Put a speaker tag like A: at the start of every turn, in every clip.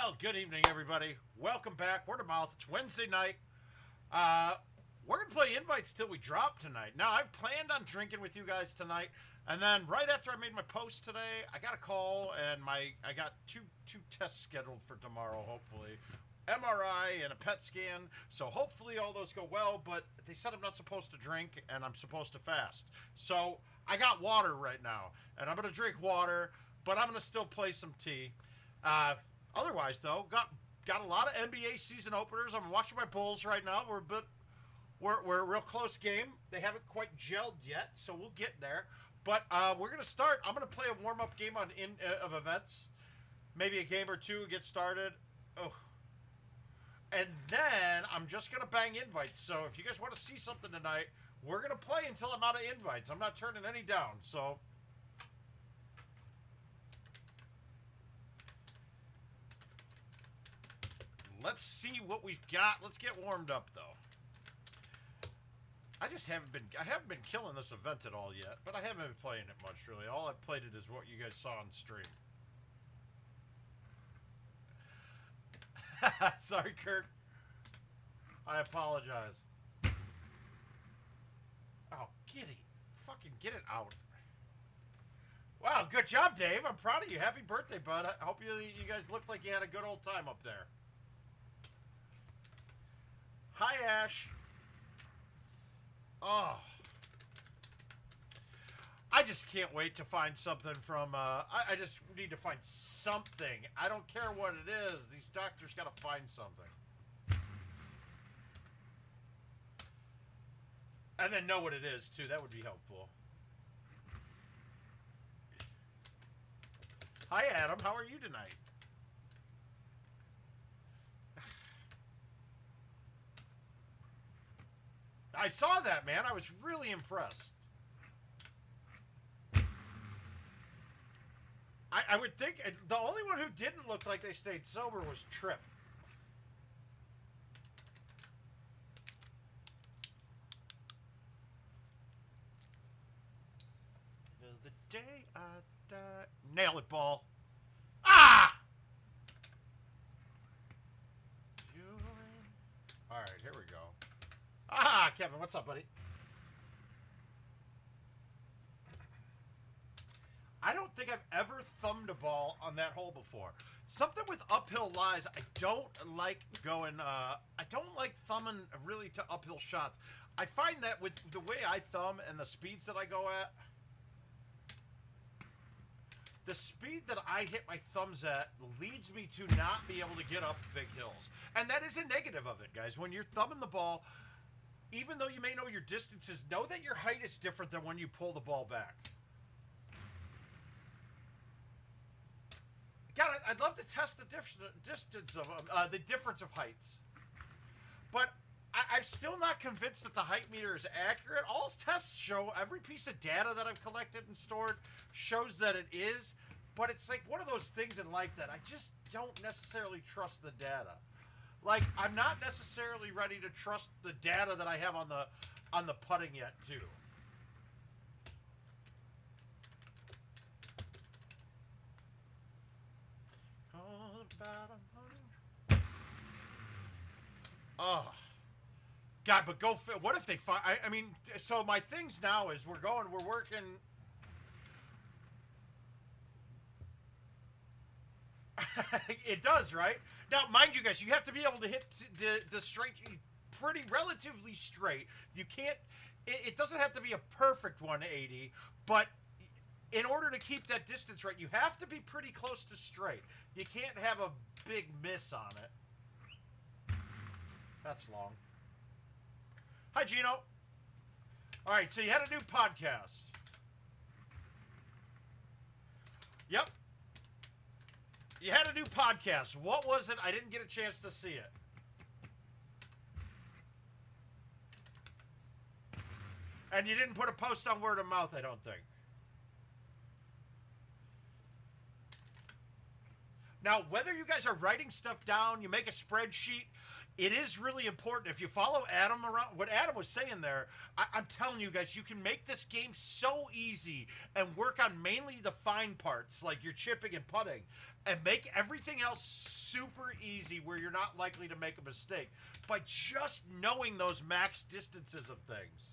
A: Well, good evening, everybody. Welcome back. Word of mouth. It's Wednesday night. We're going to play invites till we drop tonight. Now, I planned on drinking with you guys tonight, and then right after I made my post today, I got a call, and I got two tests scheduled for tomorrow, hopefully. MRI and a PET scan, so hopefully all those go well, but they said I'm not supposed to drink, and I'm supposed to fast. So, I got water right now, and I'm going to drink water, but I'm going to still play some tea. Otherwise, though, got a lot of NBA season openers. I'm watching my Bulls right now. We're a real close game. They haven't quite gelled yet, so we'll get there. But we're gonna start. I'm gonna play a warm-up game of events, maybe a game or two, get started. Oh, and then I'm just gonna bang invites. So if you guys want to see something tonight, we're gonna play until I'm out of invites. I'm not turning any down. So. Let's see what we've got. Let's get warmed up, though. I haven't been killing this event at all yet, but I haven't been playing it much, really. All I've played it is what you guys saw on stream. Sorry, Kurt. I apologize. Oh, giddy. Fucking get it out. Wow, good job, Dave. I'm proud of you. Happy birthday, bud. I hope you guys looked like you had a good old time up there. Hi, Ash. Oh. I just can't wait to find something from, I just need to find something. I don't care what it is. These doctors got to find something. And then know what it is, too. That would be helpful. Hi, Adam. How are you tonight? I saw that, man. I was really impressed. I would think the only one who didn't look like they stayed sober was Tripp. The day I die. Nail it, ball. Ah! All right, here we go. Ah, Kevin, what's up, buddy? I don't think I've ever thumbed a ball on that hole before. Something with uphill lies, I don't like going, I don't like thumbing really to uphill shots. I find that with the way I thumb and the speeds that I go at, the speed that I hit my thumbs at leads me to not be able to get up big hills. And that is a negative of it, guys. When you're thumbing the ball, even though you may know your distances, know that your height is different than when you pull the ball back. God, I'd love to test the distance of the difference of heights, but I'm still not convinced that the height meter is accurate. All tests show, every piece of data that I've collected and stored shows that it is, but it's like one of those things in life that I just don't necessarily trust the data. Like, I'm not necessarily ready to trust the data that I have on the putting yet, too. Oh. God, but go... What if they find... I mean, so my things now is we're working... It does, right? Now, mind you guys, you have to be able to hit the straight pretty relatively straight. You can't... It doesn't have to be a perfect 180, but in order to keep that distance right, you have to be pretty close to straight. You can't have a big miss on it. That's long. Hi, Gino. All right, so you had a new podcast. Yep. You had a new podcast. What was it? I didn't get a chance to see it. And you didn't put a post on word of mouth, I don't think. Now, whether you guys are writing stuff down, you make a spreadsheet, it is really important. If you follow Adam around, what Adam was saying there, I'm telling you guys, you can make this game so easy and work on mainly the fine parts, like your chipping and putting, and make everything else super easy where you're not likely to make a mistake by just knowing those max distances of things.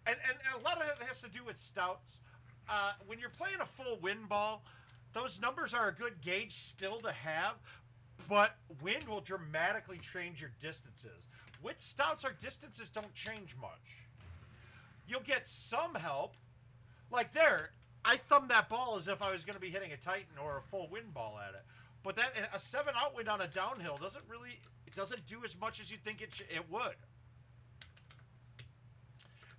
A: And a lot of it has to do with stouts. When you're playing a full wind ball, those numbers are a good gauge still to have, but wind will dramatically change your distances. With stouts, our distances don't change much. You'll get some help. Like there, I thumbed that ball as if I was going to be hitting a Titan or a full wind ball at it. But that a 7 outwind on a downhill doesn't do as much as you think it would.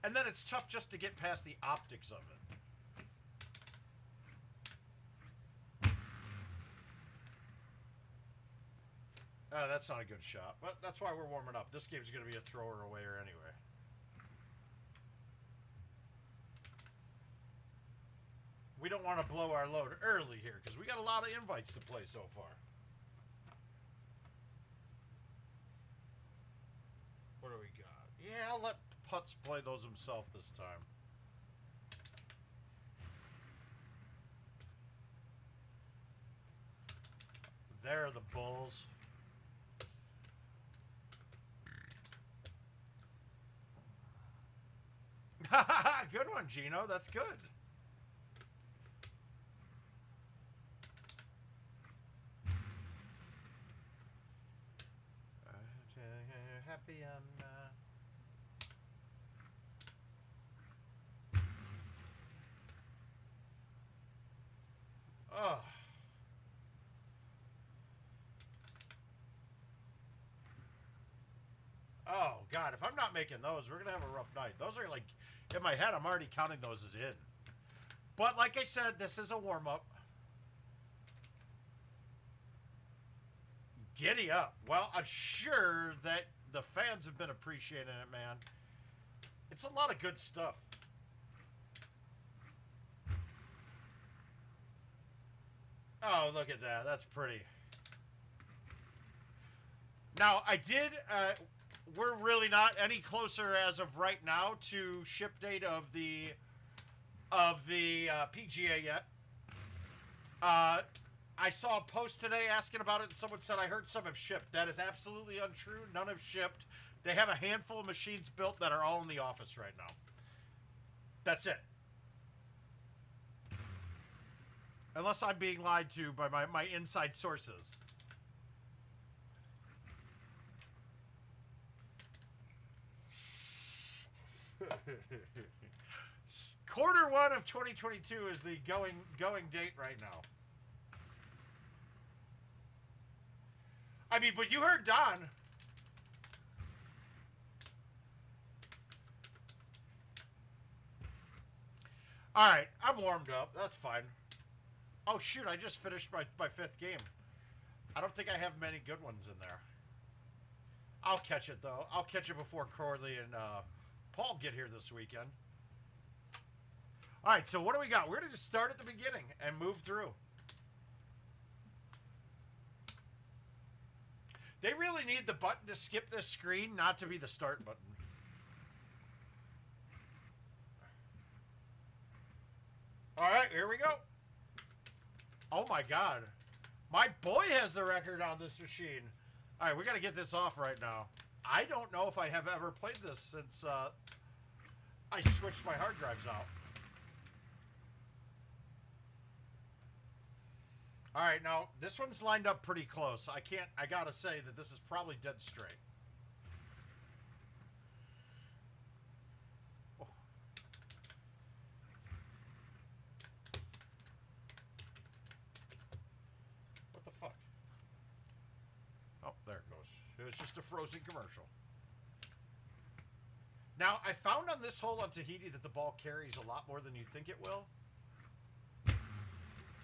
A: And then it's tough just to get past the optics of it. That's not a good shot, but that's why we're warming up. This game's going to be a thrower awayer anyway. We don't want to blow our load early here because we got a lot of invites to play so far. What do we got? Yeah, I'll let Putz play those himself this time. There are the bulls. Good one, Gino. That's good. Happy on. Oh. Oh, God. If I'm not making those, we're going to have a rough night. Those are like, in my head, I'm already counting those as in. But like I said, this is a warm-up. Giddy up. Well, I'm sure that the fans have been appreciating it, man. It's a lot of good stuff. Oh, look at that. That's pretty. Now, I did... we're really not any closer as of right now to ship date of the PGA yet. I saw a post today asking about it, and someone said, I heard some have shipped. That is absolutely untrue. None have shipped. They have a handful of machines built that are all in the office right now. That's it. Unless I'm being lied to by my inside sources. Q1 of 2022 is the going date right now. I mean, but you heard Don. All right, I'm warmed up. That's fine. Oh, shoot, I just finished my 5th game. I don't think I have many good ones in there. I'll catch it, though. I'll catch it before Corley and Paul get here this weekend. All right, so what do we got? We're going to just start at the beginning and move through. They really need the button to skip this screen, not to be the start button. All right, here we go. Oh, my God. My boy has the record on this machine. All right, we got to get this off right now. I don't know if I have ever played this since I switched my hard drives out. All right, now, this one's lined up pretty close. I got to say that this is probably dead straight. Oh. What the fuck? Oh, there it goes. It was just a frozen commercial. Now, I found on this hole on Tahiti that the ball carries a lot more than you think it will.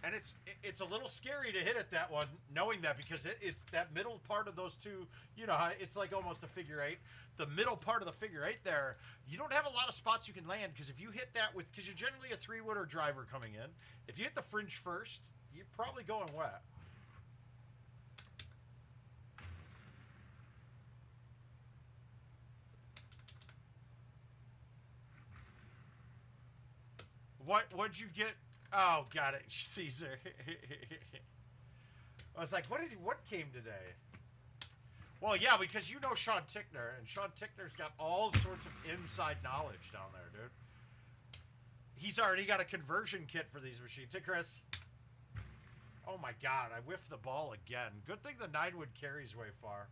A: And it's a little scary to hit it that one, knowing that, because it's that middle part of those two, you know, it's like almost a figure 8. The middle part of the figure 8 there, you don't have a lot of spots you can land, because if you hit that with, because you're generally a 3-wood or driver coming in, if you hit the fringe first, you're probably going wet. What'd you get? Oh, got it, Caesar. I was like, what came today? Well, yeah, because you know Sean Tickner, and Sean Tickner's got all sorts of inside knowledge down there, dude. He's already got a conversion kit for these machines. Hey, Chris. Oh my God, I whiffed the ball again. Good thing the 9-wood carries way far.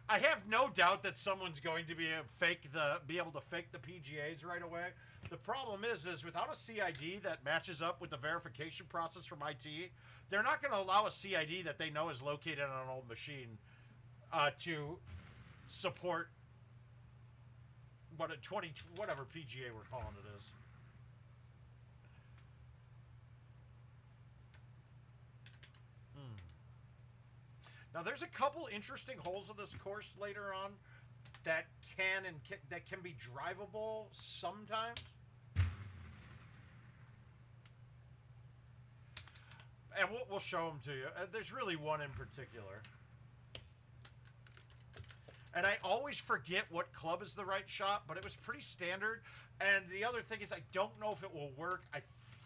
A: I have no doubt that someone's going to be able to fake the PGAs right away. The problem is without a CID that matches up with the verification process from IT, they're not going to allow a CID that they know is located on an old machine to support whatever PGA we're calling it is. Now, there's a couple interesting holes of this course later on that can be drivable sometimes. And we'll show them to you. There's really one in particular. And I always forget what club is the right shot, but it was pretty standard. And the other thing is I don't know if it will work. I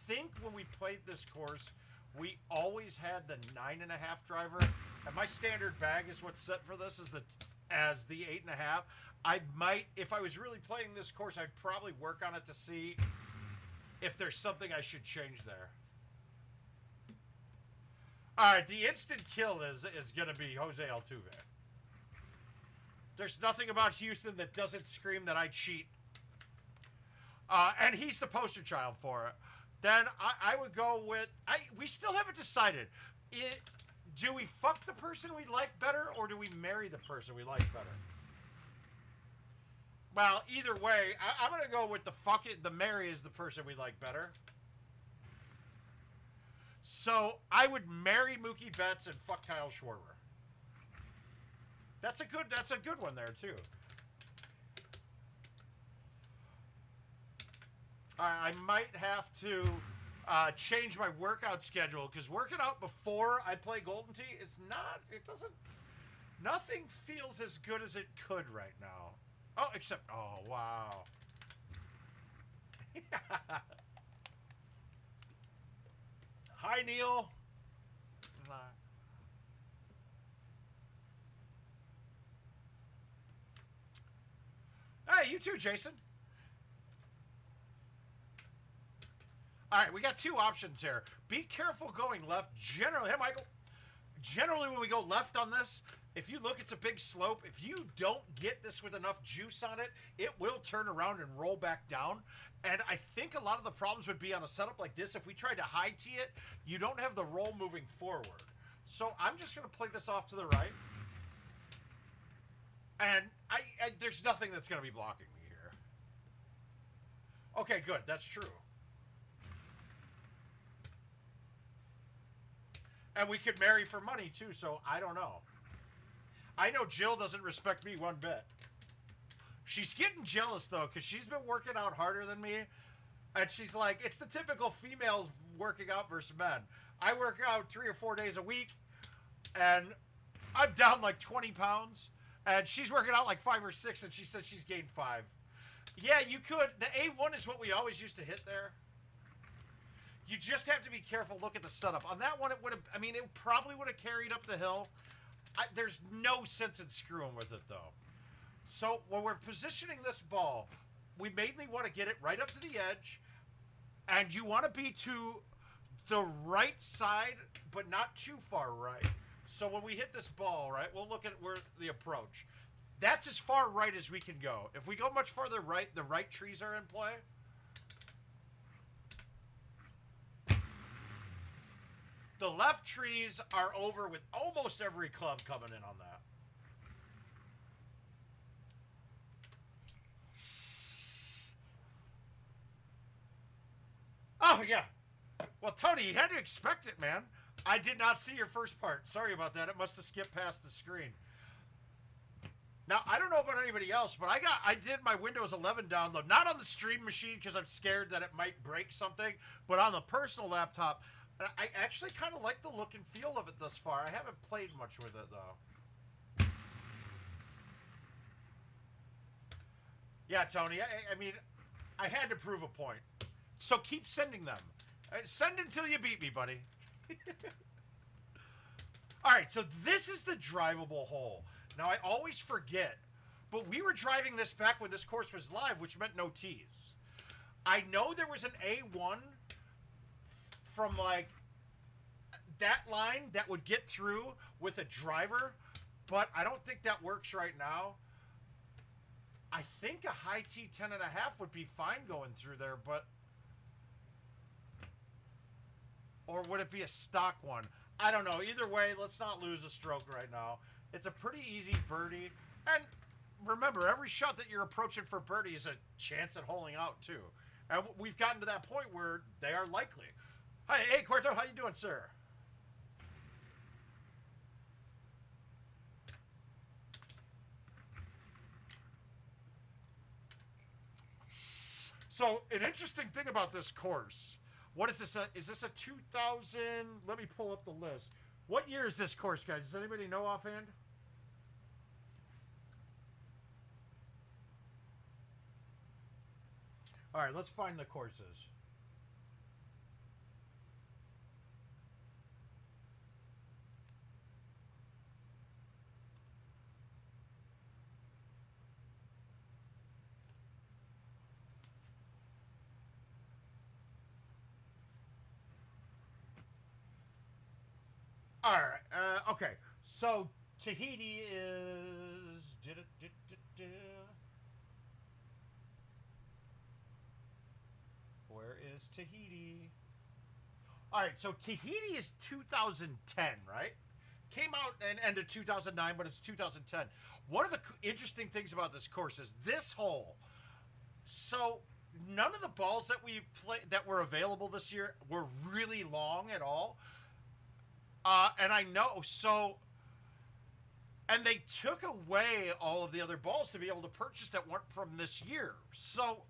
A: think when we played this course, we always had the 9.5 driver. And my standard bag is what's set for this as the 8.5. I might, if I was really playing this course, I'd probably work on it to see if there's something I should change there. All right, the instant kill is going to be Jose Altuve. There's nothing about Houston that doesn't scream that I cheat. And he's the poster child for it. Then I would go with... we still haven't decided. Do we fuck the person we like better, or do we marry the person we like better? Well, either way, I'm going to go with the marry is the person we like better. So I would marry Mookie Betts and fuck Kyle Schwarber. That's a good one there, too. I might have to change my workout schedule, because working out before I play Golden Tee is nothing feels as good as it could right now. Oh, except, oh, wow. Hi, Neil. Hey, you too, Jason. All right, we got two options here. Be careful going left. Generally, hey, Michael. Generally, when we go left on this, if you look, it's a big slope. If you don't get this with enough juice on it, it will turn around and roll back down. And I think a lot of the problems would be on a setup like this. If we tried to high tee it, you don't have the roll moving forward. So I'm just going to play this off to the right. And there's nothing that's going to be blocking me here. Okay, good. That's true. And we could marry for money, too, so I don't know. I know Jill doesn't respect me one bit. She's getting jealous, though, because she's been working out harder than me. And she's like, it's the typical females working out versus men. I work out 3 or 4 days a week, and I'm down like 20 pounds. And she's working out like 5 or 6, and she says she's gained 5. Yeah, you could. The A1 is what we always used to hit there. You just have to be careful. Look at the setup. On that one, it would have, I mean, it probably would have carried up the hill. There's no sense in screwing with it, though. So when we're positioning this ball, we mainly want to get it right up to the edge, and you want to be to the right side, but not too far right. So when we hit this ball, right, we'll look at where the approach. That's as far right as we can go. If we go much farther right, the right trees are in play. The left trees are over with almost every club coming in on that. Oh, yeah. Well, Tony, you had to expect it, man. I did not see your first part. Sorry about that. It must have skipped past the screen. Now, I don't know about anybody else, but I did my Windows 11 download. Not on the stream machine because I'm scared that it might break something, but on the personal laptop. I actually kind of like the look and feel of it thus far. I haven't played much with it, though. Yeah, Tony, I mean, I had to prove a point. So keep sending them. Send until you beat me, buddy. All right, so this is the drivable hole. Now, I always forget, but we were driving this back when this course was live, which meant no tees. I know there was an A1 from, like, that line that would get through with a driver, but I don't think that works right now. I think a high T 10.5 would be fine going through there, but... Or would it be a stock one? I don't know. Either way, let's not lose a stroke right now. It's a pretty easy birdie. And remember, every shot that you're approaching for birdie is a chance at holing out, too. And we've gotten to that point where they are likely. Hi, hey, Cuerto, how you doing, sir? So, an interesting thing about this course, what is this? Is this a 2000? Let me pull up the list. What year is this course, guys? Does anybody know offhand? All right, let's find the courses. All right. Okay. So Tahiti is. Where is Tahiti? All right. So Tahiti is 2010, right? Came out and ended 2009, but it's 2010. One of the interesting things about this course is this hole. So none of the balls that we play that were available this year were really long at all. And I know, so, and they took away all of the other balls to be able to purchase that weren't from this year. So,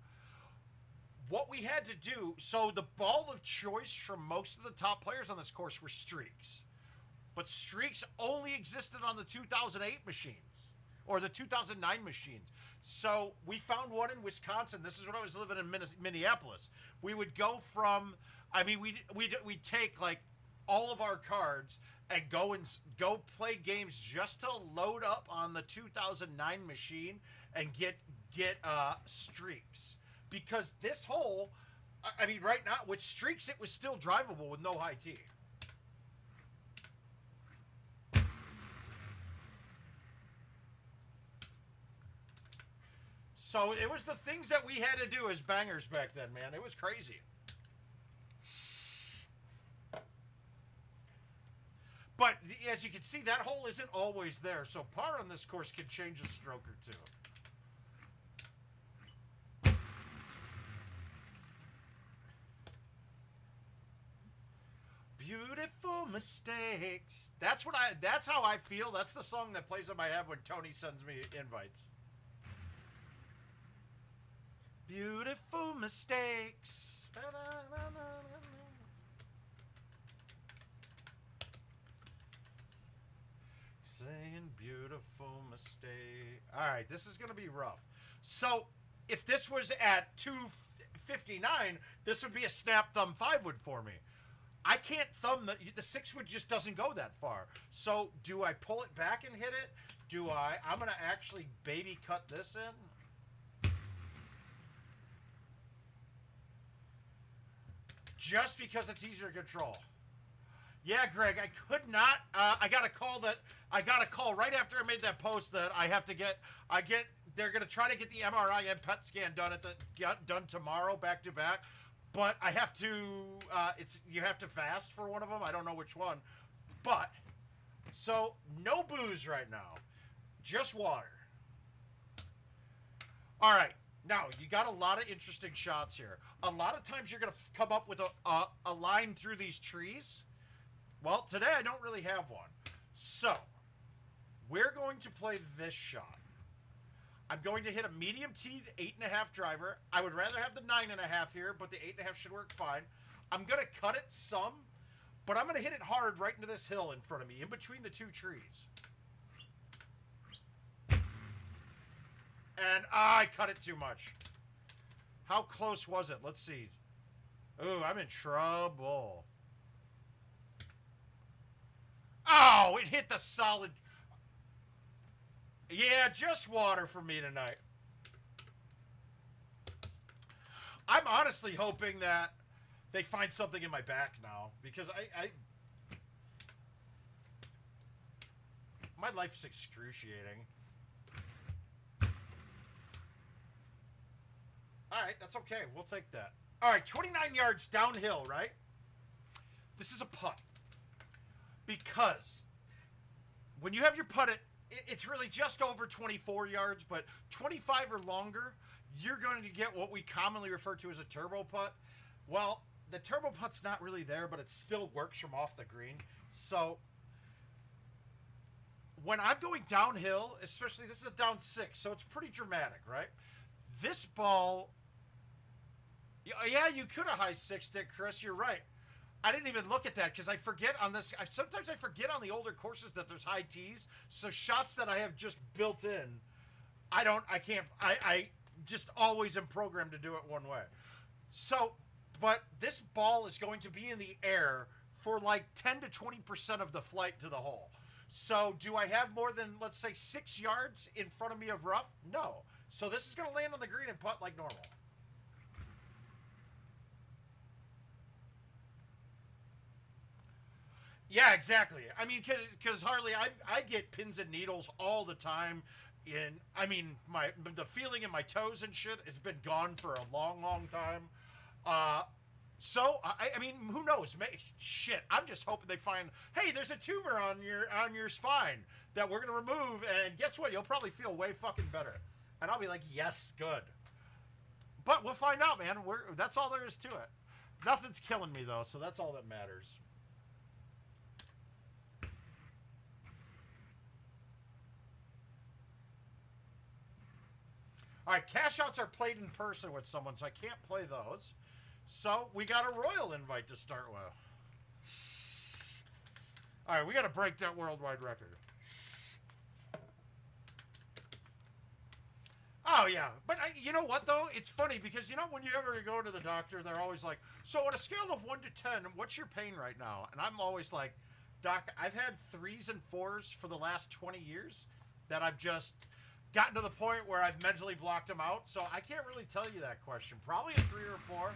A: what we had to do, so the ball of choice for most of the top players on this course were streaks. But streaks only existed on the 2008 machines, or the 2009 machines. So, we found one in Wisconsin. This is when I was living in Minneapolis. We would go from, I mean, we'd take, like, all of our cards and go play games just to load up on the 2009 machine and get streaks, because this hole, I mean, right now with streaks it was still drivable with no high tee. So it was the things that we had to do as bangers back then, man. It was crazy. But as you can see, that hole isn't always there. So par on this course can change a stroke or two. Beautiful mistakes. That's how I feel. That's the song that plays in my head when Tony sends me invites. Beautiful mistakes. Saying beautiful mistake. All right, this is going to be rough. So, if this was at 259, this would be a snap thumb 5-wood for me. I can't thumb the 6-wood just doesn't go that far. So, do I pull it back and hit it? I'm going to actually baby cut this in. Just because it's easier to control. Yeah, Greg, I could not. I got a call right after I made that post that they're going to try to get the MRI and PET scan done tomorrow back to back. But I have to, you have to fast for one of them. I don't know which one. But, so, no booze right now. Just water. All right. Now, you got a lot of interesting shots here. A lot of times you're going to come up with a line through these trees. Well, today I don't really have one. So, we're going to play this shot. I'm going to hit a medium T 8.5 driver. I would rather have the 9.5 here, but the 8.5 should work fine. I'm going to cut it some, but I'm going to hit it hard right into this hill in front of me, in between the two trees. And I cut it too much. How close was it? Let's see. Ooh, I'm in trouble. Oh, it hit the solid. Yeah, just water for me tonight. I'm honestly hoping that they find something in my back now, because my life's excruciating. All right, that's okay. We'll take that. All right, 29 yards downhill, right? This is a putt. Because when you have your putt at, it's really just over 24 yards, but 25 or longer, you're going to get what we commonly refer to as a turbo putt. Well, the turbo putt's not really there, but it still works from off the green. So when I'm going downhill, especially this is a down 6, so it's pretty dramatic, right? This ball, yeah, you could have high 6'd it, Chris. You're right. I didn't even look at that because I forget on this. Sometimes I forget on the older courses that there's high tees. So shots that I have just built in, I just always am programmed to do it one way. So, but this ball is going to be in the air for like 10 to 20% of the flight to the hole. So do I have more than, let's say, 6 yards in front of me of rough? No. So this is going to land on the green and putt like normal. Yeah, exactly. I mean, because Harley, I get pins and needles all the time. I mean, the feeling in my toes and shit has been gone for a long, long time. So I mean, who knows? Shit, I'm just hoping they find. Hey, there's a tumor on your spine that we're gonna remove, and guess what? You'll probably feel way fucking better. And I'll be like, yes, good. But we'll find out, man. That's all there is to it. Nothing's killing me though, so that's all that matters. All right, cash outs are played in person with someone, so I can't play those. So we got a royal invite to start with. All right, we got to break that worldwide record. Oh, yeah. But you know what, though? It's funny because, you know, when you ever go to the doctor, they're always like, so on a scale of 1 to 10, what's your pain right now? And I'm always like, Doc, I've had 3s and 4s for the last 20 years that I've just gotten to the point where I've mentally blocked them out. So I can't really tell you that question. Probably a 3 or 4.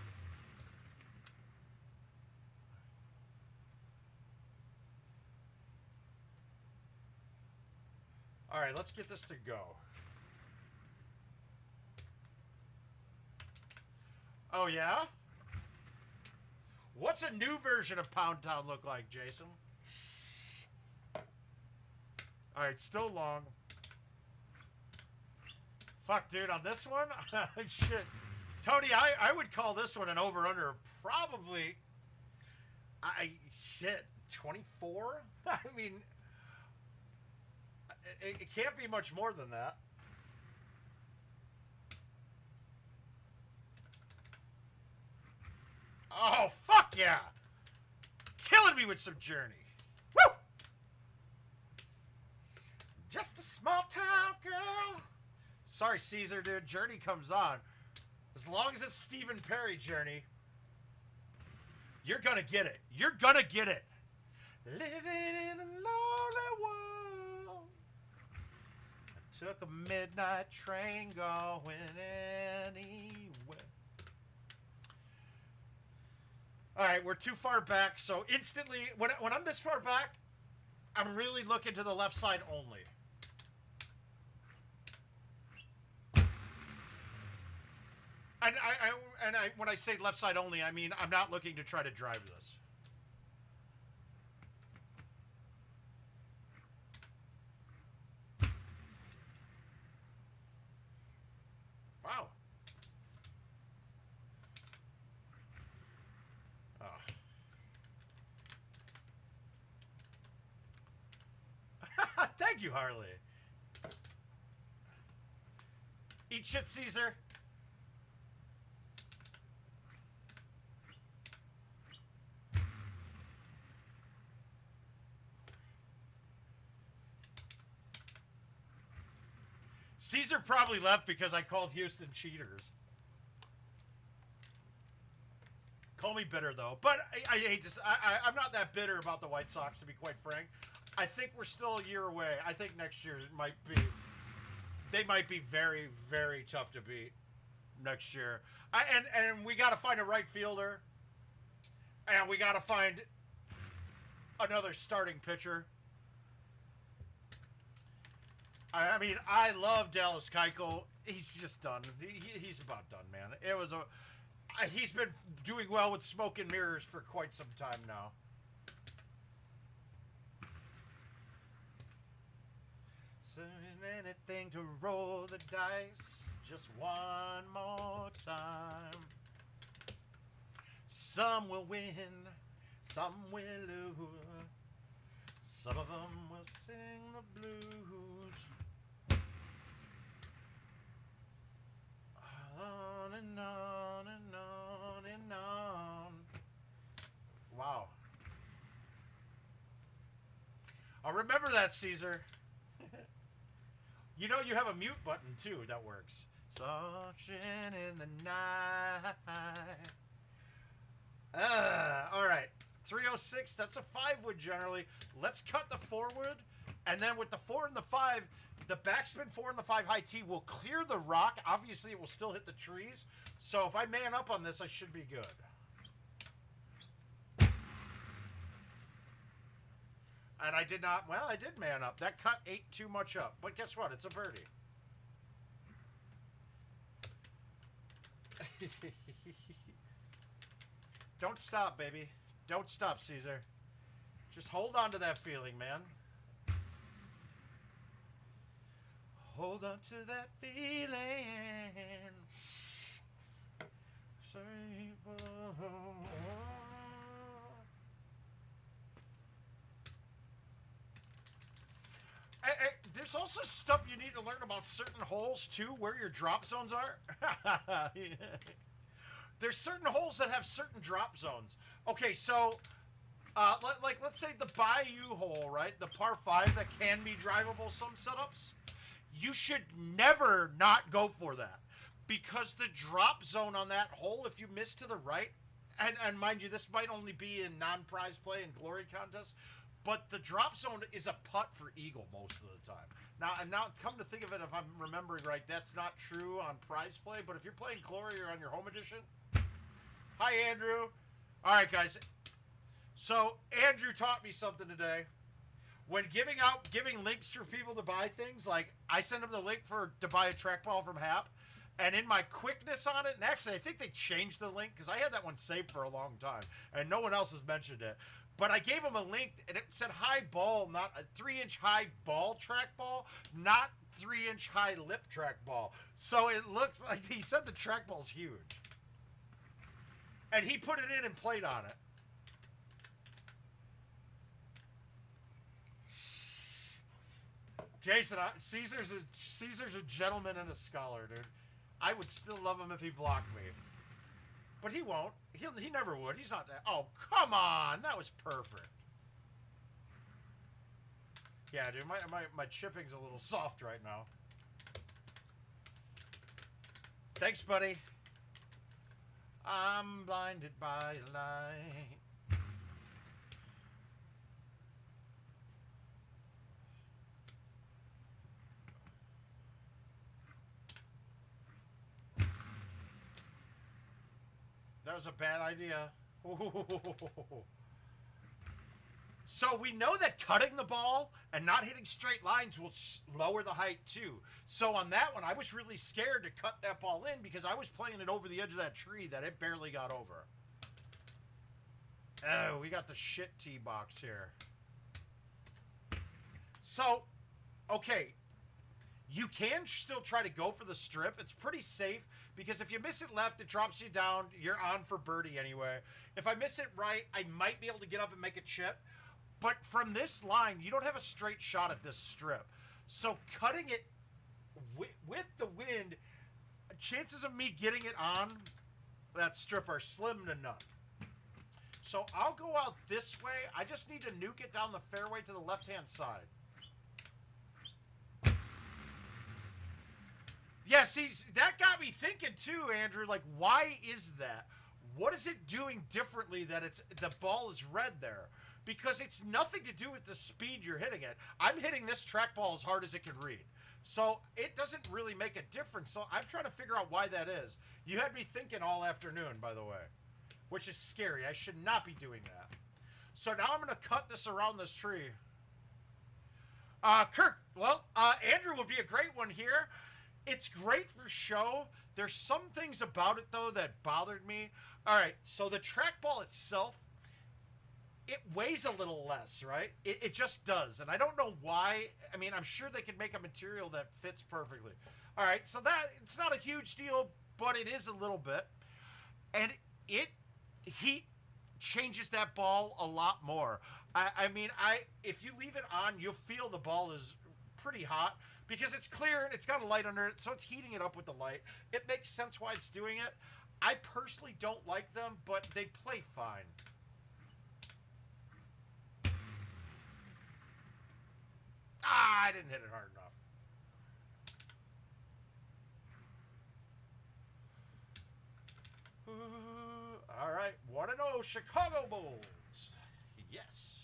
A: All right, let's get this to go. Oh, yeah? What's a new version of Pound Town look like, Jason? All right, still long. Fuck, dude, on this one? Shit. Tony, I would call this one an over-under. Probably, shit, 24? I mean, it can't be much more than that. Oh, fuck yeah. Killing me with some Journey. Woo! Just a small town girl. Sorry, Caesar, dude. Journey comes on. As long as it's Stephen Perry, Journey, you're gonna get it. You're gonna get it. Living in a lonely world. I took a midnight train going anywhere. All right, we're too far back, so instantly, when I'm this far back, I'm really looking to the left side only. And when I say left side only, I mean I'm not looking to try to drive this. Wow. Oh. Thank you, Harley. Eat shit, Caesar. Caesar probably left because I called Houston cheaters. Call me bitter, though. But I hate to... I'm not that bitter about the White Sox, to be quite frank. I think we're still a year away. I think next year might be... They might be very, very tough to beat next year. And we got to find a right fielder. And we got to find another starting pitcher. I mean, I love Dallas Keuchel. He's just done. He's about done, man. It was a... He's been doing well with smoke and mirrors for quite some time now. So anything to roll the dice just one more time. Some will win, some will lose. Some of them will sing the blues. On and on and on and on. Wow. I'll remember that, Caesar. You know you have a mute button, too, that works. Sunshine in the night. All right. 306, that's a 5 wood generally. Let's cut the 4 wood. And then with the 4 and the 5... The backspin 4 and the 5 high T will clear the rock. Obviously, it will still hit the trees. So if I man up on this, I should be good. And I did not... Well, I did man up. That cut ate too much up. But guess what? It's a birdie. Don't stop, baby. Don't stop, Caesar. Just hold on to that feeling, man. Hold on to that feeling. There's also stuff you need to learn about certain holes, too, where your drop zones are. There's certain holes that have certain drop zones. Okay, so, let's say the Bayou hole, right? The par 5 that can be drivable some setups. You should never not go for that, because the drop zone on that hole, if you miss to the right, and mind you, this might only be in non-prize play and glory contests, but the drop zone is a putt for eagle most of the time. Now, come to think of it, if I'm remembering right, that's not true on prize play, but if you're playing glory or on your home edition... Hi, Andrew. All right, guys. So, Andrew taught me something today. When giving links for people to buy things, like I send them the link to buy a trackball from Hap, and in my quickness on it, and actually I think they changed the link because I had that one saved for a long time, and no one else has mentioned it. But I gave them a link, and it said high ball, not a 3-inch high ball trackball, not 3-inch high lip trackball. So it looks like he said the trackball's huge, and he put it in and played on it. Jason, Caesar's a gentleman and a scholar, dude. I would still love him if he blocked me. But he won't. He never would. He's not that. Oh, come on. That was perfect. Yeah, dude, my chipping's a little soft right now. Thanks, buddy. I'm blinded by light. That was a bad idea. Ooh. So we know that cutting the ball and not hitting straight lines will lower the height too. So on that one, I was really scared to cut that ball in because I was playing it over the edge of that tree that it barely got over. Oh, we got the shit tee box here. So, okay. You can still try to go for the strip. It's pretty safe because if you miss it left, it drops you down. You're on for birdie anyway. If I miss it right, I might be able to get up and make a chip. But from this line, you don't have a straight shot at this strip. So cutting it with the wind, chances of me getting it on that strip are slim to none. So I'll go out this way. I just need to nuke it down the fairway to the left-hand side. Yeah, see, that got me thinking too, Andrew. Like, why is that? What is it doing differently that the ball is red there? Because it's nothing to do with the speed you're hitting it. I'm hitting this trackball as hard as it can read. So it doesn't really make a difference. So I'm trying to figure out why that is. You had me thinking all afternoon, by the way, which is scary. I should not be doing that. So now I'm going to cut this around this tree. Kirk, well, Andrew would be a great one here. It's great for show. There's some things about it, though, that bothered me. All right, so the trackball itself, it weighs a little less, right? It just does, and I don't know why. I mean, I'm sure they could make a material that fits perfectly. All right, so that, it's not a huge deal, but it is a little bit. And heat changes that ball a lot more. I mean, if you leave it on, you'll feel the ball is pretty hot because it's clear and it's got a light under it, so it's heating it up with the light. It makes sense why it's doing it. I personally don't like them, but they play fine. I didn't hit it hard enough. All right, 1-0 Chicago Bulls. Yes.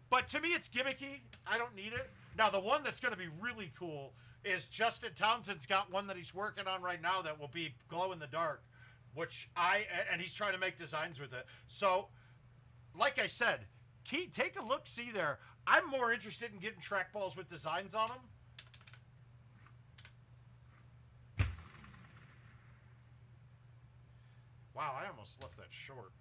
A: But to me, it's gimmicky. I don't need it. Now, the one that's going to be really cool is Justin Townsend's got one that he's working on right now that will be glow in the dark, and he's trying to make designs with it. So, like I said, take a look, see there. I'm more interested in getting trackballs with designs on them. Wow, I almost left that short.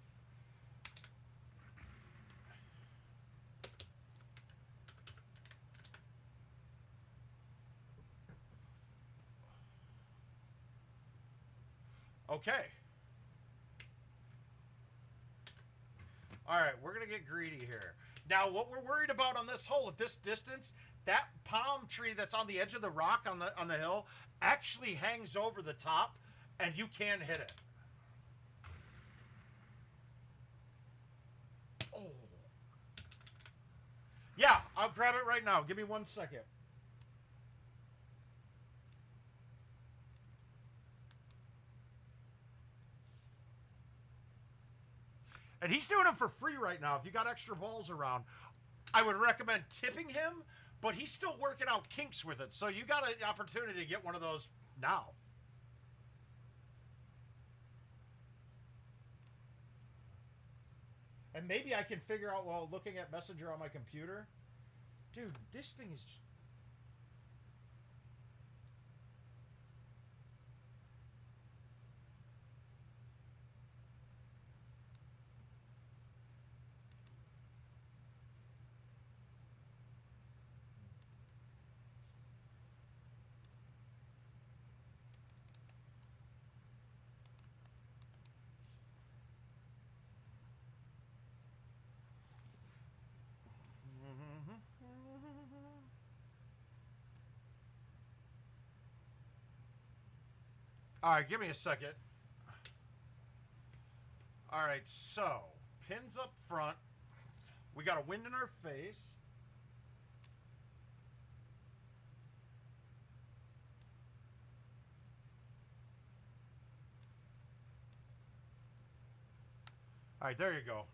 A: Okay. All right, we're going to get greedy here. Now, what we're worried about on this hole at this distance, that palm tree that's on the edge of the rock on the hill actually hangs over the top, and you can hit it. Oh. Yeah, I'll grab it right now. Give me 1 second. And he's doing them for free right now. If you got extra balls around, I would recommend tipping him, but he's still working out kinks with it. So you got an opportunity to get one of those now. And maybe I can figure out while looking at Messenger on my computer. Dude, this thing is... All right, give me a second. All right, so pins up front. We got a wind in our face. All right, there you go.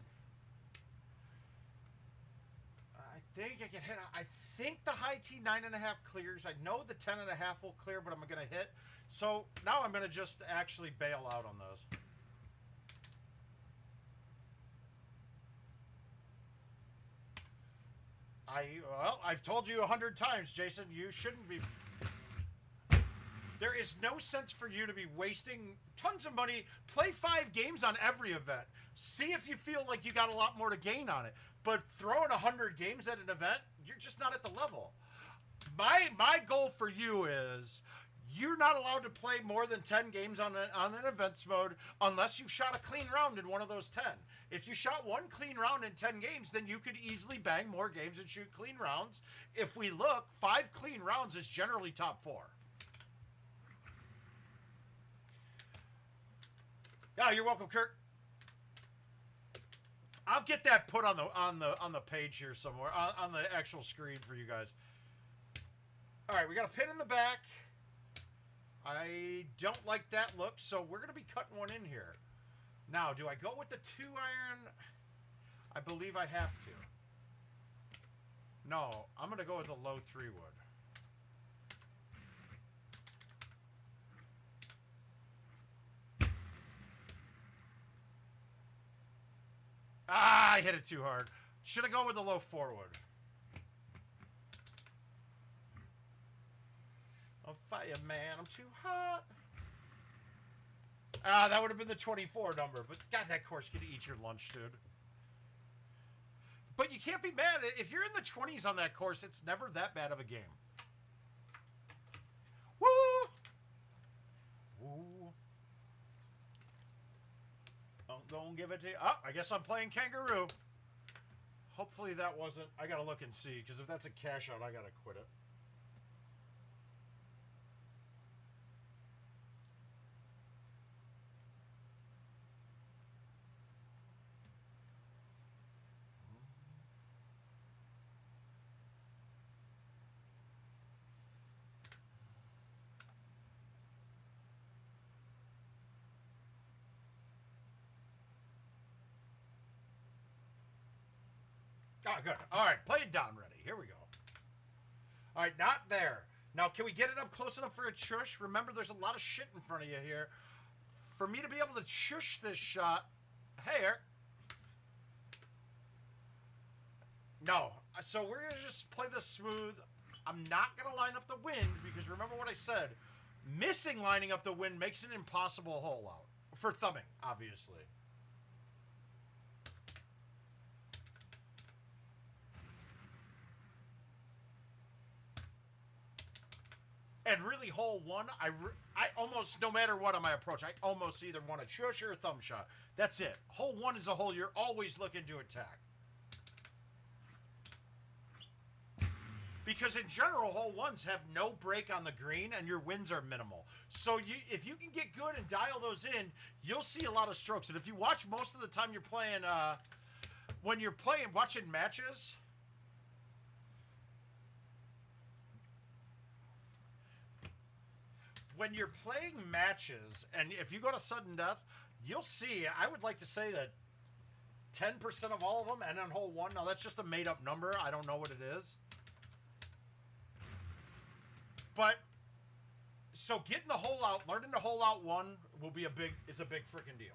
A: I think I can hit. I think the high T 9.5 clears. I know the 10.5 will clear, but I'm going to hit. So now I'm going to just actually bail out on those. Well, I've told you 100 times, Jason, you shouldn't be. There is no sense for you to be wasting tons of money. Play 5 games on every event. See if you feel like you got a lot more to gain on it. But throwing 100 games at an event, you're just not at the level. My goal for you is You're not allowed to play more than 10 games on an events mode unless you've shot a clean round in one of those 10. If you shot one clean round in 10 games, then you could easily bang more games and shoot clean rounds. If we look, 5 clean rounds is generally top 4. Yeah, you're welcome, Kurt. I'll get that put on the page here somewhere, on the actual screen for you guys. All right, we got a pin in the back. I don't like that look, so we're going to be cutting one in here. Now, do I go with the 2-iron? I believe I have to. No, I'm going to go with the low 3-wood. Ah, I hit it too hard. Should have gone with the low 4-wood. On fire, man, I'm too hot. Ah, that would have been the 24 number, but God, that course could eat your lunch, dude. But you can't be mad. If you're in the 20s on that course, it's never that bad of a game. Woo! Woo. I'm gonna give it to you. Oh, I guess I'm playing Kangaroo. Hopefully that wasn't... I gotta look and see, because if that's a cash out, I gotta quit it. Oh, good. All right, play it down ready. Here we go. All right, not there. Now, can we get it up close enough for a chush? Remember, there's a lot of shit in front of you here. For me to be able to chush this shot... Hey, Eric. No. So we're going to just play this smooth. I'm not going to line up the wind, because remember what I said. Missing lining up the wind makes an impossible hole out. For thumbing, obviously. And really, hole 1, I almost, no matter what on my approach, I almost either want a chush or a thumb shot. That's it. Hole 1 is a hole you're always looking to attack. Because in general, hole 1s have no break on the green, and your winds are minimal. So if you can get good and dial those in, you'll see a lot of strokes. And if you watch most of the time you're playing, when you're watching matches... When you're playing matches, and if you go to sudden death, you'll see, I would like to say that 10% of all of them, and on hole 1, now that's just a made-up number, I don't know what it is. But, so getting the hole out, learning to hole out 1 is a big freaking deal.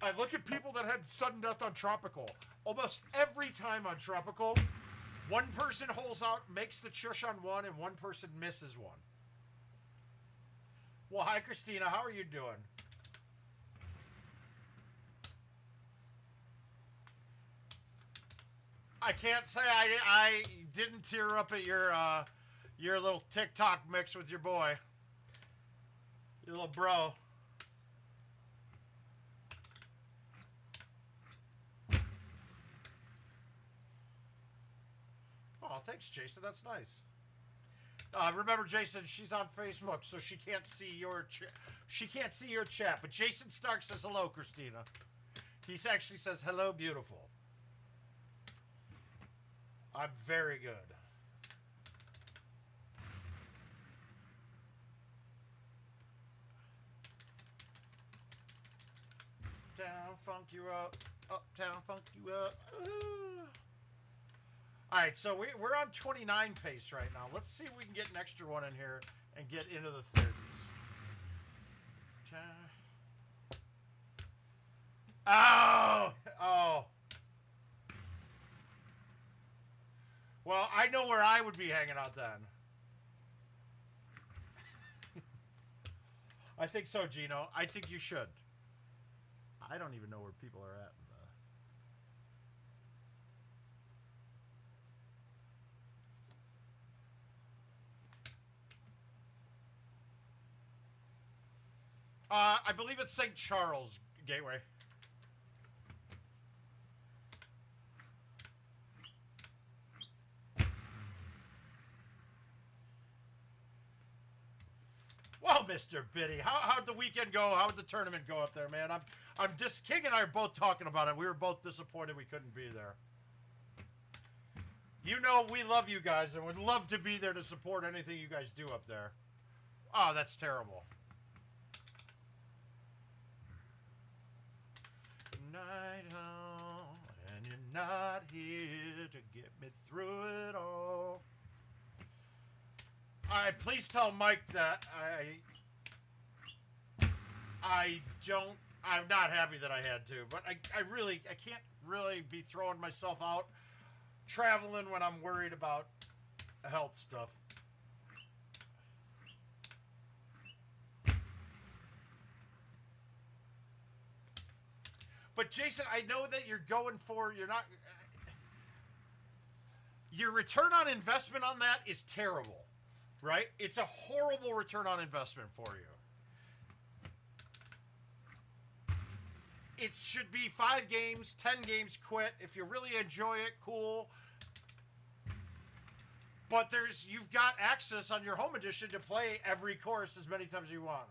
A: I look at people that had sudden death on Tropical. Almost every time on Tropical, one person holes out, makes the chush on 1, and one person misses 1. Well, hi, Christina. How are you doing? I can't say I didn't tear up at your little TikTok mix with your boy. Your little bro. Oh, thanks, Jason. That's nice. Remember, Jason, she's on Facebook, so she can't see your chat. But Jason Stark says hello, Christina. He actually says hello, beautiful. I'm very good. Down, funk you up. Uptown, funk you up. All right, so we're on 29 pace right now. Let's see if we can get an extra one in here and get into the 30s. Oh! Oh. Well, I know where I would be hanging out then. I think so, Gino. I think you should. I don't even know where people are at. I believe it's St. Charles Gateway. Well, Mr. Biddy, how'd the weekend go? How'd the tournament go up there, man? King and I are both talking about it. We were both disappointed we couldn't be there. You know we love you guys and would love to be there to support anything you guys do up there. Oh, that's terrible. Night on, and you're not here to get me through it all. All right, please tell Mike that I'm not happy that I had to, but I can't really be throwing myself out traveling when I'm worried about health stuff. But Jason, I know that you're your return on investment on that is terrible, right? It's a horrible return on investment for you. It should be 5 games, 10 games, quit. If you really enjoy it, cool. But you've got access on your home edition to play every course as many times as you want.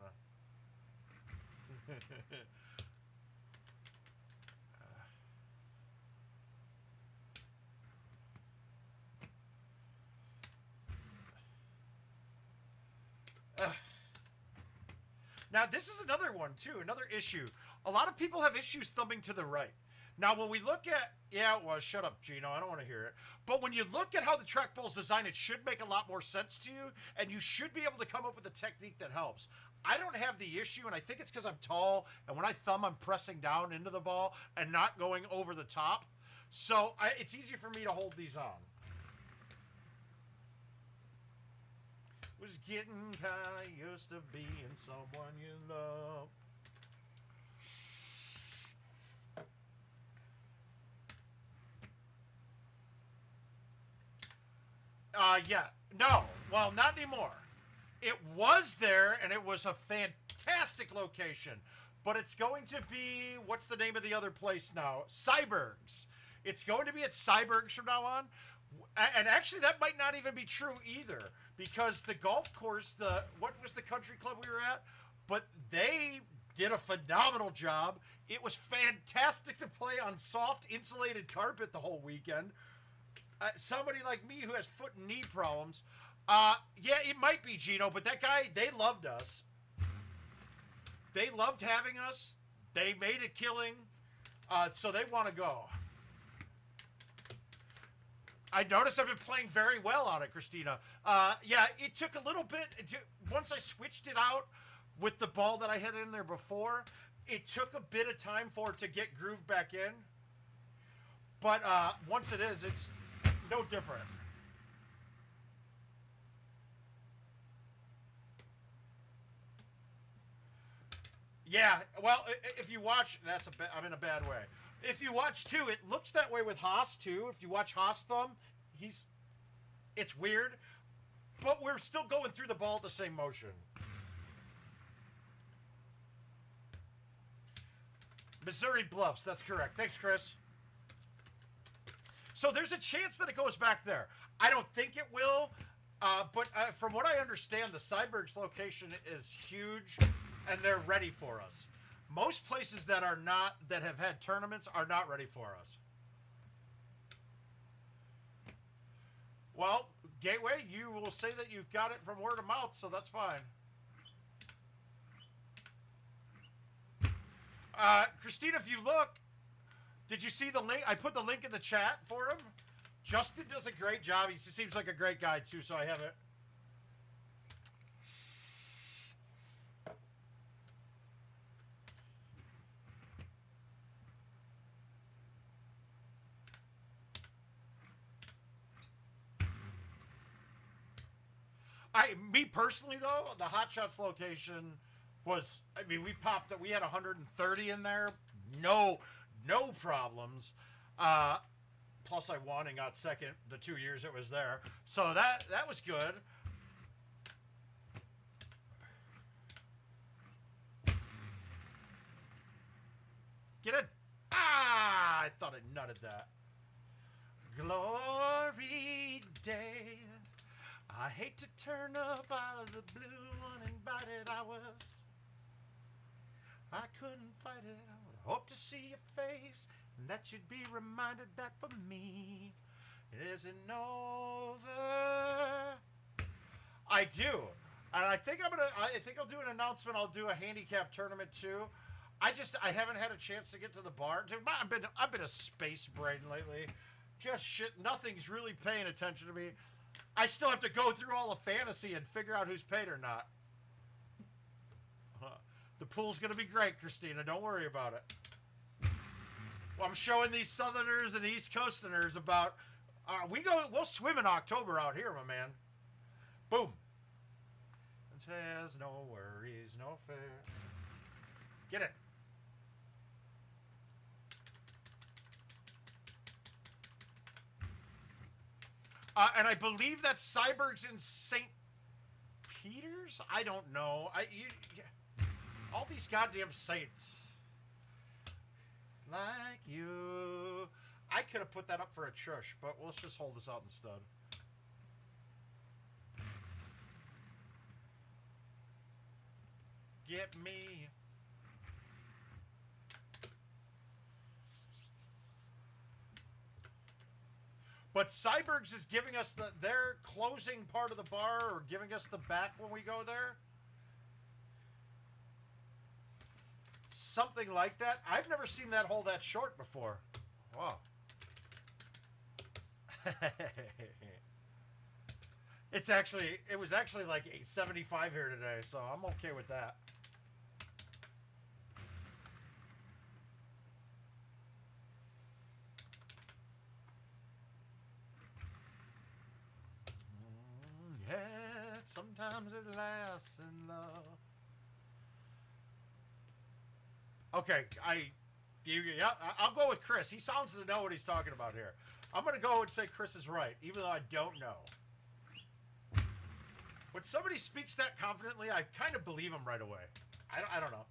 A: Now, this is another one, too, another issue. A lot of people have issues thumbing to the right. Now, when we look at... Yeah, it was. Shut up, Gino. I don't want to hear it. But when you look at how the trackball's designed, it should make a lot more sense to you, and you should be able to come up with a technique that helps. I don't have the issue, and I think it's because I'm tall, and when I thumb, I'm pressing down into the ball and not going over the top. So it's easy for me to hold these on. Was getting kind of used to being someone you love. Yeah. No. Well, not anymore. It was there, and it was a fantastic location. But it's going to be... What's the name of the other place now? Cybergs. It's going to be at Cybergs from now on. And actually, that might not even be true either. Because the golf course, what was the country club we were at? But they did a phenomenal job. It was fantastic to play on soft, insulated carpet the whole weekend. Somebody like me who has foot and knee problems. Yeah, it might be, Gino, but that guy, they loved us. They loved having us. They made a killing. So they want to go. I noticed I've been playing very well on it, Christina. Yeah, it took a little bit. Once I switched it out with the ball that I had in there before, it took a bit of time for it to get grooved back in. But once it is, it's no different. Yeah, well, if you watch, I'm in a bad way. If you watch, too, it looks that way with Haas, too. If you watch Haas thumb, it's weird. But we're still going through the ball at the same motion. Missouri Bluffs, that's correct. Thanks, Chris. So there's a chance that it goes back there. I don't think it will, but from what I understand, the Cybergs location is huge, and they're ready for us. Most places that have had tournaments are not ready for us. Well, Gateway, you will say that you've got it from word of mouth, so that's fine. Christina, if you look, did you see the link? I put the link in the chat for him. Justin does a great job. He seems like a great guy, too, so I have it. Me personally, though, the Hot Shots location was, I mean, we had 130 in there. No problems. Plus I won and got second the 2 years it was there. So that was good. Get in. Ah, I thought I nutted that. Glory days. I hate to turn up out of the blue uninvited. I couldn't fight it. I would hope to see your face and that you'd be reminded that for me it isn't over. I do. And I think I'll do an announcement. I'll do a handicap tournament too. I haven't had a chance to get to the bar. Dude, I've been a space brain lately. Just shit. Nothing's really paying attention to me. I still have to go through all the fantasy and figure out who's paid or not. The pool's gonna be great, Christina. Don't worry about it. Well, I'm showing these Southerners and East Coasterners about. We'll swim in October out here, my man. Boom. It says no worries, no fear. Get it. And I believe that Cyberg's in St. Peter's? I don't know. All these goddamn saints. Like you. I could have put that up for a chush, but let's just hold this out instead. Get me. But Cyberg's is giving us their closing part of the bar, or giving us the back when we go there. Something like that. I've never seen that hole that short before. Wow. It was actually like 875 here today, so I'm okay with that. Yeah, sometimes it lasts in love. Okay, I'll go with Chris. He sounds to know what he's talking about here. I'm going to go and say Chris is right, even though I don't know. When somebody speaks that confidently, I kind of believe him right away. I don't know.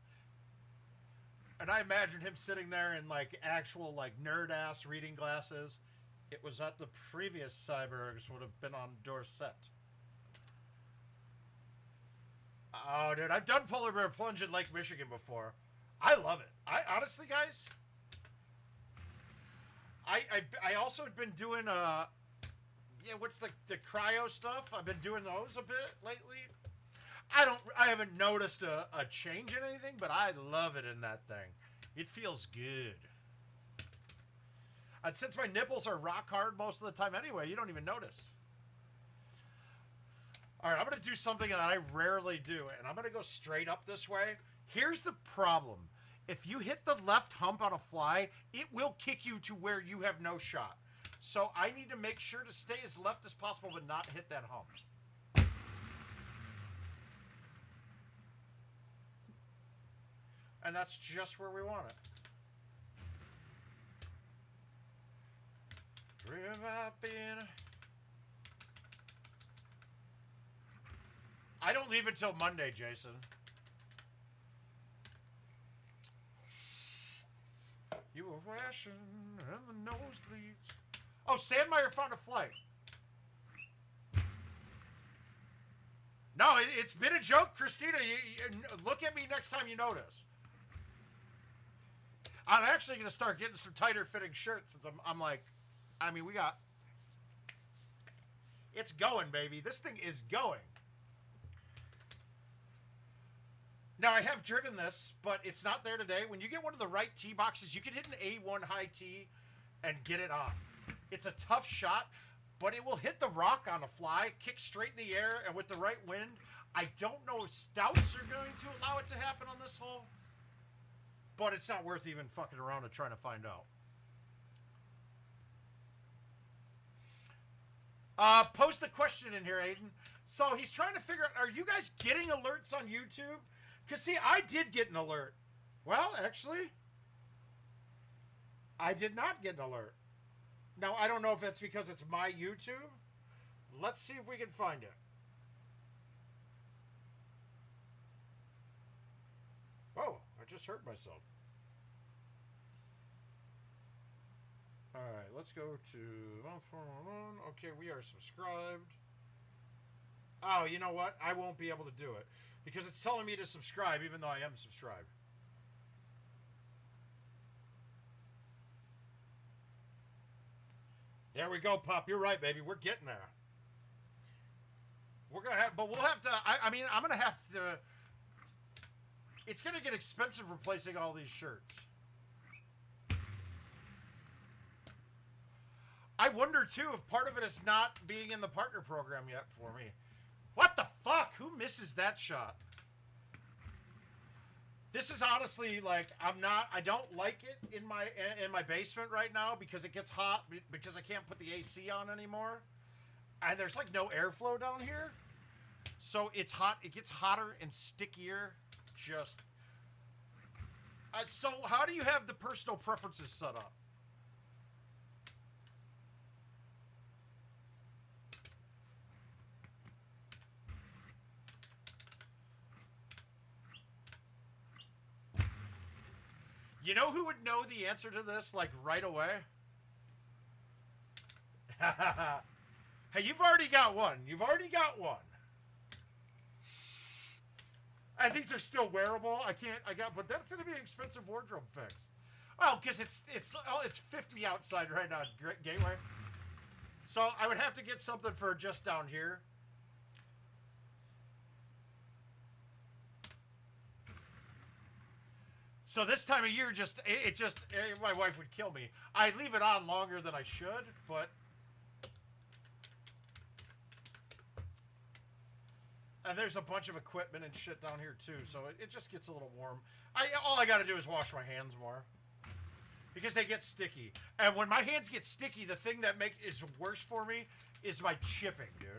A: And I imagine him sitting there in, like, actual, like, nerd-ass reading glasses. It was at the previous Cybergs would have been on Dorset. Oh, dude, I've done polar bear plunge in Lake Michigan before. I love it. I honestly, guys, I also had been doing what's the cryo stuff? I've been doing those a bit lately. I haven't noticed a change in anything, but I love it in that thing. It feels good. And since my nipples are rock hard most of the time anyway, you don't even notice. All right, I'm going to do something that I rarely do, and I'm going to go straight up this way. Here's the problem. If you hit the left hump on a fly, it will kick you to where you have no shot. So I need to make sure to stay as left as possible but not hit that hump. And that's just where we want it. I don't leave until Monday, Jason. You were rashing and the nosebleeds. Oh, Sandmeyer found a flight. No, it's been a joke, Christina. You look at me next time you notice. I'm actually going to start getting some tighter fitting shirts since I'm like, I mean, we got... It's going, baby. This thing is going. Now, I have driven this, but it's not there today. When you get one of the right tee boxes, you can hit an A1 high tee and get it on. It's a tough shot, but it will hit the rock on a fly, kick straight in the air, and with the right wind, I don't know if stouts are going to allow it to happen on this hole, but it's not worth even fucking around and trying to find out. Post the question in here, Aiden. So he's trying to figure out, are you guys getting alerts on YouTube? Because, see, I did get an alert. Well, actually, I did not get an alert. Now, I don't know if that's because it's my YouTube. Let's see if we can find it. Whoa, I just hurt myself. Alright, let's go to... Okay, we are subscribed. Oh, you know what? I won't be able to do it. Because it's telling me to subscribe even though I am subscribed. There we go, Pop. You're right, baby. We're getting there. We're going to have... But we'll have to... I mean, I'm going to have to... It's going to get expensive replacing all these shirts. I wonder, too, if part of it is not being in the partner program yet for me. What the fuck? Who misses that shot? This is honestly, like, I don't like it in my basement right now because it gets hot, because I can't put the AC on anymore. And there's, like, no airflow down here. So it's hot. It gets hotter and stickier. Just... so how do you have the personal preferences set up? You know who would know the answer to this, like, right away? Hey, you've already got one. You've already got one. And these are still wearable. But that's going to be an expensive wardrobe fix. Oh, because it's 50 outside right now, Gateway. So I would have to get something for just down here. So this time of year, my wife would kill me. I leave it on longer than I should, but... And there's a bunch of equipment and shit down here, too, so it just gets a little warm. All I gotta do is wash my hands more. Because they get sticky. And when my hands get sticky, the thing that is worse for me is my chipping, dude.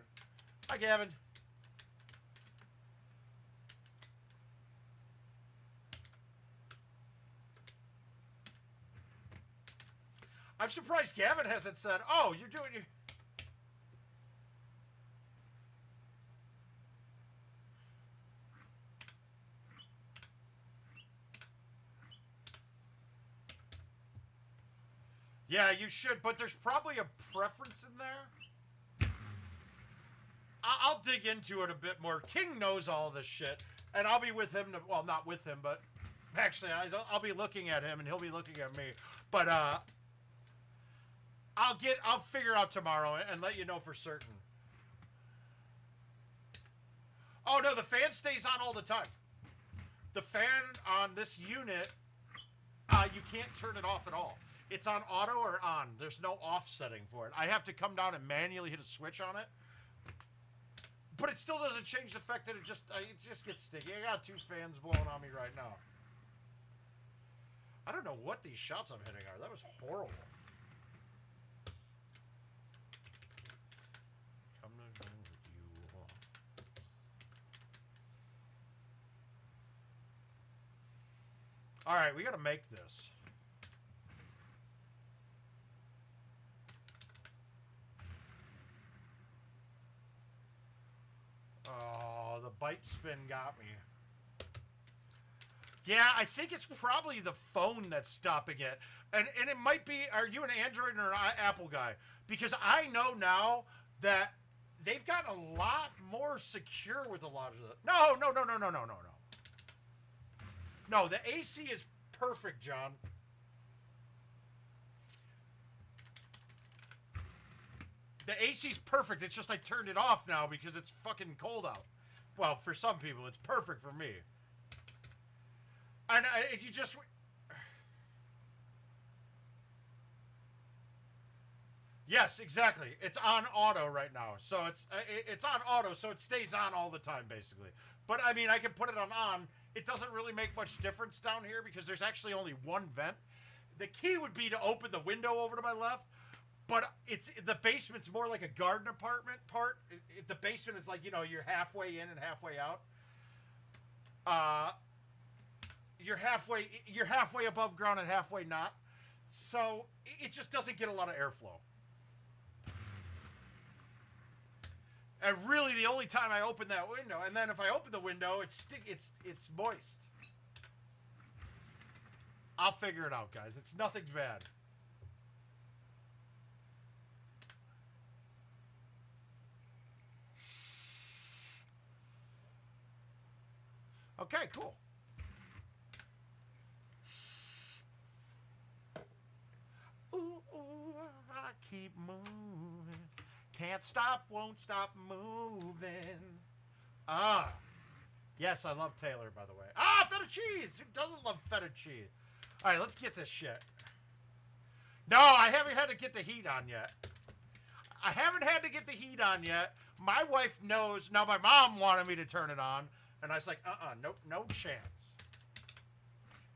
A: Hi, Gavin. I'm surprised Gavin hasn't said, oh, you're doing... Yeah, you should, but there's probably a preference in there. I'll dig into it a bit more. King knows all this shit, and I'll be with him. Well, not with him, but actually, I'll be looking at him, and he'll be looking at me. But I'll figure out tomorrow and let you know for certain. Oh no, the fan stays on all the time. The fan on this unit, you can't turn it off at all. It's on auto or on. There's no off setting for it. I have to come down and manually hit a switch on it. But it still doesn't change the fact that it just gets sticky. I got 2 fans blowing on me right now. I don't know what these shots I'm hitting are. That was horrible. Come to you. All right, we got to make this. Oh, the bite spin got me. Yeah, I think it's probably the phone that's stopping it. And it might be, are you an Android or an Apple guy? Because I know now that they've gotten a lot more secure with a lot of the... No. No, the AC is perfect, John. The AC's perfect. It's just I turned it off now because it's fucking cold out. Well, for some people, it's perfect for me. And if you just... Yes, exactly. It's on auto right now. So it's on auto, so it stays on all the time, basically. But, I mean, I can put it on. It doesn't really make much difference down here because there's actually only one vent. The key would be to open the window over to my left. But the basement's more like a garden apartment part. The basement is like, you know, you're halfway in and halfway out. You're halfway above ground and halfway not. So it just doesn't get a lot of airflow. And really the only time I open that window, and then if I open the window, it's moist. I'll figure it out, guys. It's nothing bad. Okay, cool. Ooh, ooh, I keep moving. Can't stop, won't stop moving. Ah. Yes, I love Taylor, by the way. Ah, feta cheese! Who doesn't love feta cheese? All right, let's get this shit. No, I haven't had to get the heat on yet. I haven't had to get the heat on yet. My wife knows. Now, my mom wanted me to turn it on, and I was like, nope, no chance.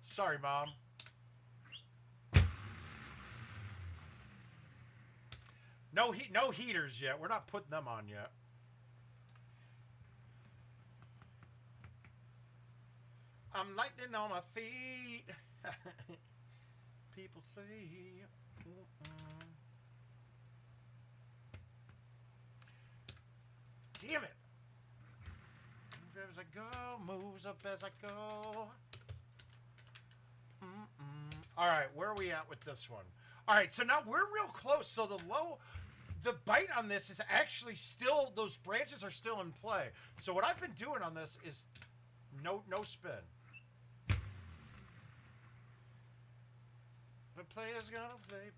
A: Sorry, Mom. No heaters yet. We're not putting them on yet. I'm lightning on my feet. People say, damn it. Move as I go, moves up as I go. All right, where are we at with this one? All right, so now we're real close. So the bite on this is actually still, those branches are still in play. So what I've been doing on this is no spin. The player's gonna play.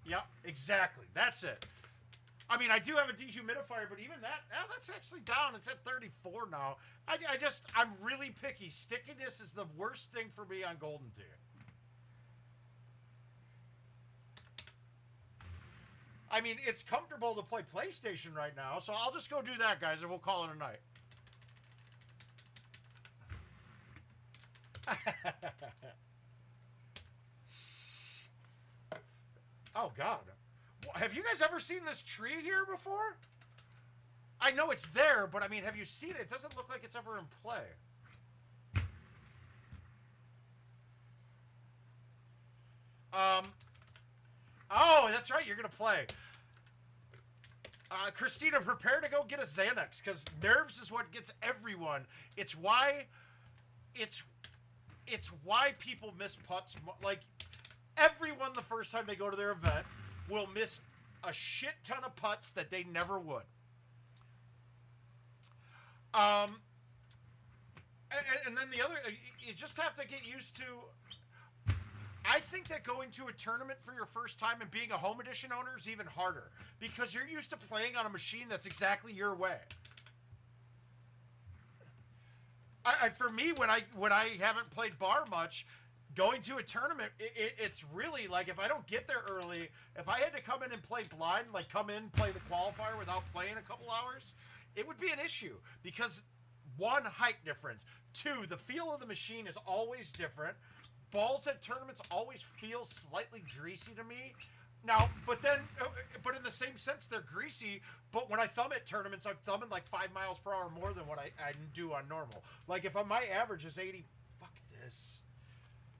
A: Yep, exactly. That's it. I mean, I do have a dehumidifier, but even that, that's actually down. It's at 34 now. I'm really picky. Stickiness is the worst thing for me on GoldenTeeTV. I mean, it's comfortable to play PlayStation right now, so I'll just go do that, guys, and we'll call it a night. Oh, God. Have you guys ever seen this tree here before? I know it's there, but I mean, have you seen it? It doesn't look like it's ever in play. Oh, that's right. You're going to play. Christina, prepare to go get a Xanax, because nerves is what gets everyone. It's why people miss putts. Like, everyone the first time they go to their event will miss a shit ton of putts that they never would. And then the other, you just have to get used to. I think that going to a tournament for your first time and being a home edition owner is even harder, because you're used to playing on a machine that's exactly your way. For me, when I haven't played bar much, going to a tournament, it's really like, if I don't get there early, if I had to come in and play blind, like come in, play the qualifier without playing a couple hours, it would be an issue, because one, height difference. Two, the feel of the machine is always different. Balls at tournaments always feel slightly greasy to me. Now, but in the same sense, they're greasy, but when I thumb at tournaments, I'm thumbing like 5 miles per hour more than what I do on normal. Like, if my average is 80, fuck this.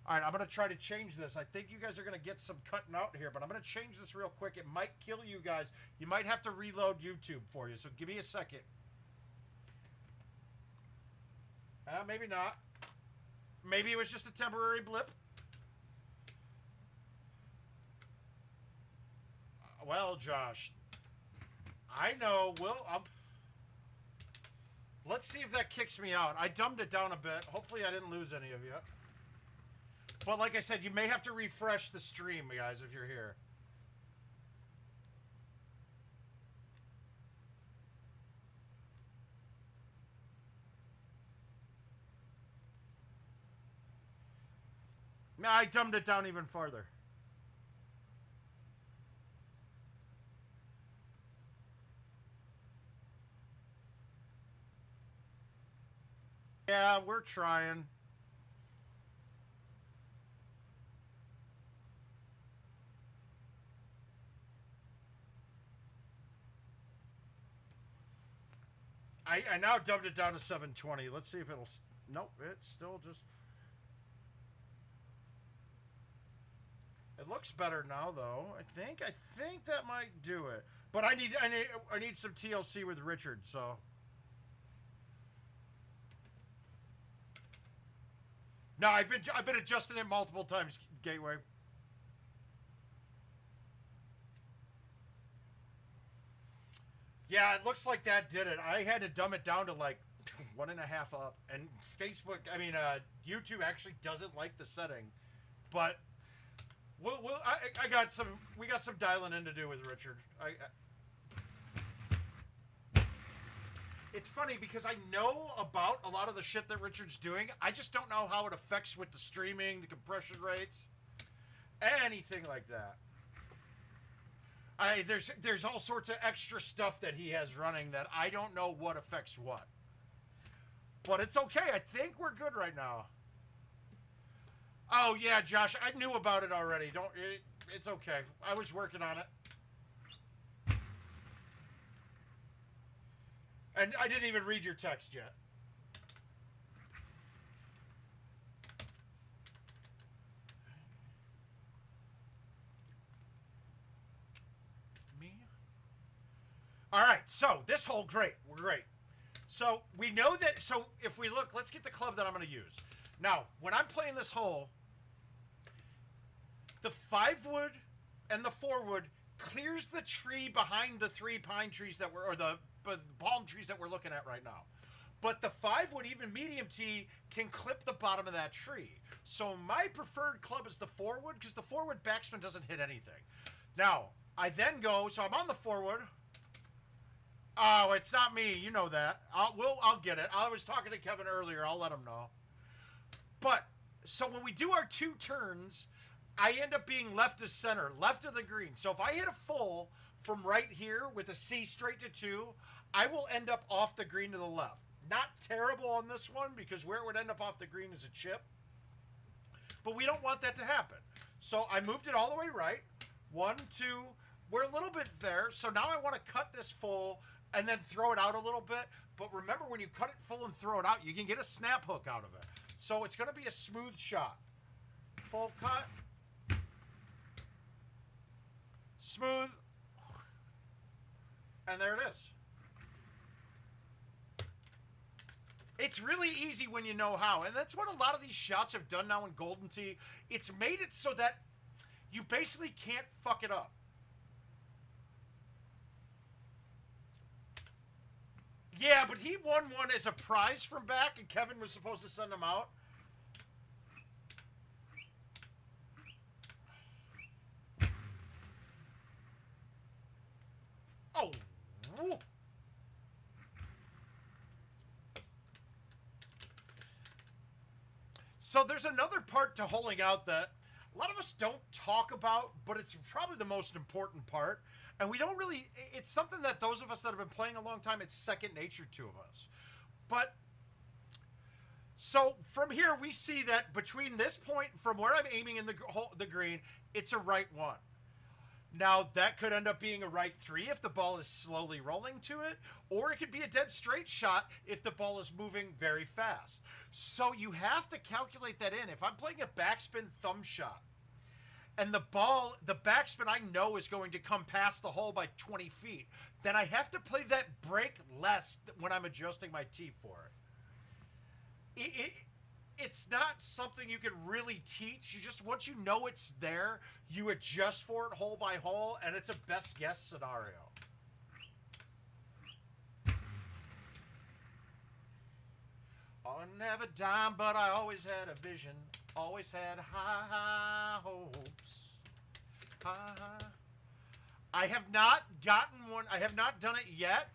A: All right, I'm going to try to change this. I think you guys are going to get some cutting out here, but I'm going to change this real quick. It might kill you guys. You might have to reload YouTube for you, so give me a second. Maybe not. Maybe it was just a temporary blip. Well, Josh, I know. Let's see if that kicks me out. I dumbed it down a bit. Hopefully I didn't lose any of you. But like I said, you may have to refresh the stream, guys, if you're here. No, I dumbed it down even farther. Yeah, we're trying. I now dumbed it down to 720. Let's see if it'll... Nope, it's still just... It looks better now, though. I think that might do it. But I need some TLC with Richard, so... No, I've been adjusting it multiple times, Gateway. Yeah, it looks like that did it. I had to dumb it down to like 1.5 up, and Facebook, YouTube actually doesn't like the setting, but we got some dialing in to do with Richard. It's funny because I know about a lot of the shit that Richard's doing. I just don't know how it affects with the streaming, the compression rates, anything like that. There's all sorts of extra stuff that he has running that I don't know what affects what. But it's okay. I think we're good right now. Oh yeah, Josh, I knew about it already. It's okay. I was working on it. And I didn't even read your text yet. Me? All right, so this hole, great. We're great. So we know that, so if we look, let's get the club that I'm going to use. Now, when I'm playing this hole, the 5-wood and the 4-wood clears the tree behind the 3 pine trees that we're, or the palm trees that we're looking at right now. But the 5-wood, even medium T, can clip the bottom of that tree. So my preferred club is the 4-wood, because the 4-wood backspin doesn't hit anything. Now, I then go, so I'm on the 4-wood. Oh, it's not me. You know that. I'll get it. I was talking to Kevin earlier. I'll let him know. But, so when we do our 2 turns, I end up being left to center, left of the green. So if I hit a full from right here with a C straight to 2, I will end up off the green to the left. Not terrible on this one, because where it would end up off the green is a chip. But we don't want that to happen. So I moved it all the way right. 1, 2. We're a little bit there. So now I want to cut this full and then throw it out a little bit. But remember, when you cut it full and throw it out, you can get a snap hook out of it. So it's going to be a smooth shot. Full cut. Smooth. And there it is. It's really easy when you know how. And that's what a lot of these shots have done now in Golden Tee. It's made it so that you basically can't fuck it up. Yeah, but he won one as a prize from back, and Kevin was supposed to send him out. Oh, woo. So there's another part to holing out that a lot of us don't talk about, but it's probably the most important part. And we don't really, it's something that those of us that have been playing a long time, it's second nature to us. But, so from here we see that between this point, from where I'm aiming in the green, it's a right 1. Now, that could end up being a right 3 if the ball is slowly rolling to it, or it could be a dead straight shot if the ball is moving very fast. So you have to calculate that in. If I'm playing a backspin thumb shot, and the ball, the backspin I know is going to come past the hole by 20 feet, then I have to play that break less when I'm adjusting my tee for it. It's not something you can really teach. You just, once you know it's there, you adjust for it hole by hole, and it's a best guess scenario. Oh, never dime, but I always had a vision. Always had high, high hopes. High. I have not gotten one. I have not done it yet.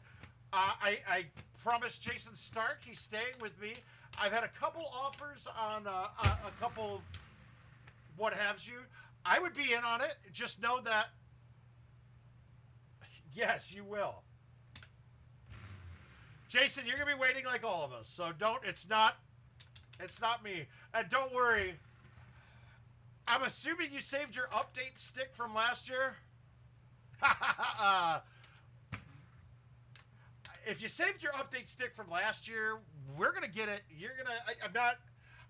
A: I promised Jason Stark he's staying with me. I've had a couple offers on a couple what haves you. I would be in on it. Just know that, yes, you will. Jason, you're going to be waiting like all of us. So don't, it's not me. And don't worry. I'm assuming you saved your update stick from last year. If you saved your update stick from last year, we're going to get it. You're going to, I'm not,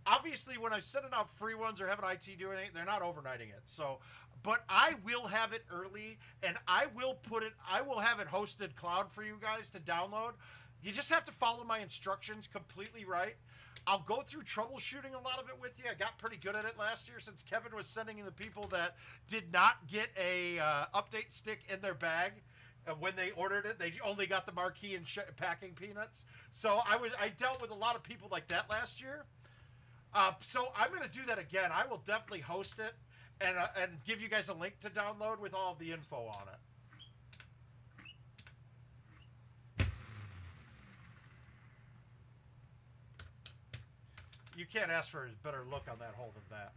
A: obviously when I'm sending out free ones or having IT doing it, they're not overnighting it. So, but I will have it early, and I will put it, I will have it hosted cloud for you guys to download. You just have to follow my instructions completely right. I'll go through troubleshooting a lot of it with you. I got pretty good at it last year since Kevin was sending in the people that did not get a update stick in their bag. And when they ordered it, they only got the marquee and packing peanuts. So I dealt with a lot of people like that last year. So I'm going to do that again. I will definitely host it and give you guys a link to download with all of the info on it. You can't ask for a better look on that hole than that.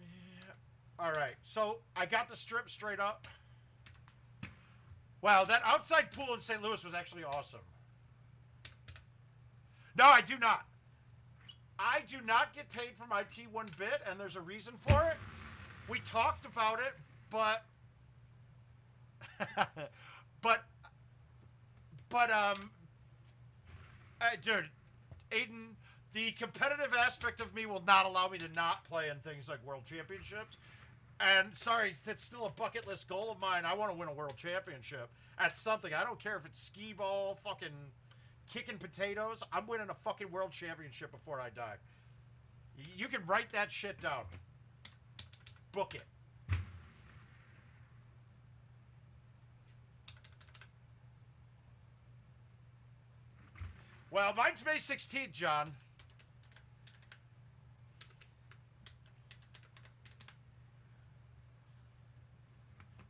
A: Yeah. All right, so I got the strip straight up. Wow, that outside pool in St. Louis was actually awesome. No, I do not. I do not get paid for my T1 bit, and there's a reason for it. We talked about it, but... dude, Aiden, the competitive aspect of me will not allow me to not play in things like World Championships. And sorry, that's still a bucket list goal of mine. I want to win a World Championship at something. I don't care if it's skee ball, fucking kicking potatoes. I'm winning a fucking World Championship before I die. You can write that shit down. Book it. Well, mine's May 16th, John.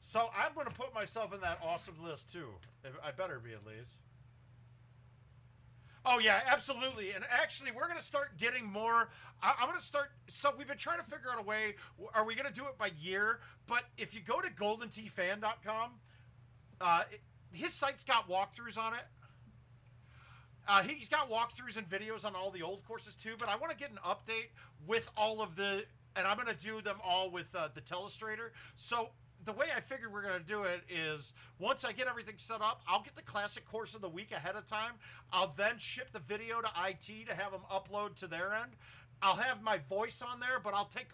A: So I'm going to put myself in that awesome list, too. I better be, at least. Oh, yeah, absolutely. And actually, we're going to start getting more. I'm going to start. So we've been trying to figure out a way. Are we going to do it by year? But if you go to GoldenTeeFan.com, his site's got walkthroughs on it. He's got walkthroughs and videos on all the old courses too, but I want to get an update with all of the, and I'm going to do them all with the Telestrator. So the way I figured we're going to do it is once I get everything set up, I'll get the classic course of the week ahead of time. I'll then ship the video to IT to have them upload to their end. I'll have my voice on there, but I'll take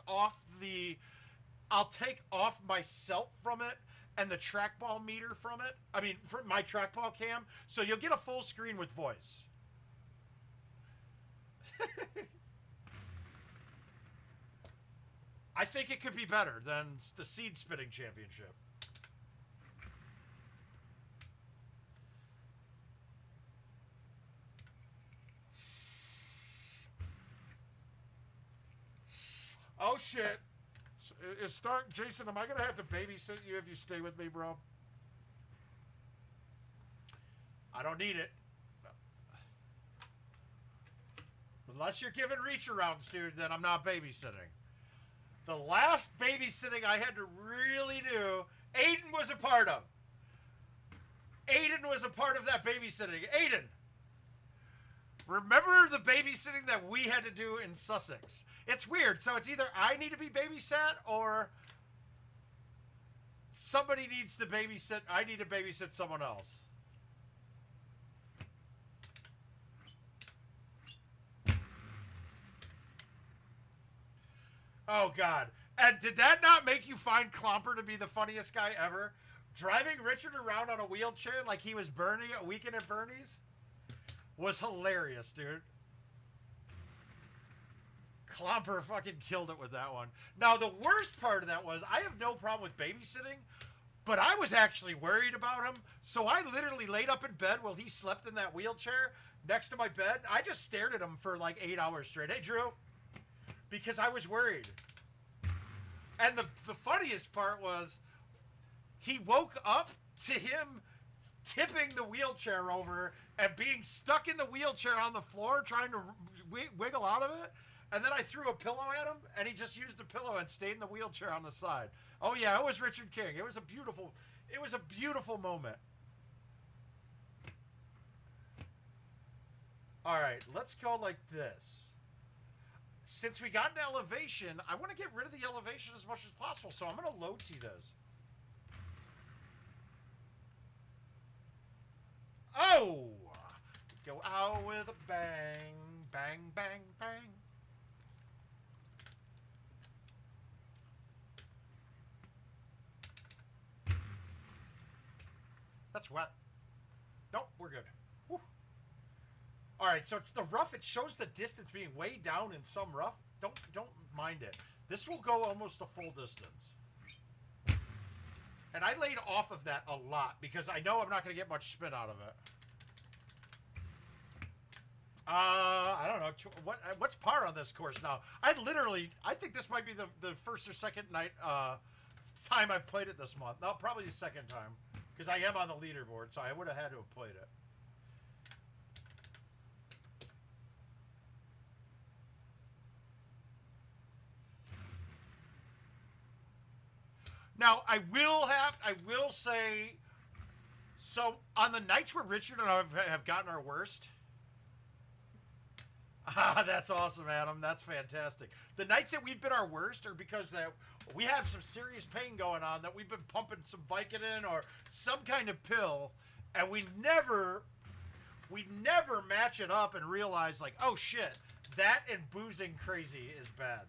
A: off myself from it and the trackball meter from it. I mean, from my trackball cam. So you'll get a full screen with voice. I think it could be better than the seed spitting championship. Oh, shit. Jason, am I going to have to babysit you if you stay with me, bro? I don't need it. Unless you're giving reach arounds, dude, then I'm not babysitting. The last babysitting I had to really do, Aiden was a part of. Aiden was a part of that babysitting. Aiden, remember the babysitting that we had to do in Sussex? It's weird. So it's either I need to be babysat or somebody needs to babysit. I need to babysit someone else. Oh, God. And did that not make you find Clomper to be the funniest guy ever? Driving Richard around on a wheelchair like he was Bernie a weekend at Bernie's was hilarious, dude. Clomper fucking killed it with that one. Now, the worst part of that was I have no problem with babysitting, but I was actually worried about him. So I literally laid up in bed while he slept in that wheelchair next to my bed. I just stared at him for like 8 hours straight. Hey, Drew. Because I was worried. And the funniest part was he woke up to him tipping the wheelchair over and being stuck in the wheelchair on the floor trying to wiggle out of it. And then I threw a pillow at him, and he just used the pillow and stayed in the wheelchair on the side. Oh, yeah, it was Richard King. It was a beautiful moment. All right, let's go like this. Since we got an elevation, I want to get rid of the elevation as much as possible, so I'm going to low tee this. Oh! Go out with a bang, bang, bang, bang. That's wet. Nope, we're good. Whew. All right, so it's the rough. It shows the distance being way down in some rough. Don't mind it. This will go almost a full distance. And I laid off of that a lot because I know I'm not going to get much spin out of it. I don't know. What's par on this course now? I think this might be the first or second night time I've played it this month. No, probably the second time because I am on the leaderboard, so I would have had to have played it. Now, I will say, so on the nights where Richard and I have gotten our worst, that's awesome, Adam. That's fantastic. The nights that we've been our worst are because that we have some serious pain going on, that we've been pumping some Vicodin or some kind of pill, and we never match it up and realize, like, oh shit, that and boozing crazy is bad.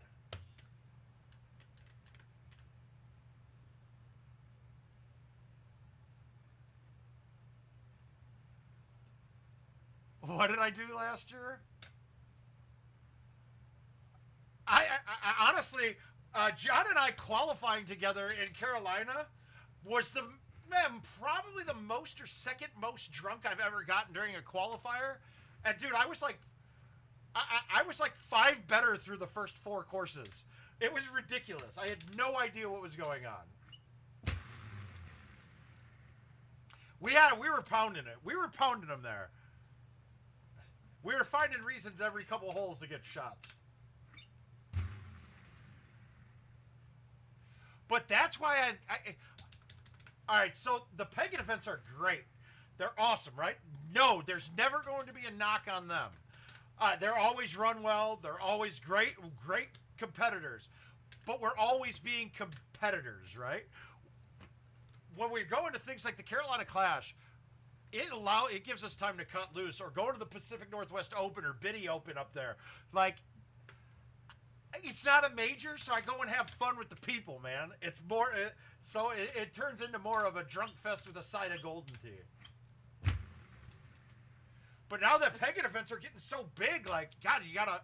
A: What did I do last year? I honestly, John and I qualifying together in Carolina was probably the most or second most drunk I've ever gotten during a qualifier. And dude, I was like 5 better through the first 4 courses. It was ridiculous. I had no idea what was going on. We were pounding it. We were pounding them there. We were finding reasons every couple holes to get shots. But that's why all right, so the Pegging events are great. They're awesome, right? No, there's never going to be a knock on them. They're always run well. They're always great competitors. But we're always being competitors, right? When we go into things like the Carolina Clash, it gives us time to cut loose or go to the Pacific Northwest Open or Biddy Open up there. Like, it's not a major, so I go and have fun with the people, man. It's more, so it turns into more of a drunk fest with a side of Golden Tee. But now that Pegging events are getting so big, like, God, you gotta,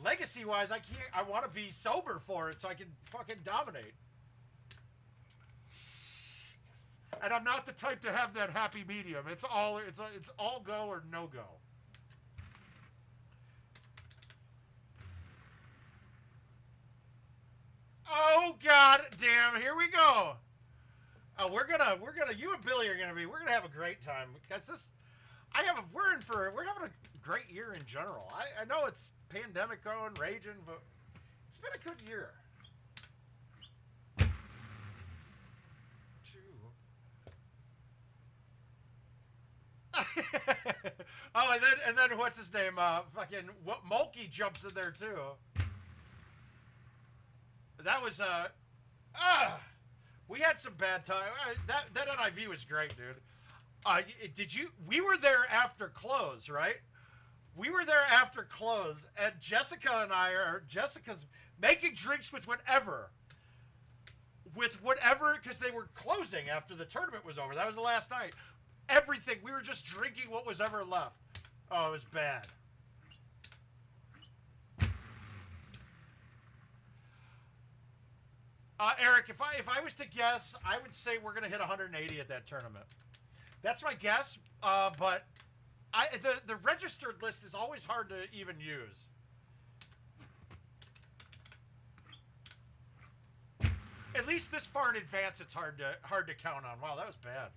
A: legacy-wise, I want to be sober for it so I can fucking dominate. And I'm not the type to have that happy medium. It's all go or no go. Oh God damn! Here we go. We're gonna. You and Billy we're gonna have a great time because we're having a great year in general. I know it's pandemic going, raging, but it's been a good year. Oh, and then what's his name? Fucking Mulkey jumps in there too. That was we had some bad time. That NIV was great, dude. We were there after close, right? We were there after close, and Jessica's making drinks with whatever, because they were closing after the tournament was over. That was the last night. Everything. We were just drinking what was ever left. Oh, it was bad. Eric, if I was to guess, I would say we're going to hit 180 at that tournament. That's my guess, but the registered list is always hard to even use. At least this far in advance, it's hard to count on. Wow, that was bad.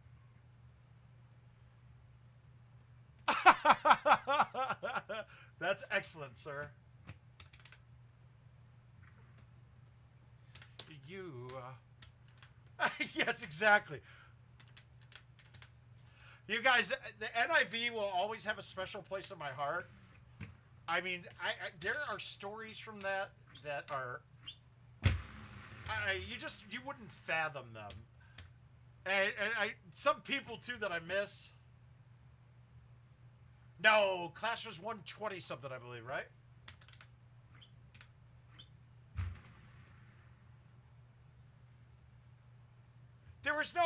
A: That's excellent, sir. Yes, exactly. You guys, the NIV will always have a special place in my heart. I mean, there are stories from that are, you wouldn't fathom them. And some people too that I miss. No, Clash was 120 something, I believe, right? There was no.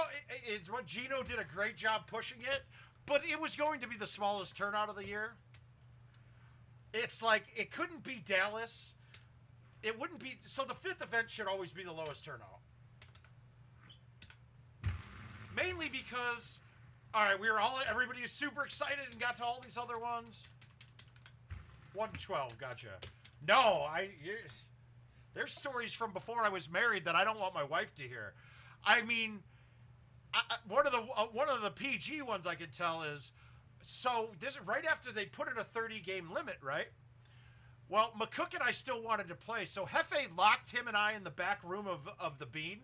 A: Gino did a great job pushing it, but it was going to be the smallest turnout of the year. It's like it couldn't be Dallas. It wouldn't be. So the 5th event should always be the lowest turnout. Mainly because, all right, everybody is super excited and got to all these other ones. 112, gotcha. No, there's stories from before I was married that I don't want my wife to hear. I mean, one of the PG ones I could tell is, so this is right after they put in a 30-game limit, right? Well, McCook and I still wanted to play, so Hefe locked him and I in the back room of the Bean,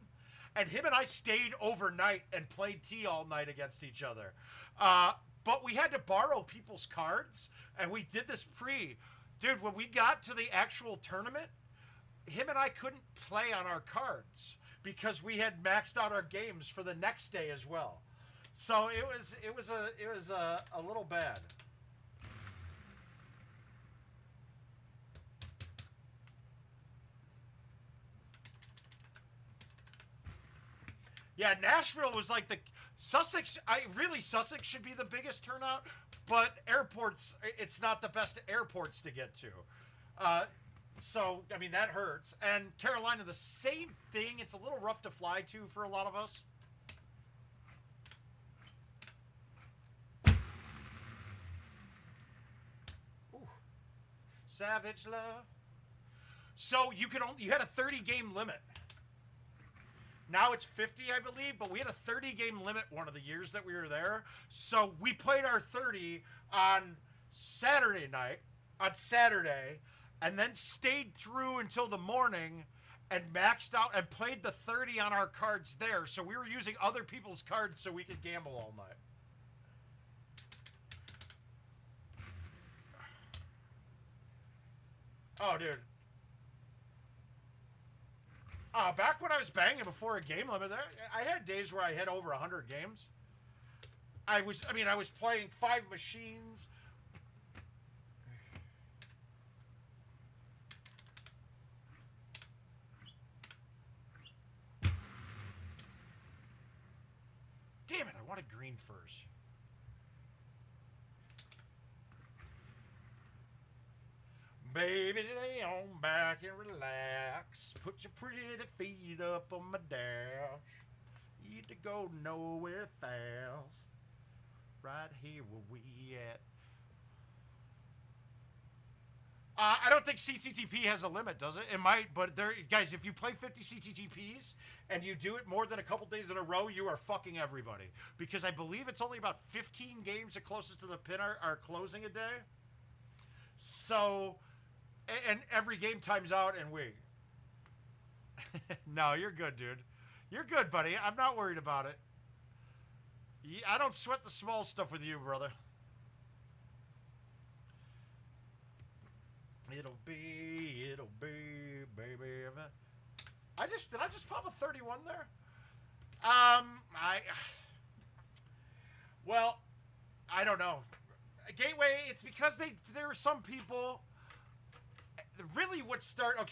A: and him and I stayed overnight and played T all night against each other. But we had to borrow people's cards, and we did this pre. Dude, when we got to the actual tournament, him and I couldn't play on our cards because we had maxed out our games for the next day as well. So it was a little bad. Yeah, Nashville was like the Sussex. Sussex should be the biggest turnout, but airports, it's not the best airports to get to. So, I mean, that hurts. And Carolina, the same thing. It's a little rough to fly to for a lot of us. Ooh. Savage love. So you had a 30-game limit. Now it's 50, I believe, but we had a 30-game limit one of the years that we were there. So we played our 30 on Saturday night, and then stayed through until the morning and maxed out and played the 30 on our cards there. So we were using other people's cards so we could gamble all night. Oh, dude. Back when I was banging before a game limit, I had days where I hit over 100 games. I was playing 5 machines. Damn it, I wanted green first. Baby, lay on back and relax. Put your pretty feet up on my dash. You to go nowhere fast. Right here where we at. I don't think CTTP has a limit, does it? It might, but guys, if you play 50 CTTPs and you do it more than a couple days in a row, you are fucking everybody. Because I believe it's only about 15 games the closest to the pin are closing a day. So, and every game times out and we. No, you're good, dude. You're good, buddy. I'm not worried about it. I don't sweat the small stuff with you, brother. It'll be, baby. Did I just pop a 31 there? Well, I don't know. Gateway, it's because there were some people, really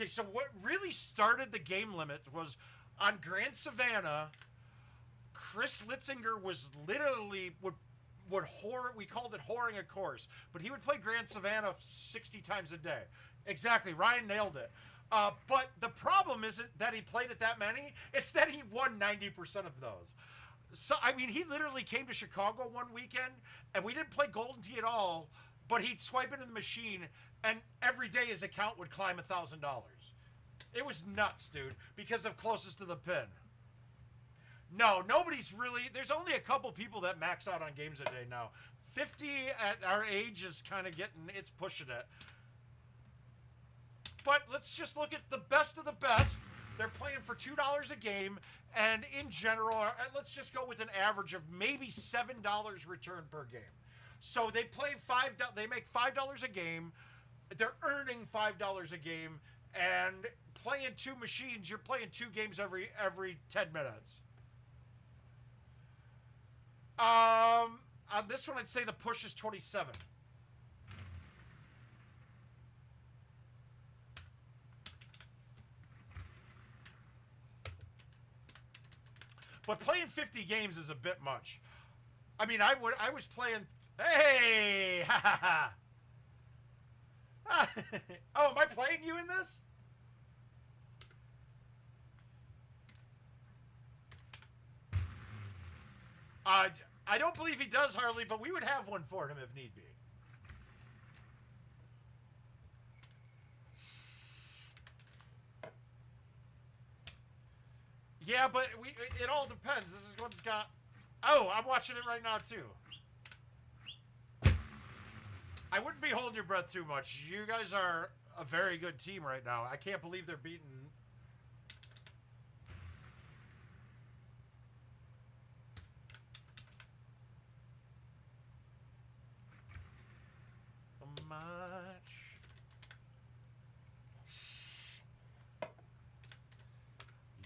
A: so what really started the game limit was on Grand Savannah, Chris Litzinger was literally, we called it whoring a course, but he would play Grand Savannah 60 times a day. Exactly, Ryan nailed it. But the problem isn't that he played it that many, it's that he won 90% of those. So, I mean, he literally came to Chicago one weekend, and we didn't play Golden Tee at all, but he'd swipe into the machine, and every day his account would climb $1,000. It was nuts, dude, because of closest to the pin. No, nobody's really, there's only a couple people that max out on games a day now. 50 at our age is kind of it's pushing it. But let's just look at the best of the best. They're playing for $2 a game, and in general, let's just go with an average of maybe $7 return per game. So they make $5 a game. They're earning $5 a game, and playing 2 machines, you're playing 2 games every 10 minutes. On this one, I'd say the push is 27. But playing 50 games is a bit much. I mean, I was playing. Hey, ha ha ha. Oh, am I playing you in this? I don't believe he does, Harley, but we would have one for him if need be. Yeah, but it all depends. This is one's got... Oh, I'm watching it right now, too. I wouldn't be holding your breath too much. You guys are a very good team right now. I can't believe they're beating... much.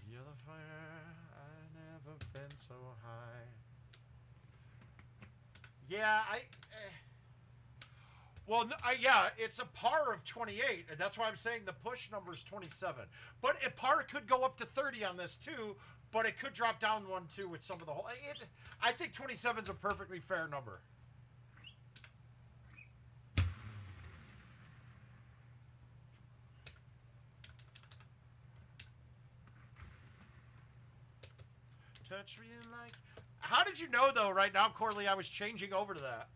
A: You're the fire, I've never been so high. Yeah, well, yeah, it's a par of 28, and that's why I'm saying the push number is 27. But a par could go up to 30 on this, too, but it could drop down one, too, with some of the whole... I think 27 is a perfectly fair number. Touch me like... How did you know, though, right now, Corley, I was changing over to that?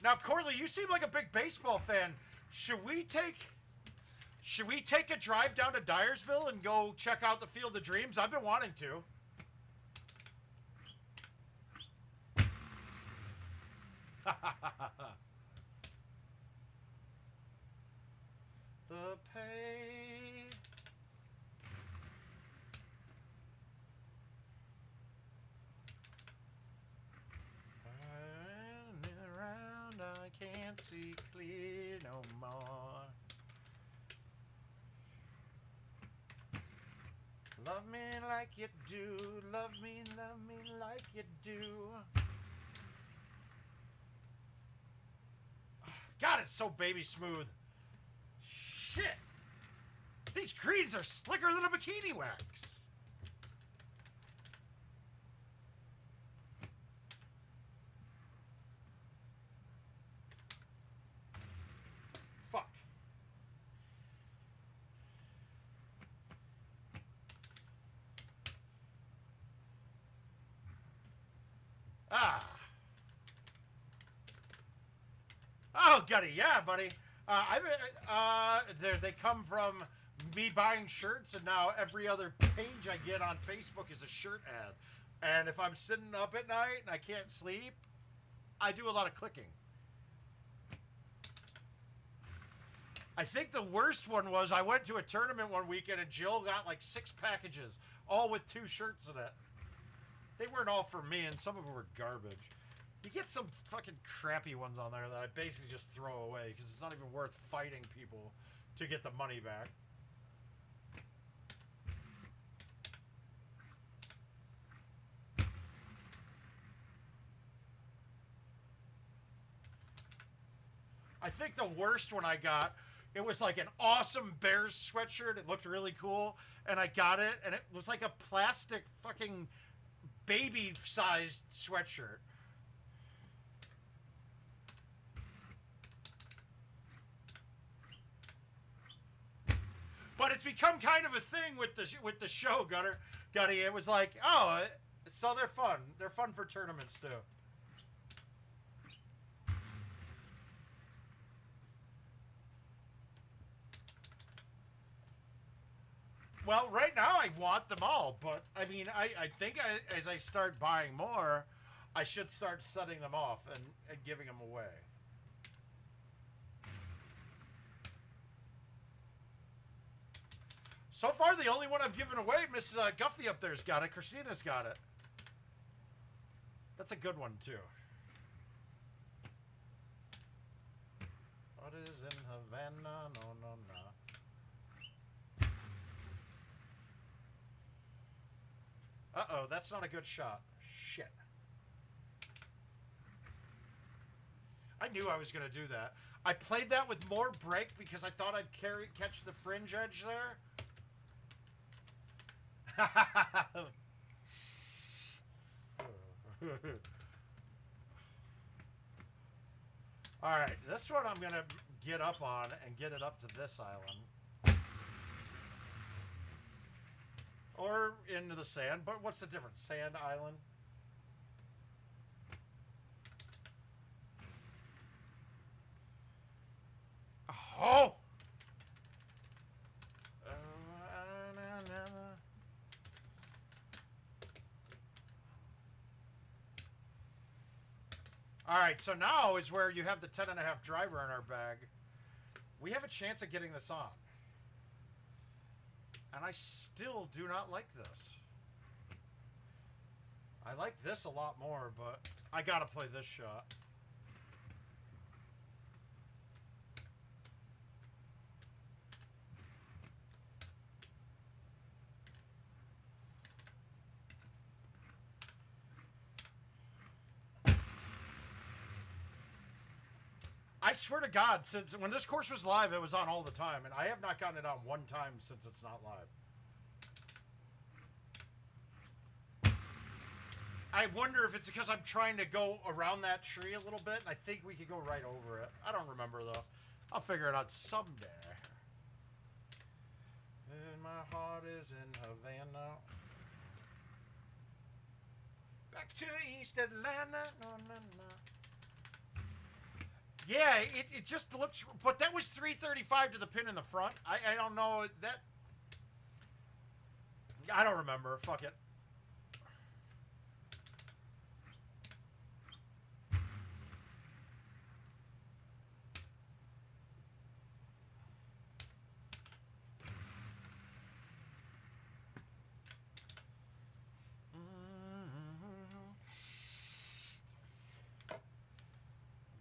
A: Now, Corley, you seem like a big baseball fan. Should we take a drive down to Dyersville and go check out the Field of Dreams? I've been wanting to. The pay. Around, I can't see clear no more. Love me like you do. Love me like you do. God, it's so baby smooth. Shit. These greens are slicker than a bikini wax. Fuck. Ah. Oh, Gutty, yeah, buddy. They come from me buying shirts, and now every other page I get on Facebook is a shirt ad. And if I'm sitting up at night and I can't sleep, I do a lot of clicking. I think the worst one was I went to a tournament one weekend and Jill got like 6 packages, all with 2 shirts in it. They weren't all for me, and some of them were garbage. You get some fucking crappy ones on there that I basically just throw away because it's not even worth fighting people to get the money back. I think the worst one I got, it was like an awesome Bears sweatshirt. It looked really cool, and I got it, and it was like a plastic fucking baby-sized sweatshirt. But it's become kind of a thing with the show, Gutty. It was like, oh, so they're fun. They're fun for tournaments too. Well, right now I want them all, but I mean, I think as I start buying more, I should start setting them off and giving them away. So far, the only one I've given away, Miss Guffey up there's got it. Christina's got it. That's a good one, too. What is in Havana? No, no, no. Uh-oh, that's not a good shot. Shit. I knew I was going to do that. I played that with more break because I thought I'd catch the fringe edge there. Alright, this one I'm gonna get up on and get it up to this island. or into the sand. But what's the difference? Sand, island? Oh! Alright, so now is where you have the 10.5 driver in our bag. We have a chance of getting this on. And I still do not like this. I like this a lot more, but I gotta play this shot. I swear to God, since when this course was live, it was on all the time, and I have not gotten it on one time since it's not live. I wonder if it's because I'm trying to go around that tree a little bit, and I think we could go right over it. I don't remember, though. I'll figure it out someday. And my heart is in Havana. Back to East Atlanta. No, no, no. Yeah, it just looks... But that was 335 to the pin in the front. I don't know. That... I don't remember. Fuck it.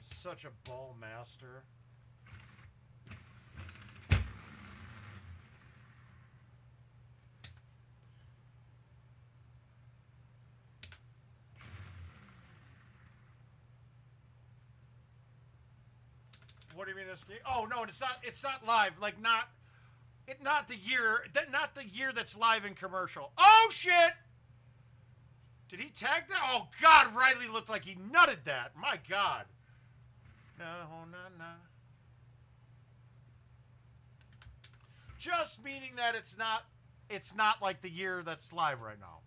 A: Such a ball master. What do you mean this game? Oh no, it's not. It's not live. Like not the year. Not the year that's live in commercial. Oh shit! Did he tag that? Oh God, Riley looked like he nutted that. My God. No, no, no. Just meaning that it's not like the year that's live right now.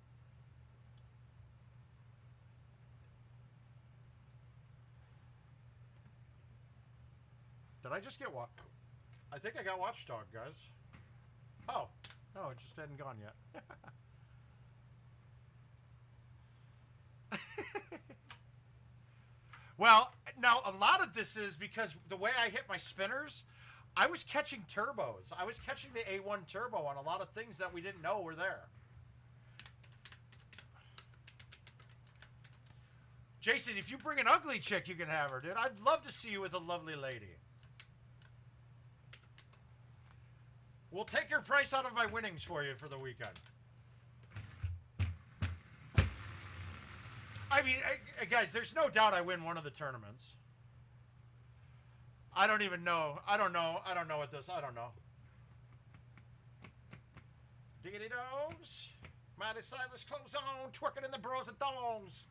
A: Did I just get what? I think I got Watchdog, guys. Oh, no, it just hadn't gone yet. Well, now a lot of this is because the way I hit my spinners, I was catching turbos. I was catching the A1 turbo on a lot of things that we didn't know were there. Jason, if you bring an ugly chick, you can have her, dude. I'd love to see you with a lovely lady. We'll take your price out of my winnings for you for the weekend. I mean, guys, there's no doubt I win one of the tournaments. I don't even know. I don't know what this... I don't know. Diggity dogs. Mighty Silas clothes on. Twerking in the bros and thongs.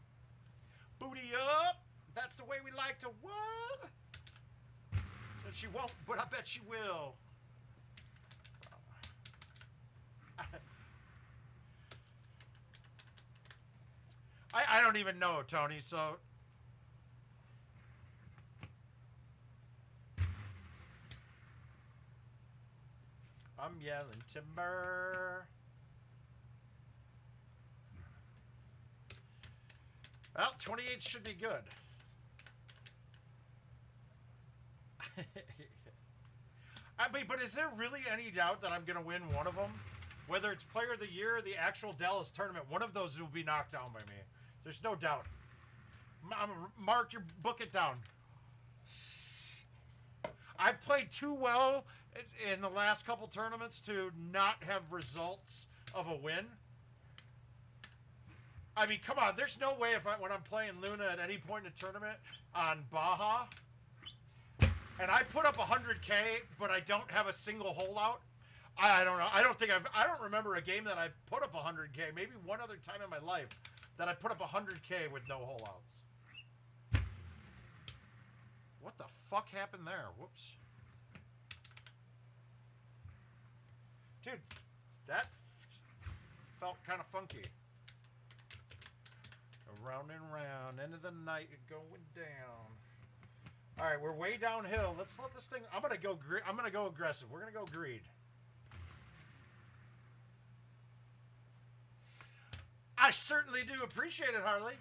A: Booty up. That's the way we like to what? Said she won't, but I bet she will. I don't even know, Tony, so... I'm yelling timber. Well, 28 should be good. I mean, but is there really any doubt that I'm going to win one of them? Whether it's Player of the Year or the actual Dallas tournament, one of those will be knocked down by me. There's no doubt. Mark, you book it down. I played too well in the last couple tournaments to not have results of a win. I mean, come on. There's no way when I'm playing Luna at any point in the tournament on Baja, and I put up 100K, but I don't have a single holdout. I don't know. I don't remember a game that I've put up 100K. Maybe one other time in my life that I put up 100K with no holdouts. What the fuck happened there? Whoops. Dude, that felt kind of funky. Round and round, end of the night, going down. All right, we're way downhill. Let's let this thing. I'm gonna go aggressive. We're gonna go greed. I certainly do appreciate it, Harley.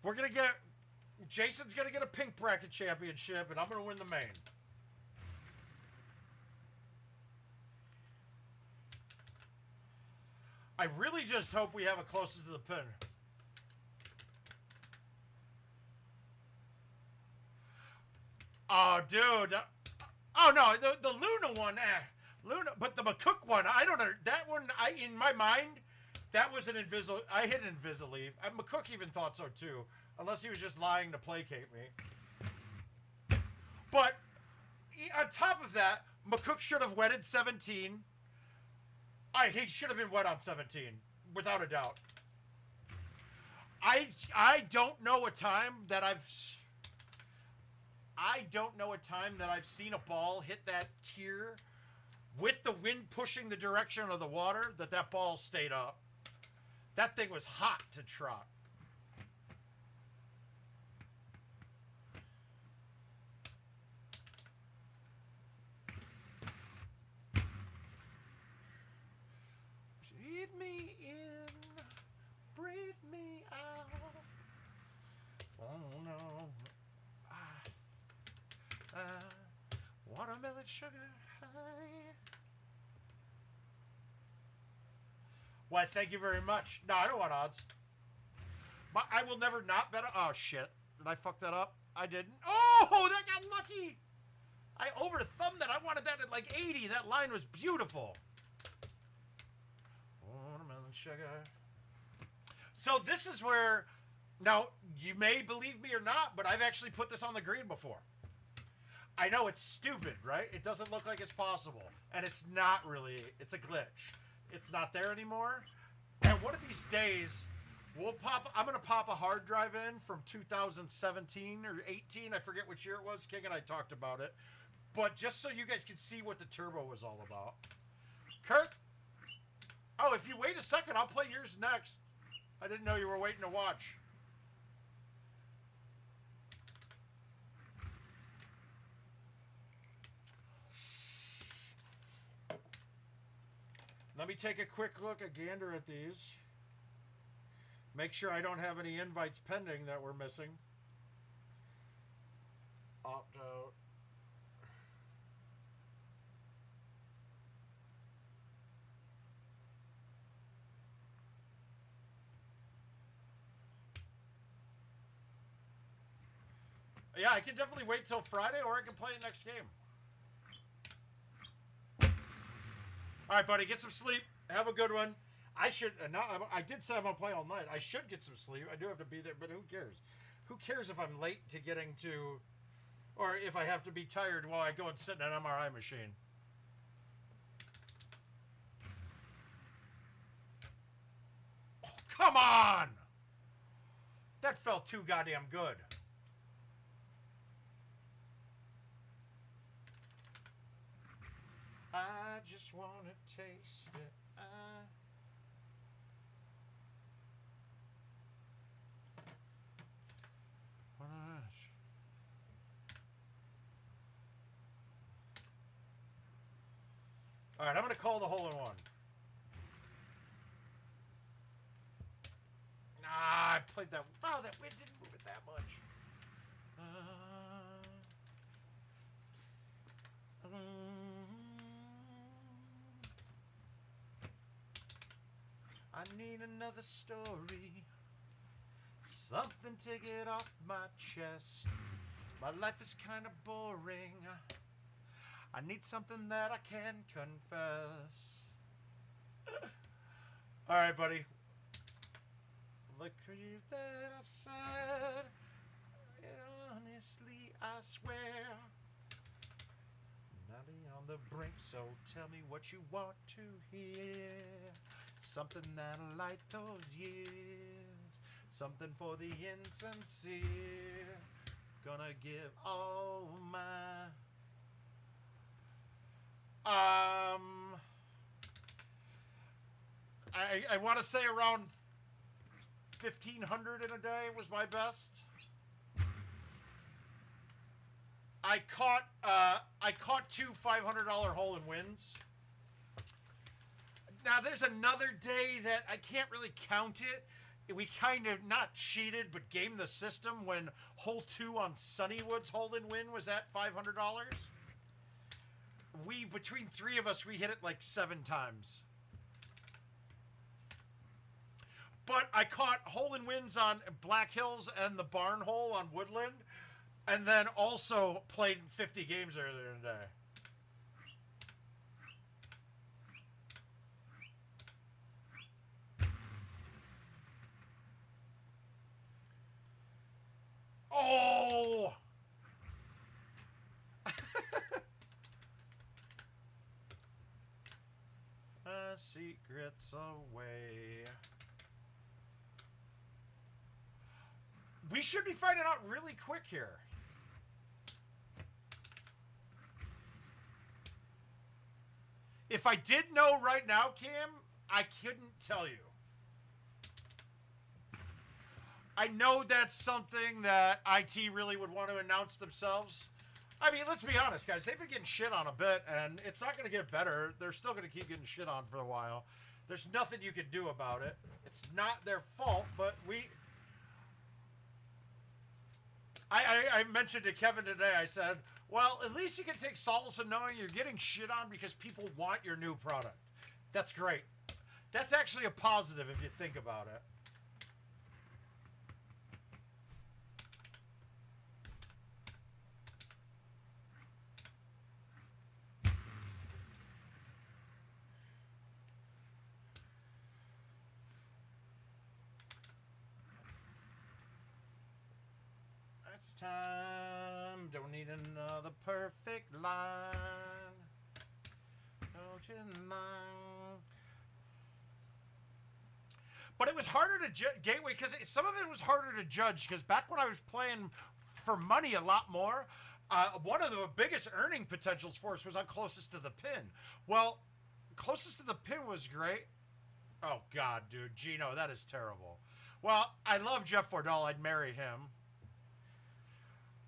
A: We're gonna get. Jason's gonna get a pink bracket championship, and I'm gonna win the main. I really just hope we have it closest to the pin. Oh, dude. Oh, no. The Luna one. Luna. But the McCook one, I don't know. That one, in my mind, that was an invisible. I hit Invisilieve. McCook even thought so, too. Unless he was just lying to placate me. But on top of that, McCook should have wedded 17. He should have been wet on 17, without a doubt. I don't know a time that I've seen a ball hit that tier with the wind pushing the direction of the water that ball stayed up. That thing was hot to trot. Breathe me in, breathe me out. Oh no. Watermelon sugar high. Why, thank you very much. No, I don't want odds. But I will never not bet. Oh, shit. Did I fuck that up? I didn't. Oh, that got lucky. I over-thumbed that. I wanted that at like 80. That line was beautiful. Watermelon sugar. So this is where, now, you may believe me or not, but I've actually put this on the green before. I know it's stupid, right? It doesn't look like it's possible. And it's not really. It's a glitch. It's not there anymore. And one of these days, I'm going to pop a hard drive in from 2017 or 18. I forget which year it was. King and I talked about it. But just so you guys can see what the turbo was all about. Kurt? Oh, if you wait a second, I'll play yours next. I didn't know you were waiting to watch. Let me take a quick look, a gander at these. Make sure I don't have any invites pending that we're missing. Opt out. Yeah, I can definitely wait till Friday, or I can play it next game. All right, buddy, get some sleep. Have a good one. I did say I'm going to play all night. I should get some sleep. I do have to be there, but who cares? Who cares if I'm late to getting to, or if I have to be tired while I go and sit in an MRI machine? Oh, come on! That felt too goddamn good. I just want to taste it. All right, I'm going to call the hole-in-one. Nah, I played that. Oh, that wind didn't move it that much. I need another story, something to get off my chest. My life is kind of boring. I need something that I can confess. All right, buddy. Look for you that I've said. Honestly, I swear. Not on the brink, so tell me what you want to hear. Something that'll light those years. Something for the insincere. Gonna give all my I want to say around 1,500 in a day was my best. I caught two $500 hole-in-wins. Now there's another day that I can't really count it. We kind of not cheated, but gamed the system when hole 2 on Sunnywood's hole-in-win was at $500. Between 3 of us, we hit it like 7 times. But I caught hole-in-wins on Black Hills and the Barn Hole on Woodland, and then also played 50 games earlier today. Oh! Secrets away. We should be finding out really quick here. If I did know right now, Cam, I couldn't tell you. I know that's something that IT really would want to announce themselves. I mean, let's be honest, guys. They've been getting shit on a bit, and it's not going to get better. They're still going to keep getting shit on for a while. There's nothing you can do about it. It's not their fault, but I mentioned to Kevin today, I said, well, at least you can take solace in knowing you're getting shit on because people want your new product. That's great. That's actually a positive if you think about it. Time, don't need another perfect line. Don't you mind? But it was harder to judge Gateway because some of it was harder to judge because back when I was playing for money a lot more, one of the biggest earning potentials for us was on closest to the pin. Well, closest to the pin was great. Oh God, dude, Gino, that is terrible. Well, I love Jeff Fordall. I'd marry him.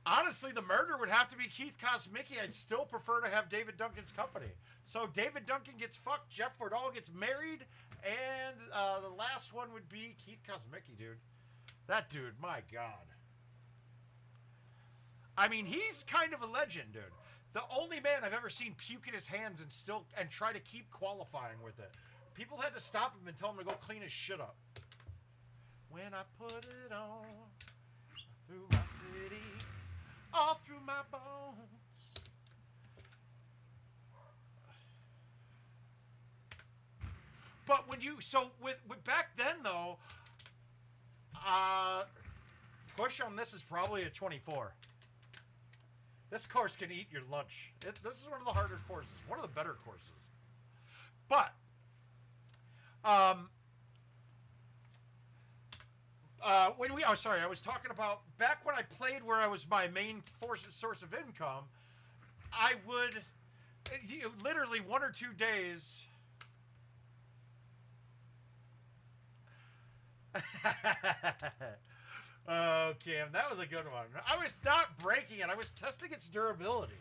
A: Honestly, the murder would have to be Keith Kosmicki. I'd still prefer to have David Duncan's company. So David Duncan gets fucked, Jeff Fordall gets married, and the last one would be Keith Kosmicki, dude. That dude, my God. I mean, he's kind of a legend, dude. The only man I've ever seen puke in his hands and try to keep qualifying with it. People had to stop him and tell him to go clean his shit up. When I put it on, through my pretty, all through my bones. But when you, so with back then though, push on this is probably a 24. This course can eat your lunch. This is one of the harder courses, one of the better courses. But, I was talking about back when I played where I was my main source of income, I would, literally 1 or 2 days. Oh, Cam, that was a good one. I was not breaking it. I was testing its durability.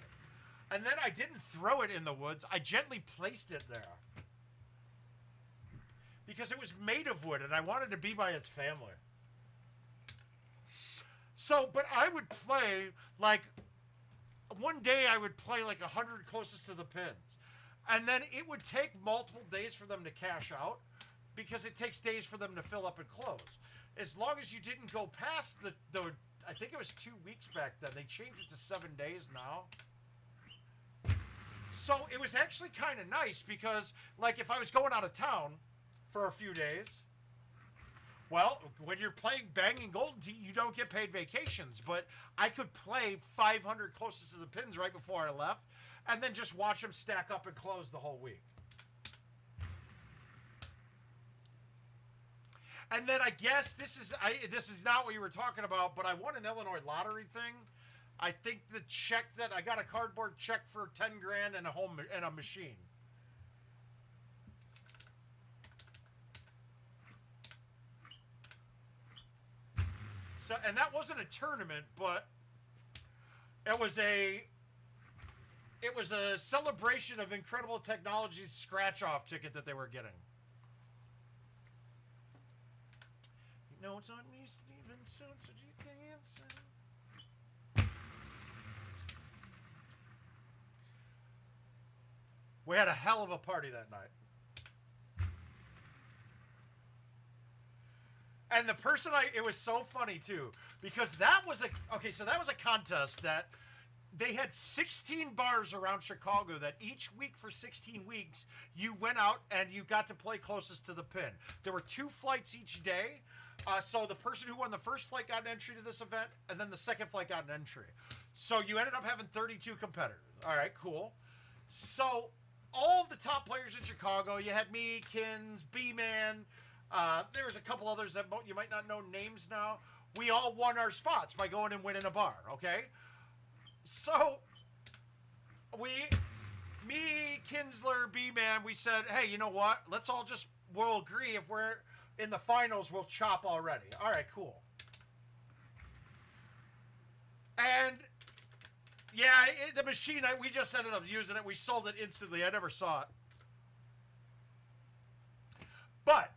A: And then I didn't throw it in the woods. I gently placed it there. Because it was made of wood, and I wanted to be by its family. So, but I would play, like, one day I would play like 100 closest to the pins. And then it would take multiple days for them to cash out, because it takes days for them to fill up and close. As long as you didn't go past the I think it was 2 weeks back then. They changed it to 7 days now. So it was actually kind of nice because, like, if I was going out of town for a few days, well, when you're playing banging Golden Tee, you don't get paid vacations. But I could play 500 closest to the pins right before I left, and then just watch them stack up and close the whole week. And then I guess this is not what you were talking about, but I won an Illinois lottery thing I think the check that I got a cardboard check for 10 grand and a home and a machine. So, and that wasn't a tournament, but it was a celebration of Incredible Technology's scratch-off ticket that they were getting. You know it's on me, Steven, so you dancing. We had a hell of a party that night. And the person it was so funny too, because that was that was a contest that they had 16 bars around Chicago that each week for 16 weeks, you went out and you got to play closest to the pin. There were 2 flights each day. So the person who won the first flight got an entry to this event, and then the second flight got an entry. So you ended up having 32 competitors. All right, cool. So all of the top players in Chicago, you had me, Kins, B-Man, there was a couple others that you might not know names now. We all won our spots by going and winning a bar, okay? So, me, Kinsler, B-Man, we said, hey, you know what? We'll agree if we're in the finals, we'll chop already. All right, cool. And, yeah, the machine, we just ended up using it. We sold it instantly. I never saw it. But,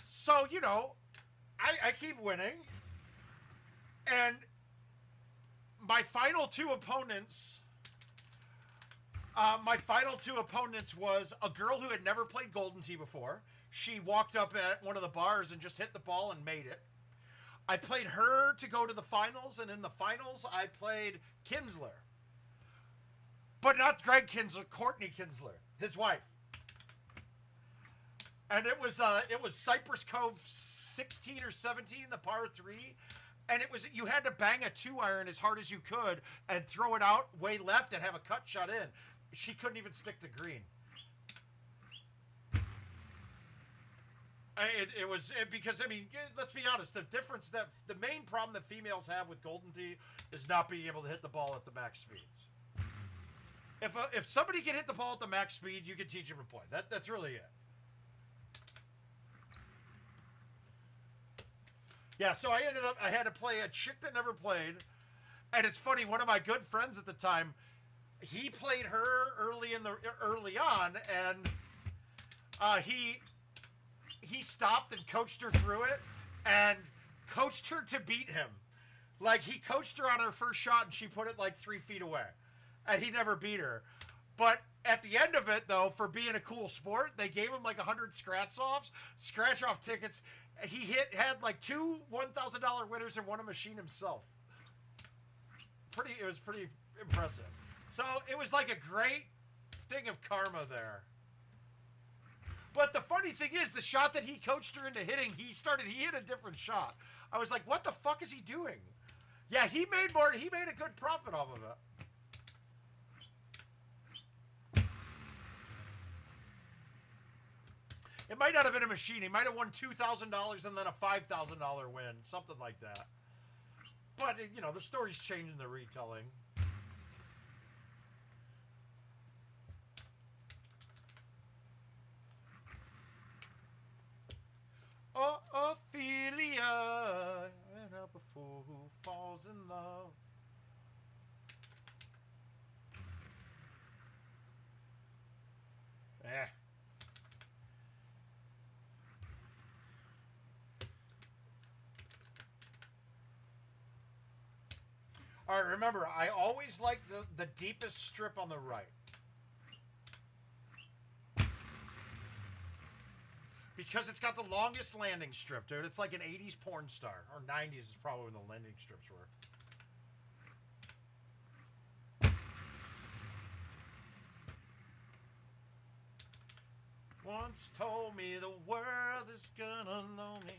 A: so, you know, I keep winning. And my final two opponents was a girl who had never played Golden Tee before. She walked up at one of the bars and just hit the ball and made it. I played her to go to the finals, and in the finals, I played Kinsler. But not Greg Kinsler, Courtney Kinsler, his wife. And it was Cypress Cove 16 or 17, the par 3. And you had to bang a 2-iron as hard as you could and throw it out way left and have a cut shot in. She couldn't even stick the green. Because, I mean, let's be honest, the main problem that females have with Golden Tee is not being able to hit the ball at the max speeds. If somebody can hit the ball at the max speed, you can teach them to play. That's really it. Yeah, so I had to play a chick that never played. And it's funny, one of my good friends at the time, he played her early on, and he stopped and coached her through it and coached her to beat him. Like, he coached her on her first shot and she put it like 3 feet away. And he never beat her. But at the end of it, though, for being a cool sport, they gave him like 100 scratch-off tickets. He had like 2 $1,000 winners and won a machine himself. It was pretty impressive. So it was like a great thing of karma there. But the funny thing is, the shot that he coached her into hitting, he hit a different shot. I was like, what the fuck is he doing? Yeah, he made a good profit off of it. It might not have been a machine. He might have won $2,000 and then a $5,000 win, something like that. But, you know, the story's changing the retelling. Oh, Ophelia, and up a fool who falls in love. All right, remember, I always like the deepest strip on the right. Because it's got the longest landing strip, dude. It's like an 80s porn star. Or 90s is probably when the landing strips were. Once told me the world is gonna know me.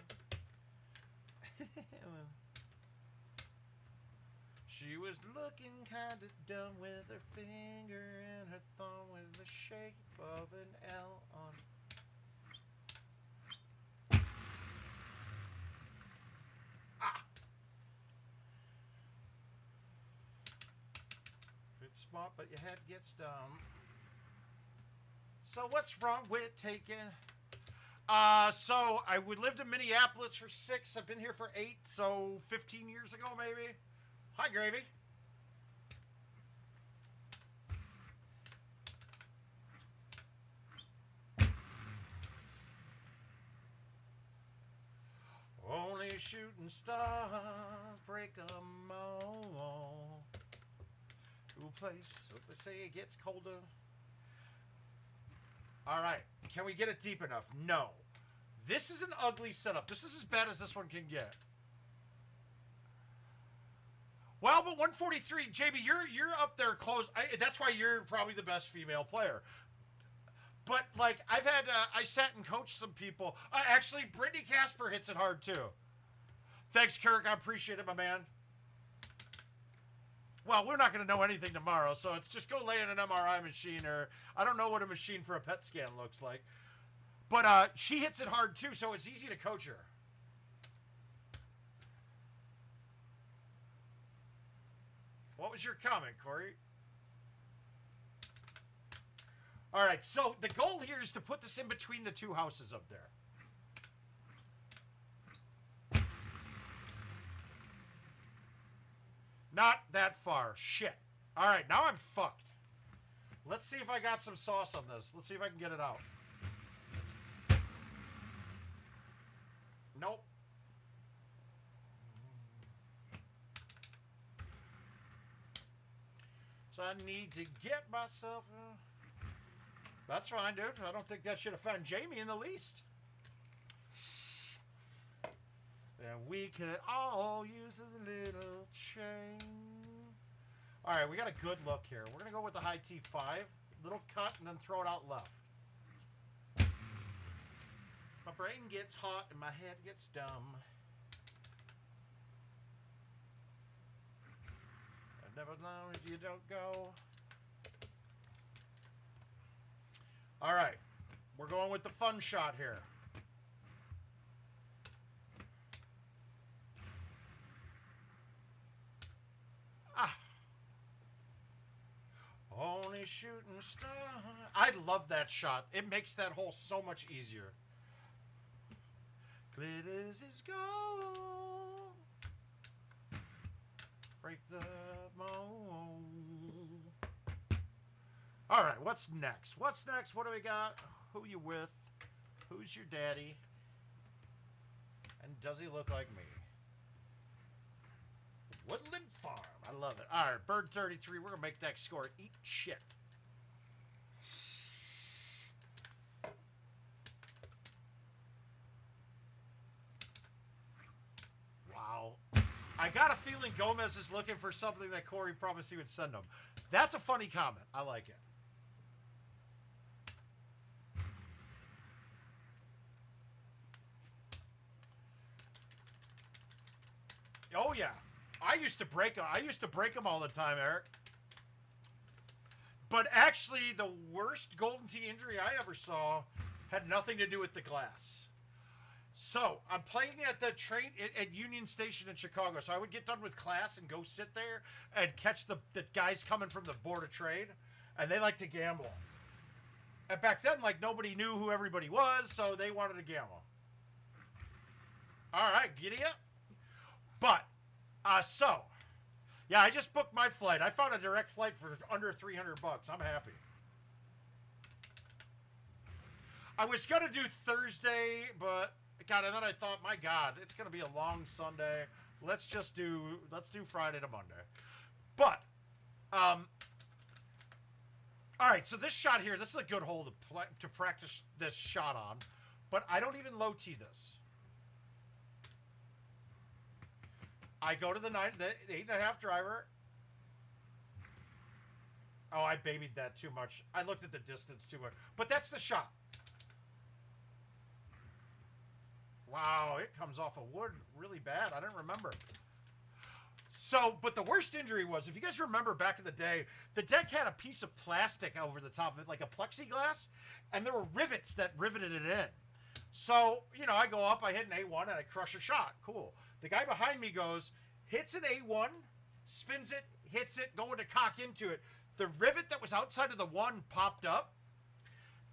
A: She was looking kinda dumb with her finger and her thumb with the shape of an L on it. smart, but your head gets dumb. So what's wrong with taking... So I lived in Minneapolis for 6. I've been here for 8, so 15 years ago, maybe. Hi, Gravy. Only shooting stars break 'em all. To a place, what they say, it gets colder. All right, can we get it deep enough? No. This is an ugly setup. This is as bad as this one can get. Well, but 143, JB, you're up there close. That's why you're probably the best female player. But, like, I've had, I sat and coached some people. Actually, Brittany Casper hits it hard, too. Thanks, Kirk. I appreciate it, my man. Well, we're not going to know anything tomorrow, so it's just go lay in an MRI machine, or I don't know what a machine for a PET scan looks like. But she hits it hard, too, so it's easy to coach her. What was your comment, Corey? All right, so the goal here is to put this in between the two houses up there. Not that far. Shit. All right, now I'm fucked. Let's see if I got some sauce on this. Let's see if I can get it out. Nope. So I need to get myself... That's fine, dude. I don't think that should offend Jamie in the least. And we could all use a little change. All right, we got a good look here. We're going to go with the high T5. Little cut and then throw it out left. My brain gets hot and my head gets dumb. I never know if you don't go. All right, we're going with the fun shot here. Ah. Only shooting star. I love that shot. It makes that hole so much easier. Glitters is gold. Break the mold. All right, what's next? What's next? What do we got? Who you with? Who's your daddy? And does he look like me? Woodland Farm. I love it. All right, bird 33. We're going to make that score eat shit. Wow. I got a feeling Gomez is looking for something that Corey promised he would send him. That's a funny comment. I like it. Oh, yeah. I used to break them. I used to break them all the time, Eric. But actually, the worst Golden Tee injury I ever saw had nothing to do with the glass. So, I'm playing at the train at Union Station in Chicago. So, I would get done with class and go sit there and catch the guys coming from the Board of Trade. And they like to gamble. And back then, like, nobody knew who everybody was, so they wanted to gamble. All right, giddy up. But, so, yeah, I just booked my flight. I found a direct flight for under $300. I'm happy. I was going to do Thursday, but, God, and then I thought, my God, it's going to be a long Sunday. Let's do Friday to Monday. But, all right, so this shot here, this is a good hole to practice this shot on. But I don't even low tee this. I go to the 8.5 driver. Oh, I babied that too much. I looked at the distance too much. But that's the shot. Wow, it comes off of wood really bad. I didn't remember. So, but the worst injury was, if you guys remember back in the day, the deck had a piece of plastic over the top of it, like a plexiglass, and there were rivets that riveted it in. So, you know, I go up, I hit an A1, and I crush a shot. Cool. The guy behind me goes, hits an A1, spins it, hits it, going to cock into it. the rivet that was outside of the one popped up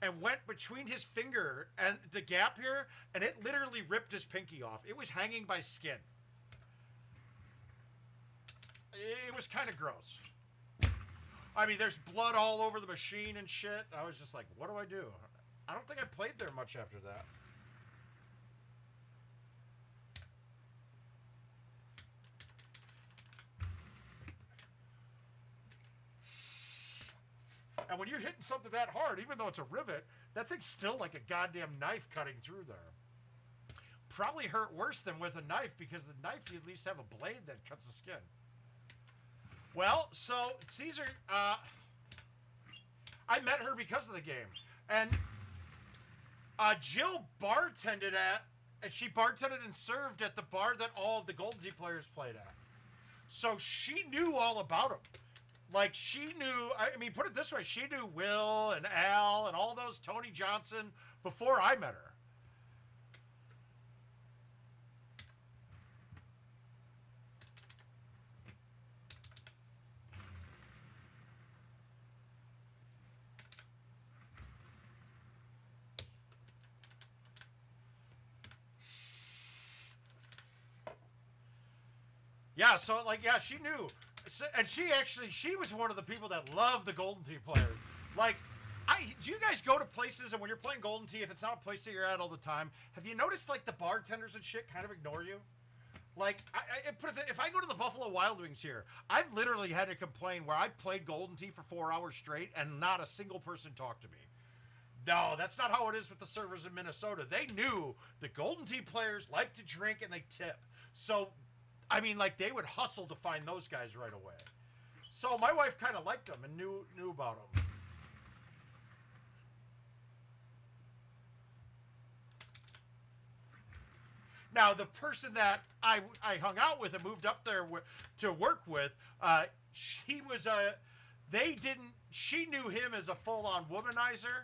A: and went between his finger and the gap here, and it literally ripped his pinky off. It was hanging by skin. It was kind of gross. I mean, there's blood all over the machine and shit. I was just like, what do I do? I don't think I played there much after that. And when you're hitting something that hard, even though it's a rivet, that thing's still like a goddamn knife cutting through there. Probably hurt worse than with a knife, because the knife, you at least have a blade that cuts the skin. Well, so Caesar, I met her because of the game. And Jill bartended at, and she bartended and served at the bar that all of the Golden Tee players played at. So she knew all about them. Like, she knew, I mean, put it this way, she knew Will and Al and all those, Tony Johnson, before I met her. Yeah, so, like, yeah, she knew. And she was one of the people that loved the Golden Tee players. Like, do you guys go to places, and when you're playing Golden Tee, if it's not a place that you're at all the time, have you noticed, like, the bartenders and shit kind of ignore you? Like, if I go to the Buffalo Wild Wings here, I've literally had to complain where I played Golden Tee for 4 hours straight, and not a single person talked to me. No, that's not how it is with the servers in Minnesota. They knew the Golden Tee players like to drink and they tip. So, I mean, like, they would hustle to find those guys right away. So my wife kind of liked them and knew about them. Now, the person that I hung out with and moved up there to work with, she knew him as a full-on womanizer.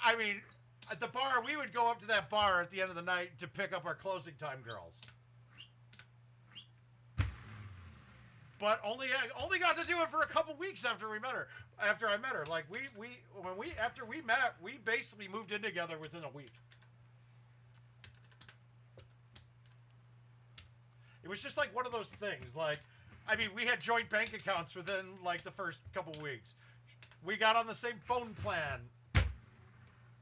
A: I mean, at the bar, we would go up to that bar at the end of the night to pick up our closing time girls. But only got to do it for a couple weeks after we met her. After I met her, like after we met, we basically moved in together within a week. It was just like one of those things. Like, I mean, we had joint bank accounts within like the first couple weeks. We got on the same phone plan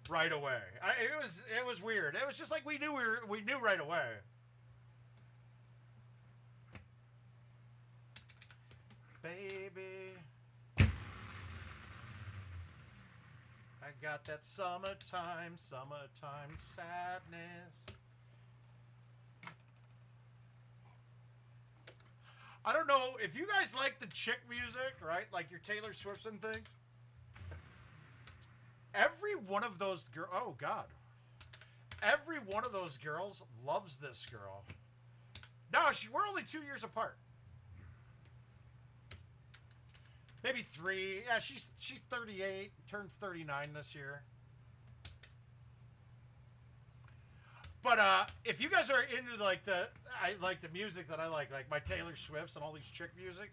A: right away. It was weird. It was just like we knew right away. Baby, I got that summertime sadness. I don't know if you guys like the chick music, right? Like your Taylor Swifts and things. Every one of those girls, oh God. Every one of those girls loves this girl. No, we're only 2 years apart. Maybe 3. Yeah, she's 38, turns 39 this year. But if you guys are into like the music that I like my Taylor Swifts and all these chick music,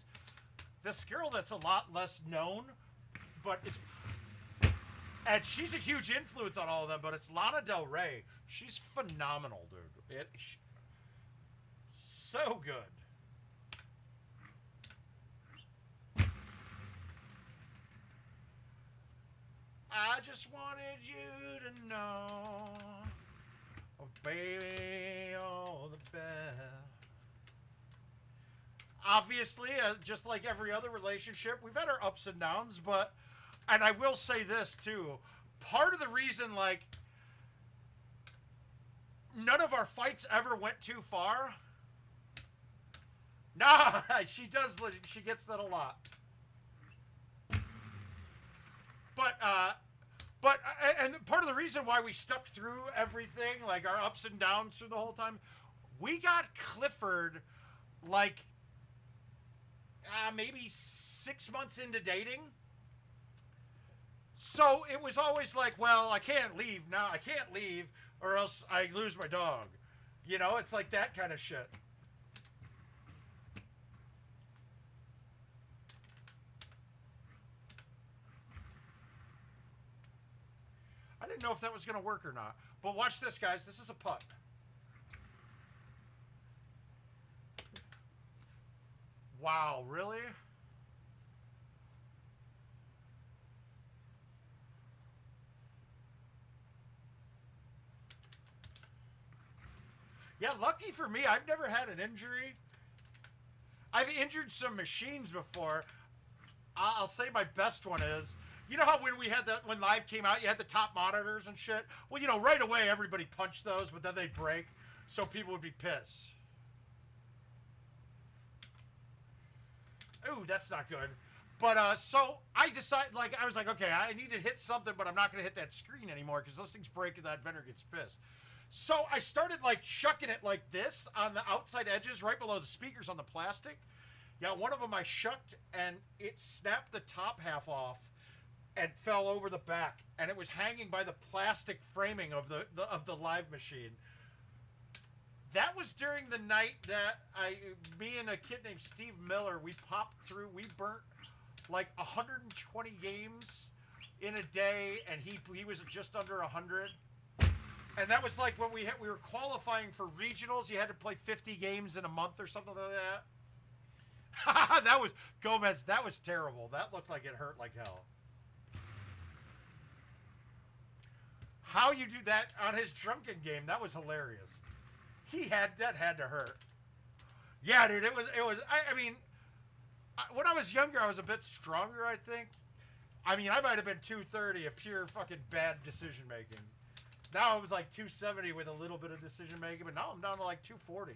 A: this girl that's a lot less known, but and she's a huge influence on all of them, but it's Lana Del Rey. She's phenomenal, dude. So good. I just wanted you to know, oh baby, oh the best. Obviously, just like every other relationship, we've had our ups and downs, and I will say this too, part of the reason, like, none of our fights ever went too far. Nah, she gets that a lot. And part of the reason why we stuck through everything, like our ups and downs through the whole time, we got Clifford like maybe 6 months into dating. So it was always like, well, I can't leave now. I can't leave or else I lose my dog. You know, it's like that kind of shit. I didn't know if that was going to work or not. But watch this, guys. This is a putt. Wow, really? Yeah, lucky for me, I've never had an injury. I've injured some machines before. I'll say my best one is, you know how when Live came out, you had the top monitors and shit? Well, you know, right away everybody punched those, but then they'd break, so people would be pissed. Ooh, that's not good. But, so I decided, like, I was like, okay, I need to hit something, but I'm not going to hit that screen anymore because those things break and that vendor gets pissed. So I started, like, shucking it like this on the outside edges right below the speakers on the plastic. Yeah, one of them I shucked, and it snapped the top half off and fell over the back. And it was hanging by the plastic framing of the Live machine. That was during the night that me and a kid named Steve Miller, we burnt like 120 games in a day, and he was just under 100. And that was like when we were qualifying for regionals. You had to play 50 games in a month or something like that. That was Gomez. That was terrible. That looked like it hurt like hell. How you do that on his drunken game? That was hilarious. That had to hurt. Yeah, dude. It was. I mean, when I was younger, I was a bit stronger. I think. I mean, I might have been 230 of pure fucking bad decision making. Now I was like 270 with a little bit of decision making, but now I'm down to like 240.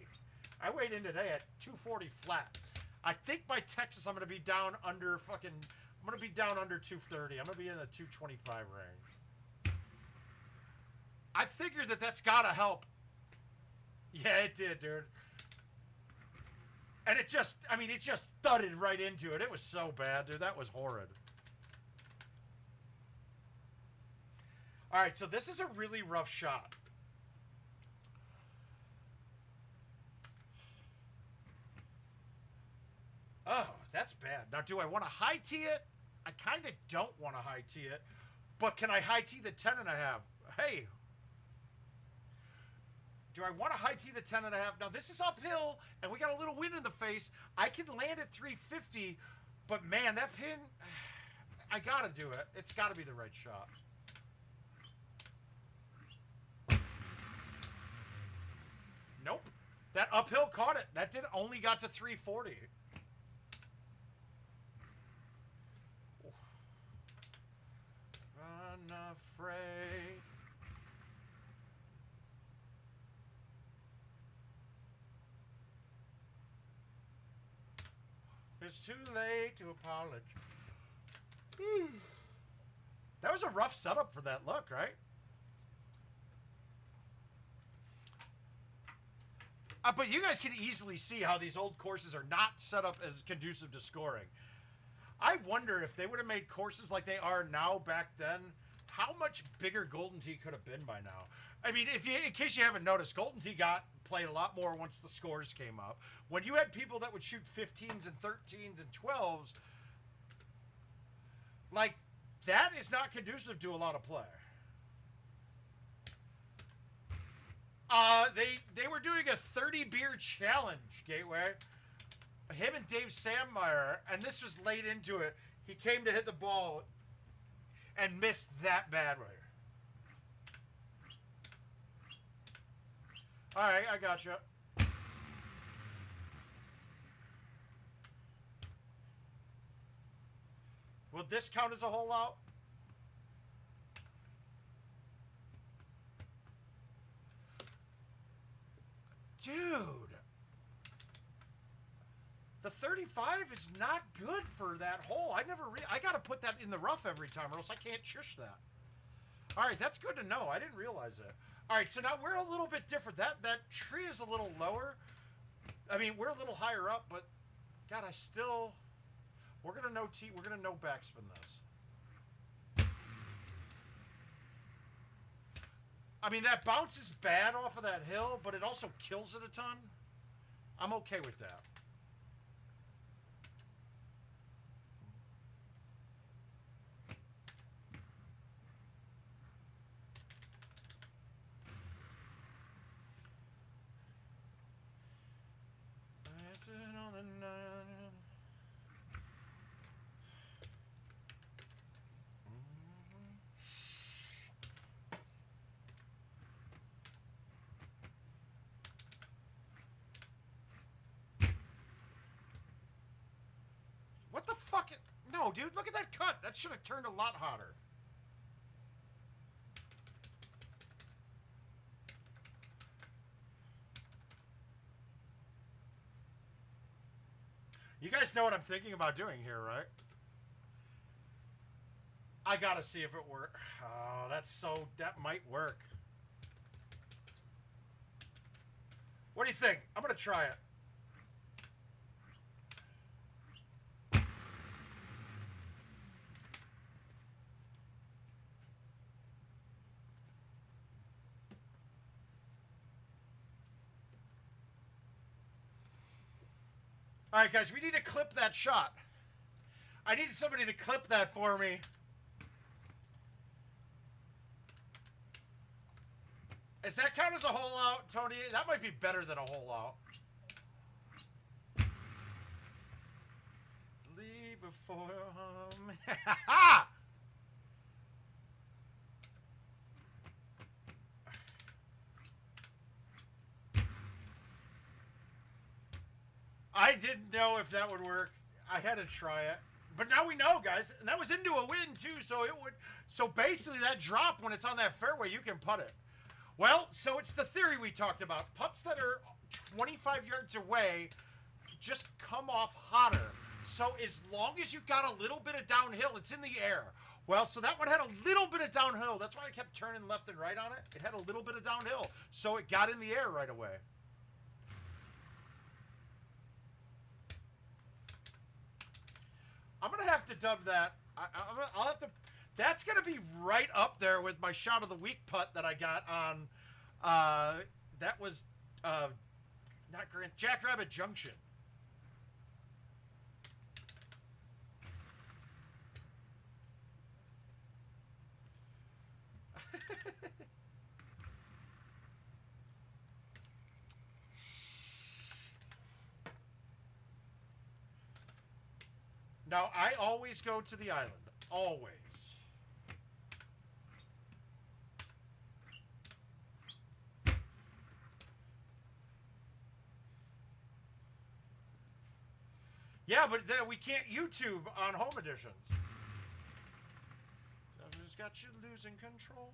A: I weighed in today at 240 flat. I think by Texas I'm gonna be down under fucking. I'm gonna be down under 230. I'm gonna be in the 225 range. I figured that's gotta help. Yeah, it did, dude. And it just thudded right into it. It was so bad, dude. That was horrid. All right, so this is a really rough shot. Oh, that's bad. Now, do I want to high tee it? I kind of don't want to high tee it, but can I high tee the 10.5? Hey. Do I want to high tee the 10.5? Now, this is uphill, and we got a little wind in the face. I can land at 350, but man, that pin, I got to do it. It's got to be the right shot. Nope. That uphill caught it. That only got to 340. Unafraid. It's too late to apologize. That was a rough setup for that look, right? But you guys can easily see how these old courses are not set up as conducive to scoring. I wonder if they would have made courses like they are now back then, how much bigger Golden Tee could have been by now. I mean, in case you haven't noticed, Golden Tee got played a lot more once the scores came up. When you had people that would shoot 15s and 13s and 12s, like, that is not conducive to a lot of play. They were doing a 30 beer challenge, Gateway. Him and Dave Sandmeyer, and this was late into it. He came to hit the ball and missed that badly. All right, I got you. Will this count as a hole out? Dude. The 35 is not good for that hole. I got to put that in the rough every time or else I can't shush that. All right, that's good to know. I didn't realize that. All right, so now we're a little bit different. That tree is a little lower. I mean, we're a little higher up, but God, we're gonna no backspin this. I mean, that bounce is bad off of that hill, but it also kills it a ton. I'm okay with that. What the fuck? No, dude, look at that cut. That should have turned a lot hotter. You guys know what I'm thinking about doing here, right? I gotta see if it works. Oh, that might work. What do you think? I'm gonna try it. All right, guys, we need to clip that shot. I need somebody to clip that for me. Does that count as a hole out, Tony? That might be better than a hole out. Leave before I didn't know if that would work. I had to try it. But now we know, guys. And that was into a win, too. So basically, that drop, when it's on that fairway, you can putt it. Well, so it's the theory we talked about. Putts that are 25 yards away just come off hotter. So as long as you got a little bit of downhill, it's in the air. Well, so that one had a little bit of downhill. That's why I kept turning left and right on it. It had a little bit of downhill. So it got in the air right away. I'm going to have to dub that. I'll have to... That's going to be right up there with my shot of the week putt that I got on... that was... not Grant... Jackrabbit Junction. Now, I always go to the island. Always. Yeah, but we can't YouTube on Home Editions. Who's got you losing control?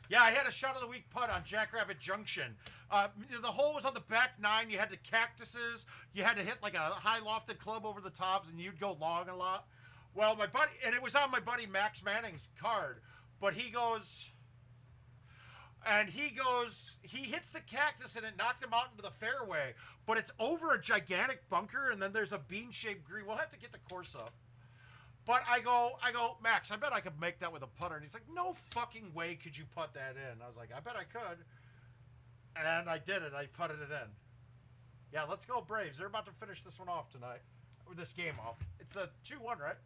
A: Yeah, I had a shot of the week putt on Jackrabbit Junction. The hole was on the back nine. You had the cactuses. You had to hit like a high lofted club over the tops, and you'd go long a lot. Well, my buddy, and it was on my buddy Max Manning's card, but he goes, he hits the cactus, and it knocked him out into the fairway, but it's over a gigantic bunker, and then there's a bean-shaped green. We'll have to get the course up. But I go, Max, I bet I could make that with a putter. And he's like, no fucking way could you putt that in. I was like, I bet I could. And I did it. I putted it in. Yeah, let's go Braves. They're about to finish this one off tonight. Or this game off. It's a 2-1, right?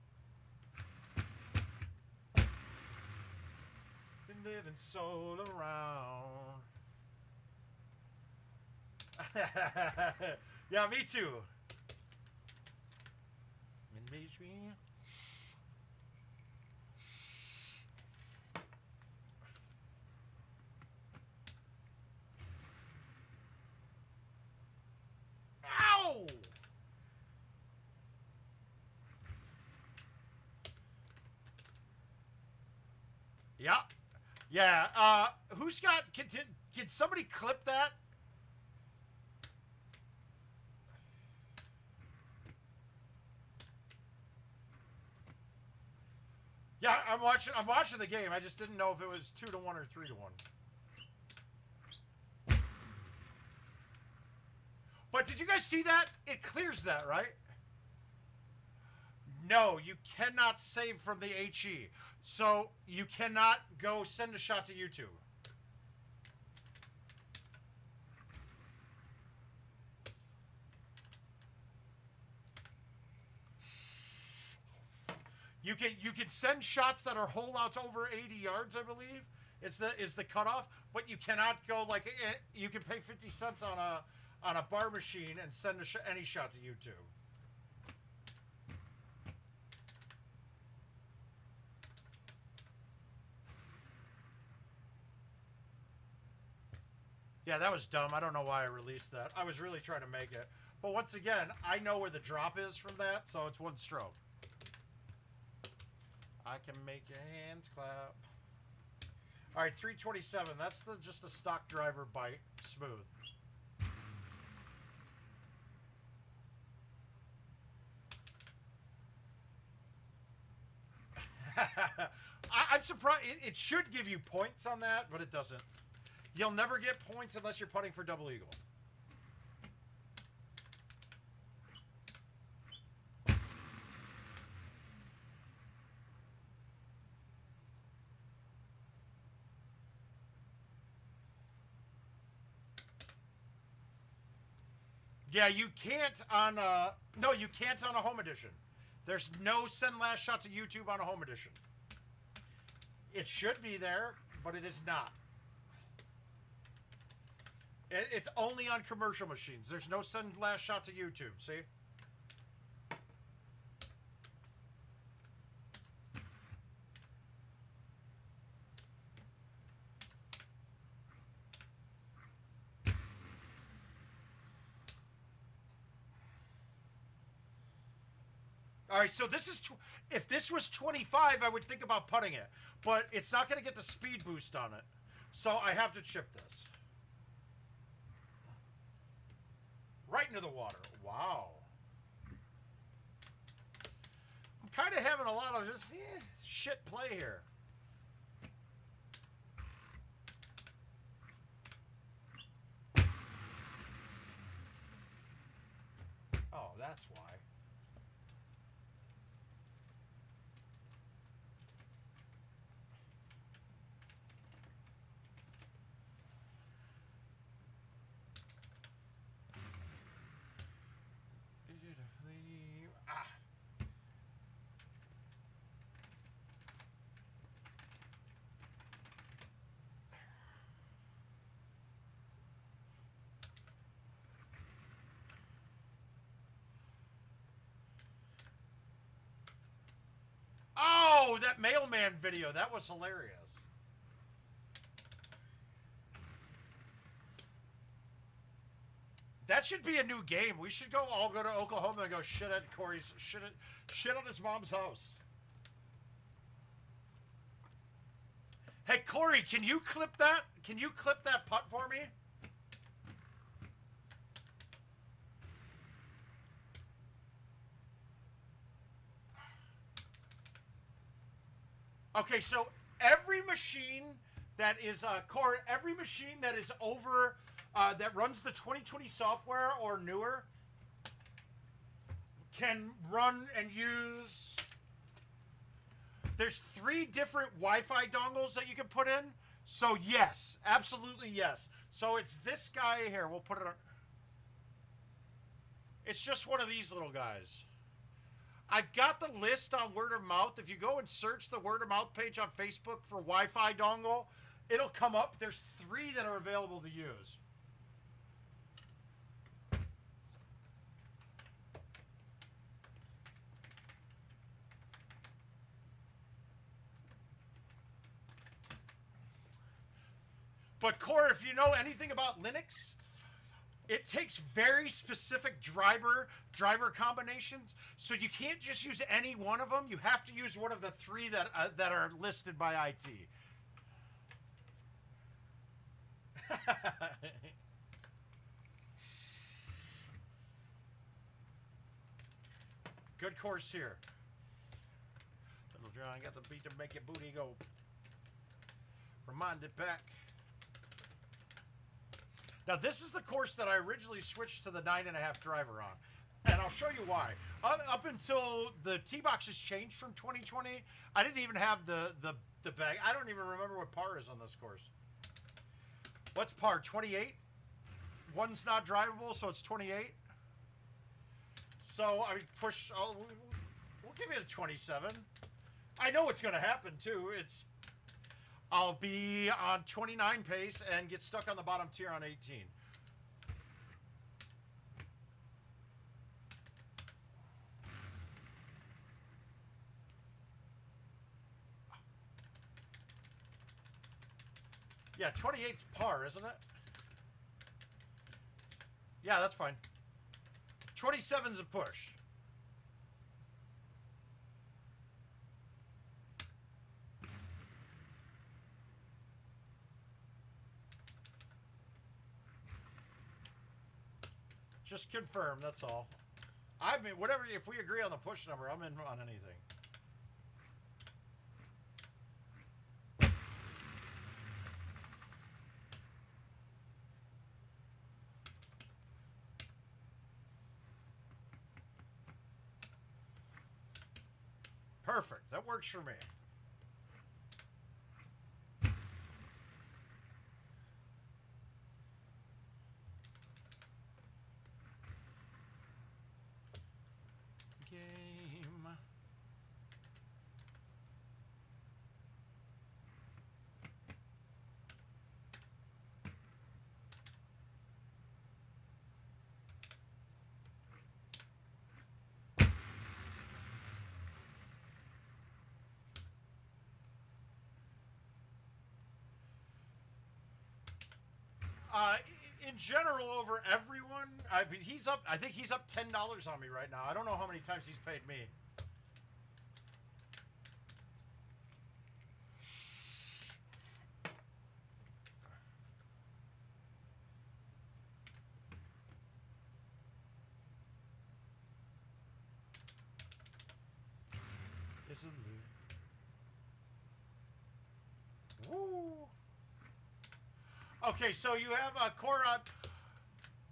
A: Been living soul around. Yeah, me too. In between. Ow! Yeah. Yeah. Who's got... Can somebody clip that? Yeah, I'm watching the game. I just didn't know if it was 2-1 or 3-1. But did you guys see that? It clears that, right? No, you cannot save from the HE. So you cannot go send a shot to YouTube. You can send shots that are holdouts over 80 yards, I believe. Is the cutoff, but you cannot go like you can pay 50 cents on on a bar machine and send any shot to YouTube. Yeah, that was dumb. I don't know why I released that. I was really trying to make it. But once again, I know where the drop is from that, so it's one stroke. I can make your hands clap. All right, 327. That's just the stock driver bite. Smooth. I'm surprised. It should give you points on that, but it doesn't. You'll never get points unless you're putting for double eagle. Yeah, you can't on no, you can't on a home edition. There's no send last shot to YouTube on a home edition. It should be there, but it is not. It's only on commercial machines. There's no send last shot to YouTube, see? All right, so this is... If this was 25, I would think about putting it. But it's not going to get the speed boost on it. So I have to chip this. Right into the water. Wow. I'm kind of having a lot of just shit play here. Oh, that's why. Oh, that mailman video. That was hilarious. That should be a new game. We should all go to Oklahoma and go shit at Corey's shit on his mom's house. Hey Corey, can you clip that? Can you clip that putt for me? Okay, so every machine that is Corey, every machine that is over that runs the 2020 software or newer can run and use. There's 3 different Wi-Fi dongles that you can put in. So yes, absolutely yes. So it's this guy here. We'll put it on. It's just one of these little guys. I've got the list on word of mouth. If you go and search the word of mouth page on Facebook for Wi-Fi dongle, it'll come up. There's 3 that are available to use. But Core, if you know anything about Linux, it takes very specific driver combinations, so you can't just use any one of them. You have to use one of the 3 that are listed by IT. Good course here. Little John got the beat to make your booty go. Remind it back. Now, this is the course that I originally switched to the 9.5 driver on. And I'll show you why. Up until the tee boxes changed from 2020, I didn't even have the bag. I don't even remember what par is on this course. What's par? 28? One's not drivable, so it's 28. So I push. We'll give you a 27. I know what's going to happen, too. I'll be on 29 pace and get stuck on the bottom tier on 18. Yeah, 28's par, isn't it? Yeah, that's fine. 27's a push. Just confirm, that's all. I mean, whatever, if we agree on the push number, I'm in on anything. Perfect. That works for me. Game. In general, over everyone, I mean, he's up. I think he's up $10 on me right now. I don't know how many times he's paid me. It's a woo. Okay, so you have Korat.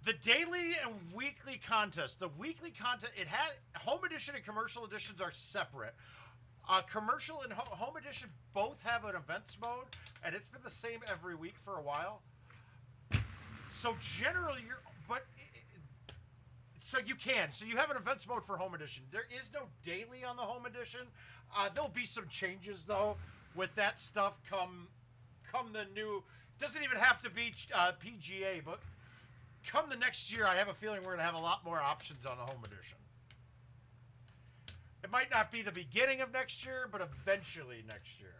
A: The daily and weekly contest. The weekly contest, it had home edition and commercial editions are separate. Commercial and home edition both have an events mode, and it's been the same every week for a while. So generally, so you can. So you have an events mode for home edition. There is no daily on the home edition. There'll be some changes though with that stuff come the new. Doesn't even have to be PGA, but come the next year, I have a feeling we're going to have a lot more options on the home edition. It might not be the beginning of next year, but eventually next year.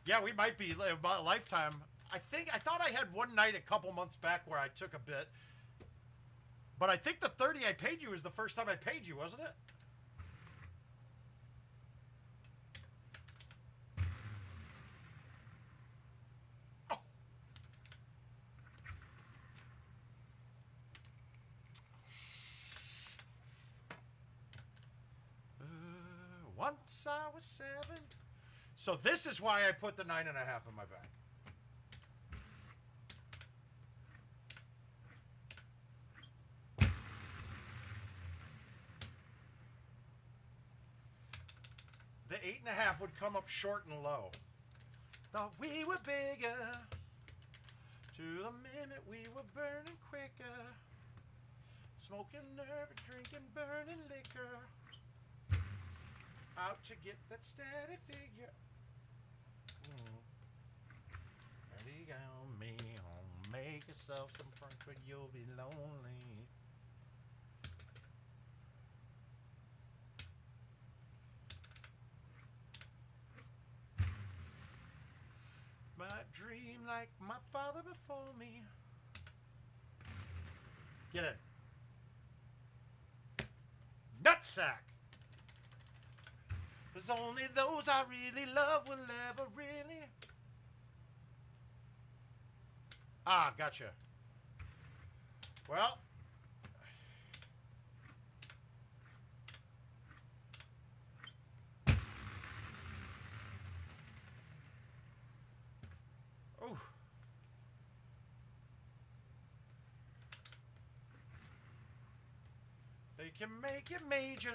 A: Yeah, we might be about a lifetime. I thought I had one night a couple months back where I took a bit. But I think the 30 I paid you was the first time I paid you, wasn't it? Oh. Once I was 7. So this is why I put the 9.5 in my bag. The 8.5 would come up short and low. Thought we were bigger. To the minute we were burning quicker. Smoking herb, drinking, burning liquor. Out to get that steady figure. Ready on me, on make yourself some Frankfurt, you'll be lonely. Might dream like my father before me. Get it. Nutsack. Cause only those I really love will ever really. Ah, gotcha. Well. Ooh. They can make it major.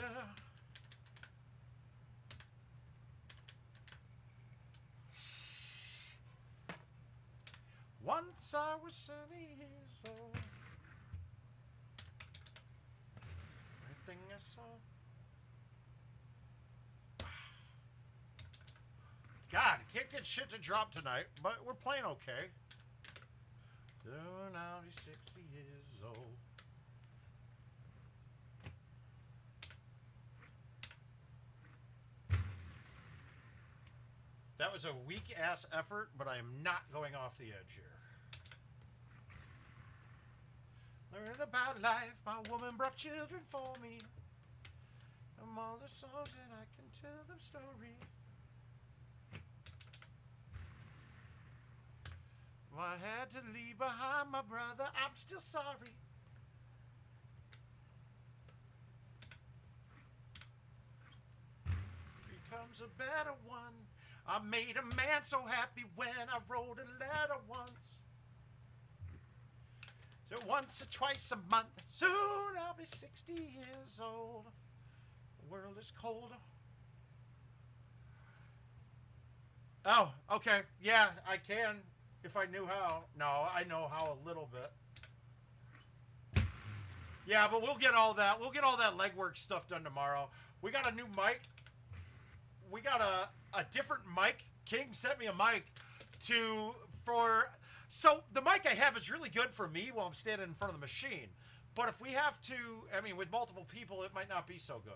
A: Once I was 7 years old. Everything I saw. God, can't get shit to drop tonight, but we're playing okay. Now he's 60 years old. That was a weak-ass effort, but I am not going off the edge here. Learning about life, my woman brought children for me. I'm all the songs and I can tell them story. Well, I had to leave behind my brother, I'm still sorry. Becomes a better one. I made a man so happy when I wrote a letter once. So once or twice a month, soon I'll be 60 years old. The world is cold. Oh, okay. Yeah, I can if I knew how. No, I know how a little bit. Yeah, but we'll get all that. We'll get all that legwork stuff done tomorrow. We got a new mic. We got a different mic. King sent me a mic so the mic I have is really good for me while I'm standing in front of the machine. But if we have to, I mean, with multiple people, it might not be so good.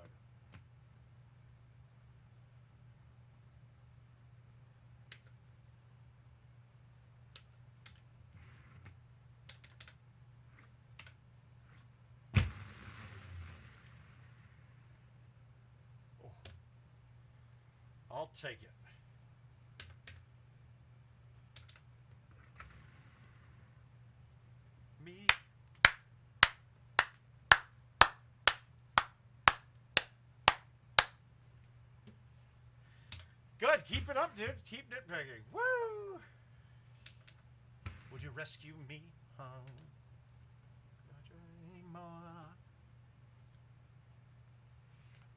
A: Oh. I'll take it. Me. Good. Keep it up, dude. Keep nitpicking. Woo! Would you rescue me?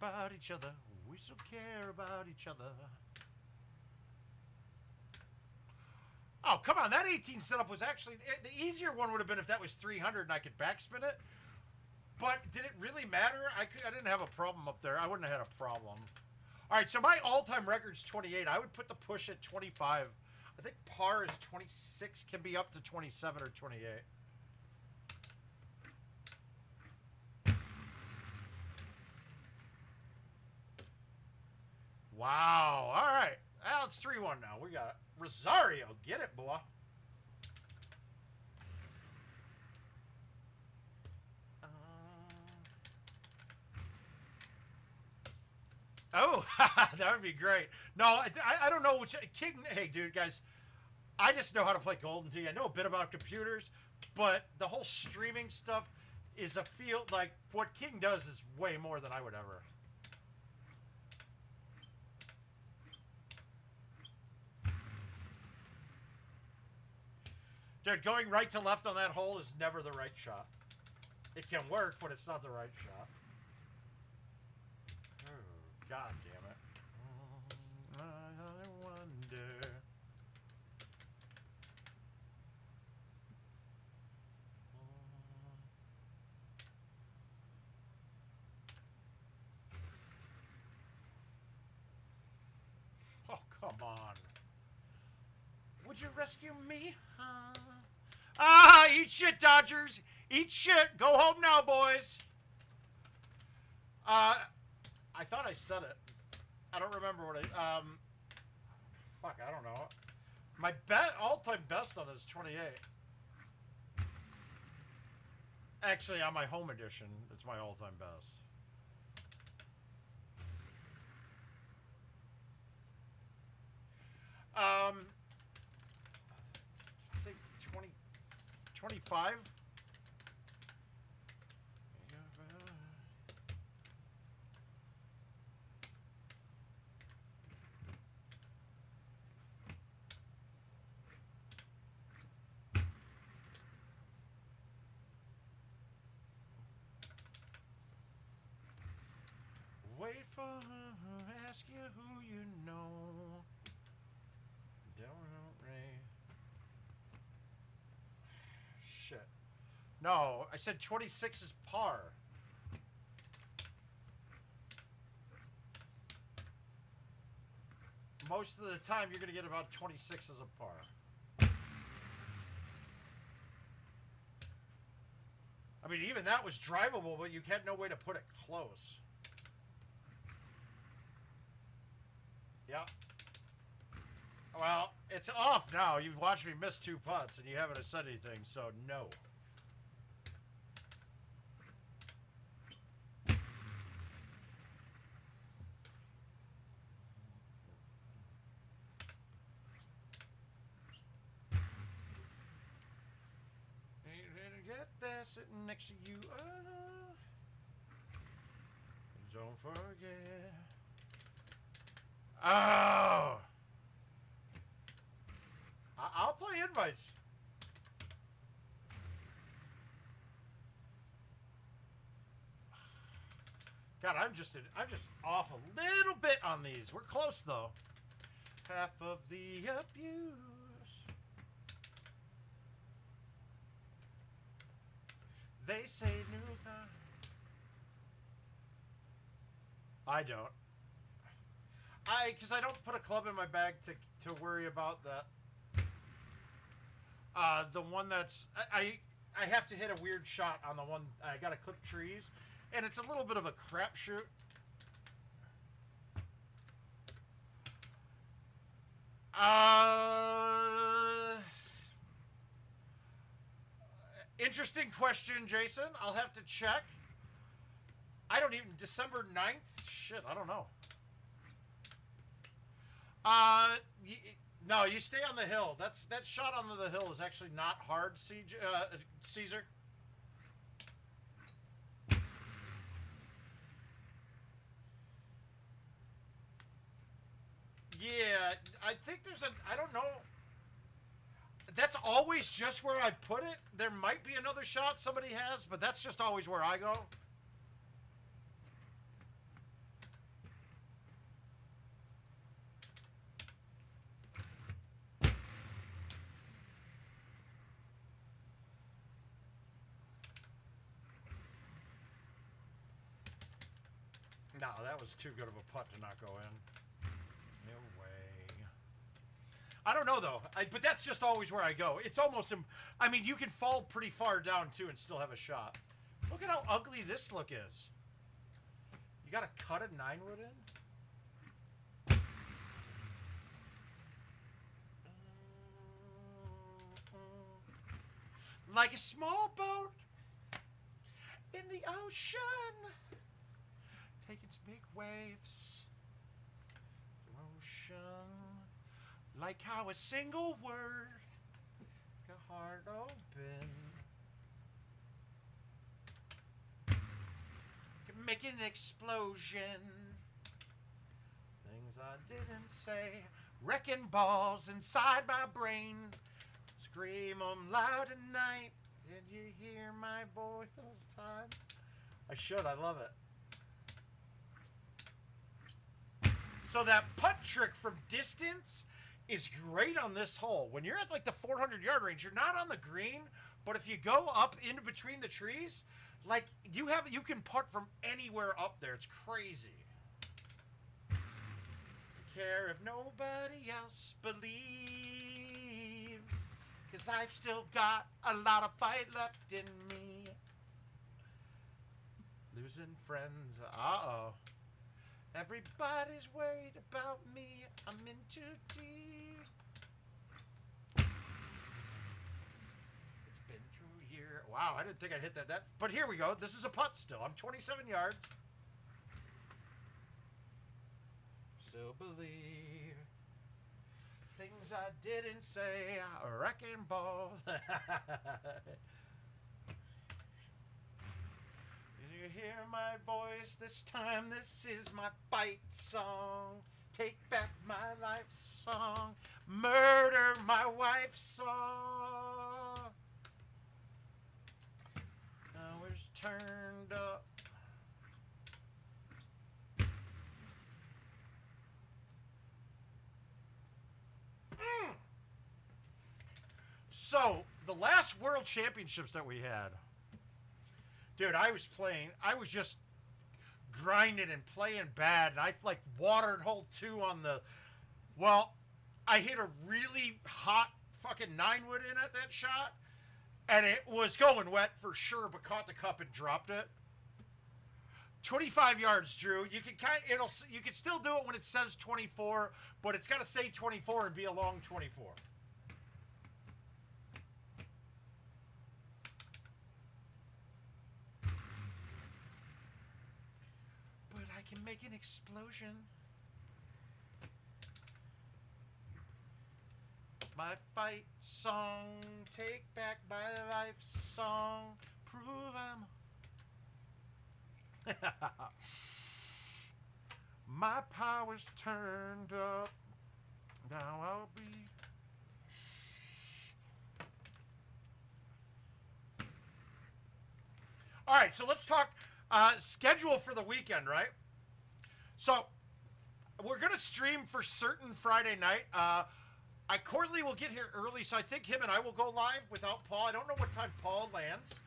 A: About each other. We still care about each other. Oh, come on. That 18 setup was actually... The easier one would have been if that was 300 and I could backspin it. But did it really matter? I didn't have a problem up there. I wouldn't have had a problem. All right, so my all-time record's 28. I would put the push at 25. I think par is 26. Can be up to 27 or 28. Wow. All right. Well, it's 3-1 now. We got Rosario. Get it, boy. Oh, that would be great. No, I don't know which... King, hey, dude, guys. I just know how to play Golden Tee. I know a bit about computers, but the whole streaming stuff is a field... Like, what King does is way more than I would ever... Dude, going right to left on that hole is never the right shot. It can work, but it's not the right shot. Oh, God damn it. I wonder. Oh, come on. Would you rescue me? Ah, eat shit, Dodgers. Eat shit. Go home now, boys. I thought I said it. I don't remember what I... Fuck, I don't know. My all-time best on is 28. Actually, on my home edition, it's my all-time best. Let's say 20... 25? Wait for her, ask you who you know. Don't ring. Shit. No, I said 26 is par. most of the time you're going to get about 26 as a par. I mean, even that was drivable, but you had no way to put it close. Yeah. Well, it's off now. You've watched me miss 2 putts, and you haven't said anything, so no. Get there sitting next to you. Don't forget. Oh! I'll play invites. God, I'm just off a little bit on these. We're close though. Half of the abuse. They say new. I don't. Because I don't put a club in my bag to worry about that. The one that's I have to hit a weird shot on the one. I gotta clip trees, and it's a little bit of a crapshoot. Interesting question, Jason. I'll have to check. I don't even... December 9th? Shit, I don't know. No, you stay on the hill. That shot onto the hill is actually not hard, Caesar. Yeah, I think there's a... I don't know... That's always just where I put it. There might be another shot somebody has, but that's just always where I go. No, that was too good of a putt to not go in. No way. I don't know, though. But that's just always where I go. It's almost... I mean, you can fall pretty far down, too, and still have a shot. Look at how ugly this look is. You got to cut a 9-wood in? Like a small boat in the ocean, taking its big waves. Ocean. Like how a single word can heart open can make an explosion. Things I didn't say, wrecking balls inside my brain. Scream 'em loud at night. Did you hear my voice this time? I should. I love it. So that putt trick from distance is great on this hole. When you're at like the 400-yard range, you're not on the green, but if you go up in between the trees, like you can putt from anywhere up there. It's crazy. Care if nobody else believes, 'cause I've still got a lot of fight left in me. Losing friends, uh-oh. Everybody's worried about me. I'm in too deep. It's been 2 years. Wow, I didn't think I'd hit that. But here we go. This is a putt still. I'm 27 yards. Still believe things I didn't say. A wrecking ball. You hear my voice this time. This is my fight song. Take back my life song. Murder my wife song. Hours turned up. So the last World Championships that we had, dude, I was just grinding and playing bad, and I like watered hole 2 on the Well, I hit a really hot fucking 9-wood in at that shot, and it was going wet for sure, but caught the cup and dropped it. 25 yards, Drew. You can you can still do it when it says 24, but it's got to say 24 and be a long 24. But I can make an explosion. My fight song, take back my life song, prove I'm... My power's turned up, now I'll be... All right, so let's talk schedule for the weekend, right? So we're going to stream for certain Friday night. Corley will get here early, so I think him and I will go live without Paul. I don't know what time Paul lands,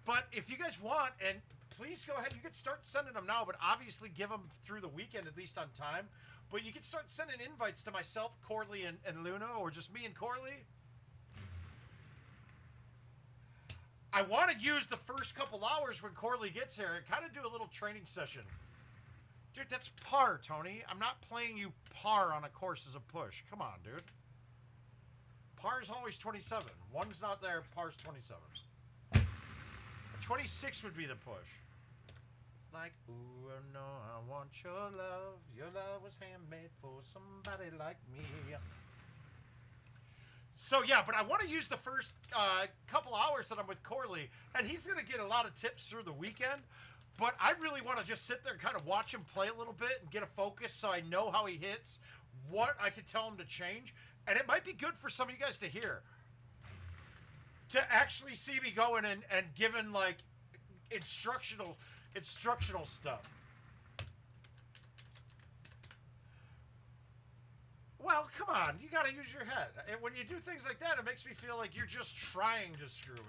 A: but if you guys want, and please go ahead, you can start sending them now, but obviously give them through the weekend, at least on time. But you can start sending invites to myself, Corley, and Luna, or just me and Corley. I want to use the first couple hours when Corley gets here and kind of do a little training session. Dude, that's par, Tony. I'm not playing you par on a course as a push. Come on, dude. Par's always 27. One's not there, par's 27. 26 would be the push. Like, ooh, no, I want your love. Your love was handmade for somebody like me. So, yeah, but I want to use the first couple hours that I'm with Corley, and he's going to get a lot of tips through the weekend, but I really want to just sit there and kind of watch him play a little bit and get a focus so I know how he hits, what I could tell him to change. And it might be good for some of you guys to hear. To actually see me going and giving, like, instructional stuff. Well, come on. You got to use your head. And when you do things like that, it makes me feel like you're just trying to screw me.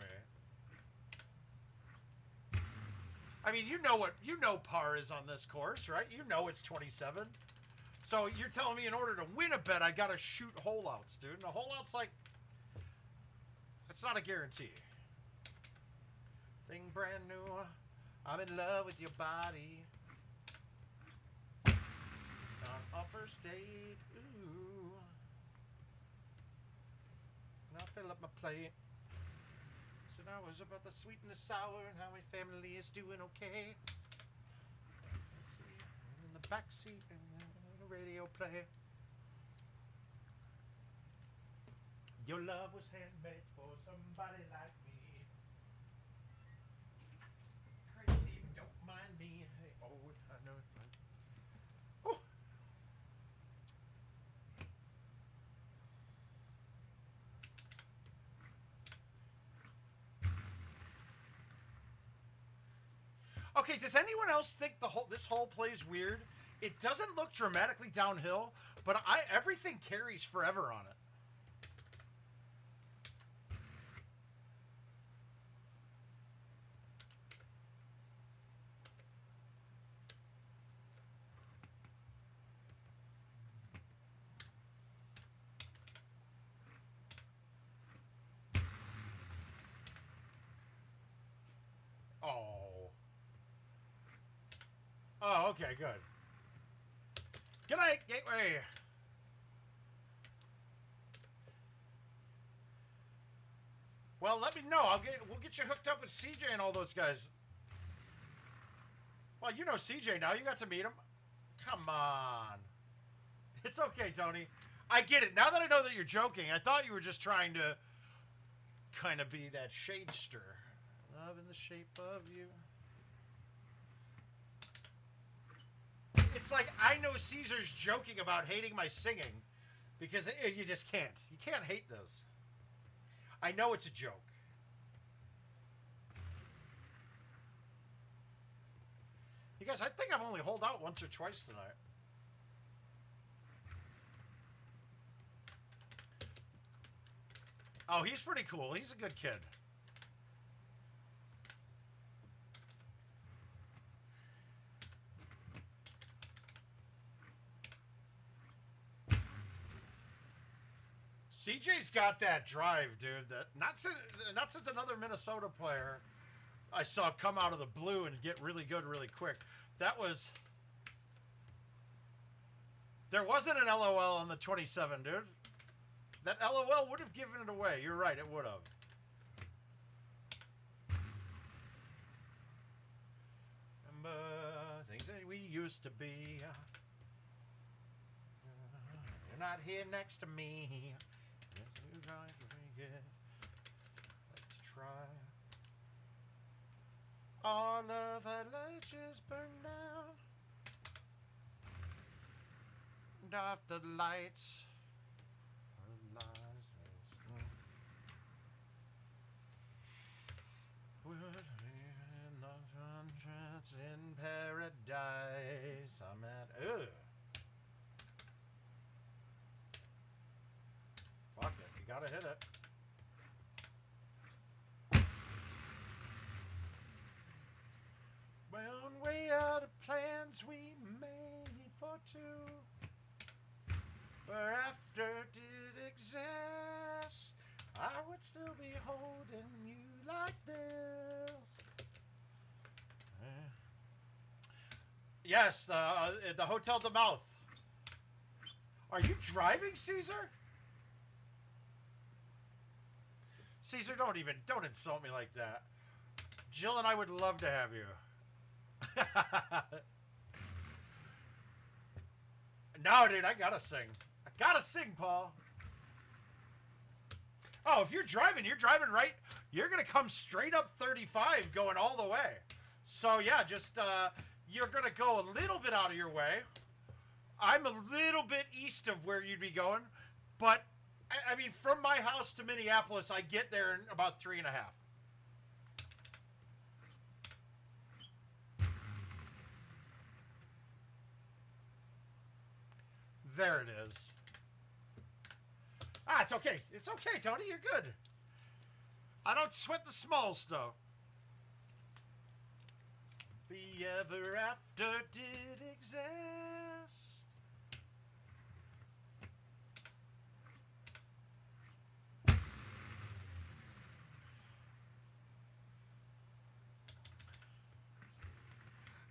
A: I mean, you know par is on this course, right? You know it's 27. So you're telling me in order to win a bet, I got to shoot hole-outs, dude. And a hole-out's like... It's not a guarantee. Thing brand new. I'm in love with your body. On our first date. Ooh. Now fill up my plate. So now it's about the sweet and the sour and how my family is doing okay. Let's see. I'm in the backseat and radio play. Your love was handmade for somebody like me. Crazy, but don't mind me. Hey, oh, I know it's fun. Okay, does anyone else think this hole plays weird? It doesn't look dramatically downhill, but everything carries forever on it. Oh. Oh, okay, good. Good night, Gateway. Well, let me know. We'll get you hooked up with CJ and all those guys. Well, you know CJ now. You got to meet him. Come on. It's okay, Tony. I get it. Now that I know that you're joking, I thought you were just trying to kind of be that shadester. Love in the shape of you. It's like I know Caesar's joking about hating my singing because you just can't. You can't hate this. I know it's a joke. You guys, I think I've only holed out once or twice tonight. Oh, he's pretty cool. He's a good kid. CJ's got that drive, dude. That not since another Minnesota player I saw come out of the blue and get really good really quick. There wasn't an LOL on the 27, dude. That LOL would have given it away. You're right, it would have. Remember things that we used to be. You're not here next to me. Let's try. All of our lights just burned down. And off the lights. In paradise, I'm at. Ugh. Fuck it, you gotta hit it. My own way out of plans we made for two. Where after did exist, I would still be holding you like this. Yes, the Hotel themouth. Are you driving, Caesar? Caesar, don't insult me like that. Jill and I would love to have you. No, dude, I gotta sing. I gotta sing, Paul. Oh, if you're driving right. You're gonna come straight up 35 going all the way. So yeah, just you're going to go a little bit out of your way. I'm a little bit east of where you'd be going. But, I mean, from my house to Minneapolis, I get there in about 3.5. There it is. Ah, it's okay. It's okay, Tony. You're good. I don't sweat the small stuff. The ever after did exist.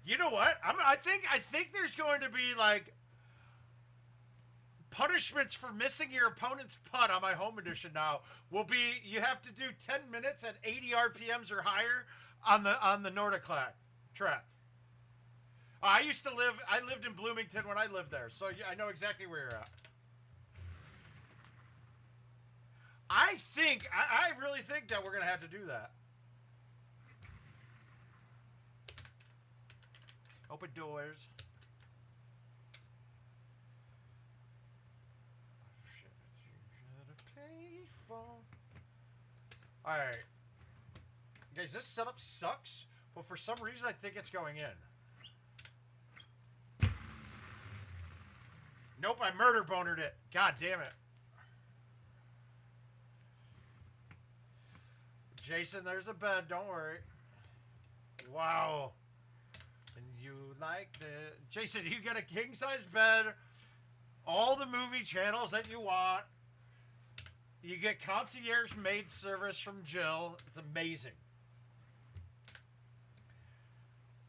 A: You know what? I think there's going to be like punishments for missing your opponent's putt on my home edition now. Will be you have to do 10 minutes at 80 RPMs or higher on the Nordic track. I lived in Bloomington when I lived there, so I know exactly where you're at. I really think that we're going to have to do that. Open doors. Alright. Guys, this setup sucks, but for some reason I think it's going in. Nope, I murder bonered it. God damn it. Jason, there's a bed. Don't worry. Wow. And you like the... Jason, you get a king-size bed. All the movie channels that you want. You get concierge maid service from Jill. It's amazing.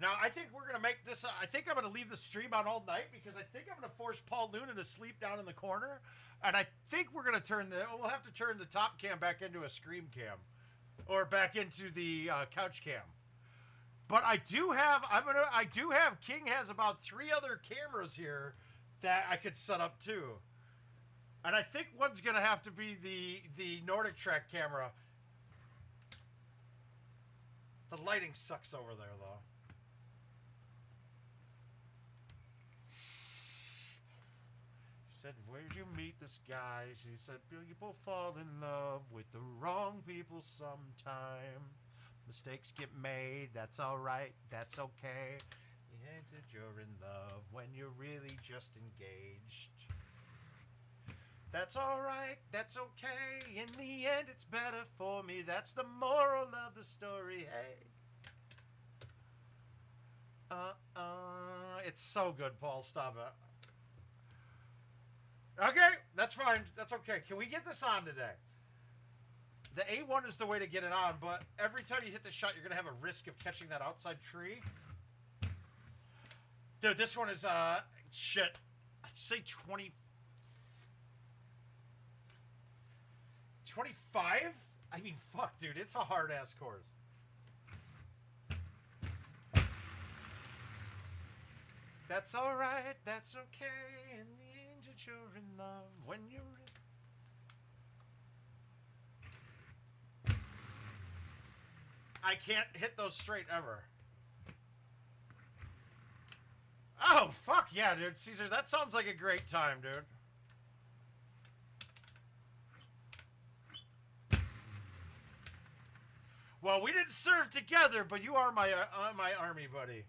A: Now, I think we're going to make this... I think I'm going to leave the stream on all night because I think I'm going to force Paul Luna to sleep down in the corner. And I think we're going to turn the... We'll have to turn the top cam back into a scream cam. Or back into the couch cam. But I do have... King has about 3 other cameras here that I could set up too. And I think one's going to have to be the Nordic track camera. The lighting sucks over there, though. She said, where'd you meet this guy? She said, people fall in love with the wrong people sometime. Mistakes get made. That's all right. That's okay. And you're in love when you're really just engaged. That's all right. That's okay. In the end, it's better for me. That's the moral of the story. Hey. It's so good, Paul. Stop it. Okay, that's fine. That's okay. Can we get this on today? The A1 is the way to get it on, but every time you hit the shot, you're going to have a risk of catching that outside tree. Dude, this one is, shit. I'd say 20... 25? I mean, fuck, dude. It's a hard-ass course. That's alright, that's okay. In the end, you're in love when you're in... I can't hit those straight ever. Oh, fuck yeah, dude. Caesar, that sounds like a great time, dude. Well, we didn't serve together, but you are my army buddy.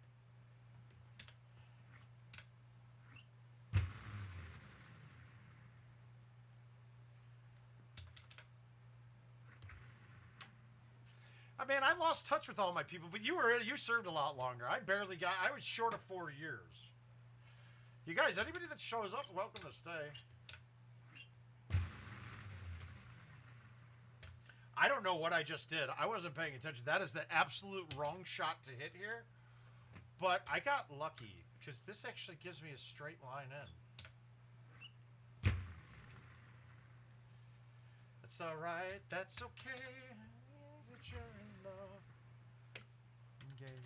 A: I mean, I lost touch with all my people, but you served a lot longer. I was short of 4 years. You guys, anybody that shows up, welcome to stay. I don't know what I just did. I wasn't paying attention. That is the absolute wrong shot to hit here. But I got lucky, because this actually gives me a straight line in. That's alright, that's okay. That you're in love. Okay.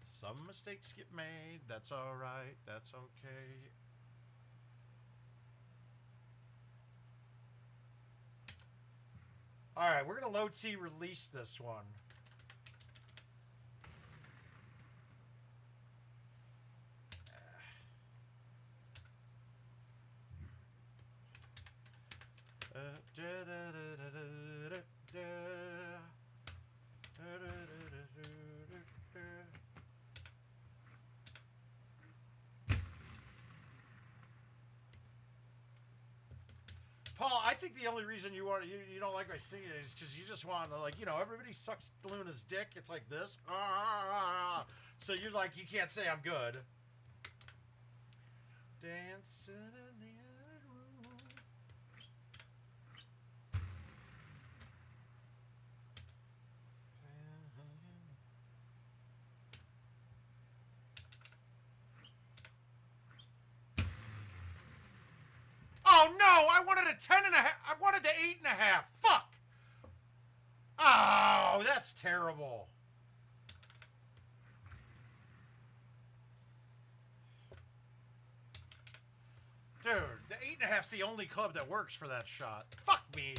A: Some mistakes get made. That's alright, that's okay. Alright, we're going to low T release this one. Paul, I think the only reason you don't like my singing is because you just want to, like, you know, everybody sucks Luna's dick. It's like this. So you're like, you can't say I'm good. Dancing in the other room. Oh no! I wanted a 10.5. I wanted the 8.5. Fuck! Oh, that's terrible. Dude, the 8.5's the only club that works for that shot. Fuck me.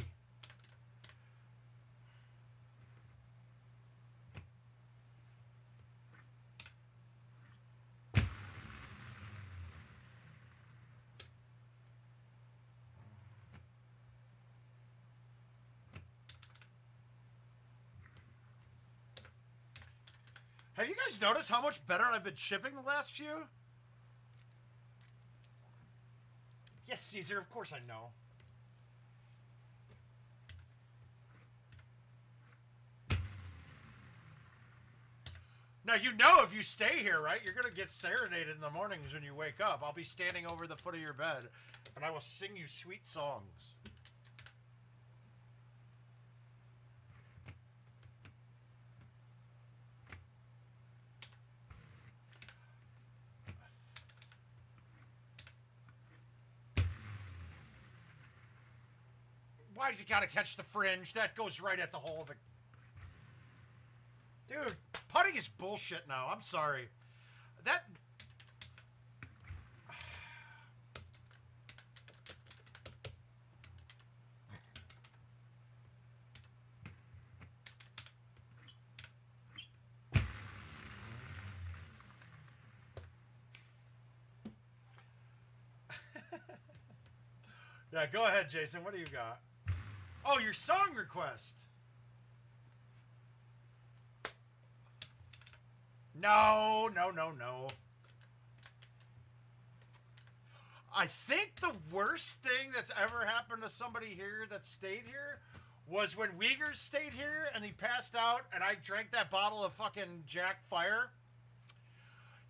A: Have you guys noticed how much better I've been chipping the last few? Yes, Caesar, of course I know. Now, you know if you stay here, right, you're going to get serenaded in the mornings when you wake up. I'll be standing over the foot of your bed, and I will sing you sweet songs. Why's you gotta catch the fringe? That goes right at the hole of it. Dude, putting is bullshit now. I'm sorry. That... Yeah, go ahead, Jason. What do you got? Oh, your song request. No. I think the worst thing that's ever happened to somebody here that stayed here was when Uyghurs stayed here and he passed out and I drank that bottle of fucking Jack Fire.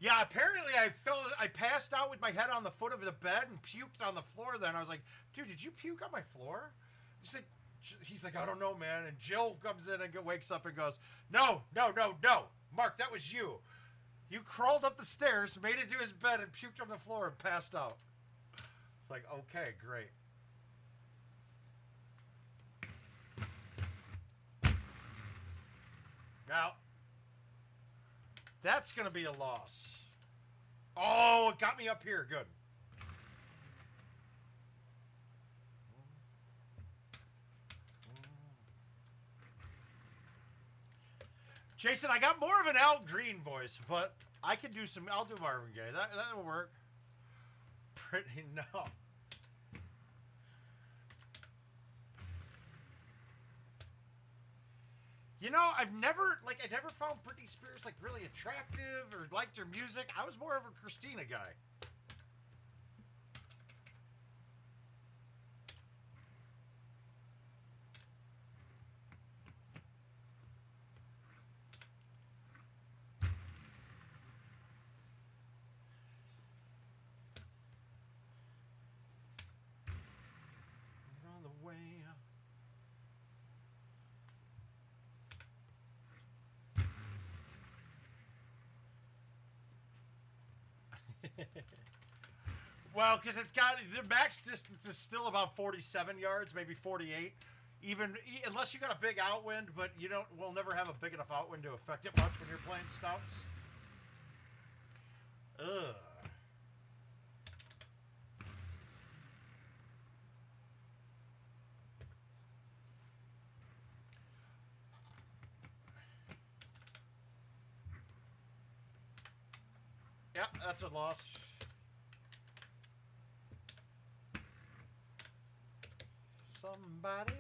A: Yeah, apparently I passed out with my head on the foot of the bed and puked on the floor then. I was like, dude, did you puke on my floor? He's like, I don't know, man. And Jill comes in and wakes up and goes, no. Mark, that was you. You crawled up the stairs, made it to his bed, and puked on the floor and passed out. It's like, okay, great. Now, that's going to be a loss. Oh, it got me up here. Good. Jason, I got more of an Al Green voice, but I can do some... I'll do Marvin Gaye. That'll work. Pretty... No. You know, I never found Britney Spears, like, really attractive or liked her music. I was more of a Christina guy. On the way... Well, because it's got the max distance is still about 47 yards, maybe 48. Even unless you got a big outwind, but we'll never have a big enough outwind to affect it much when you're playing stouts. Ugh. Yep, that's a loss. Somebody.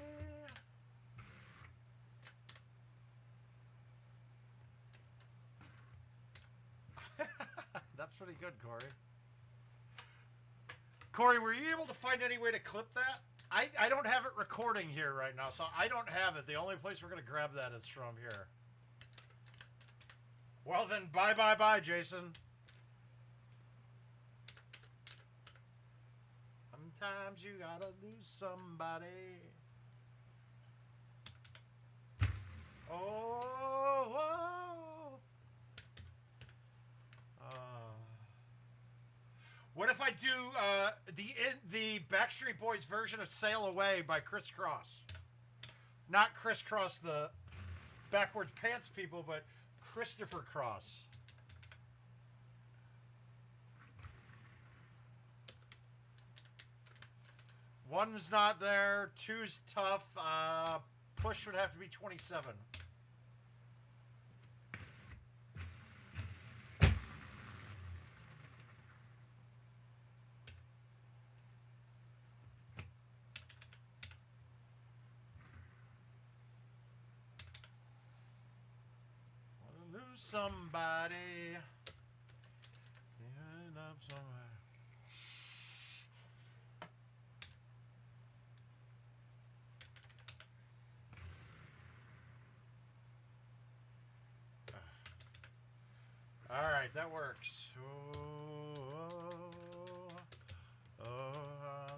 A: That's pretty good, Corey. Corey, were you able to find any way to clip that? I don't have it recording here right now, so I don't have it. The only place we're going to grab that is from here. Well, then, bye, Jason. Sometimes you gotta lose somebody. What if I do the Backstreet Boys version of "Sail Away" by Criss Cross? Not Criss Cross, the backwards pants people, but Christopher Cross. One's not there. Two's tough. Push would have to be 27. Wanna lose somebody. Yeah, love somebody. All right, that works.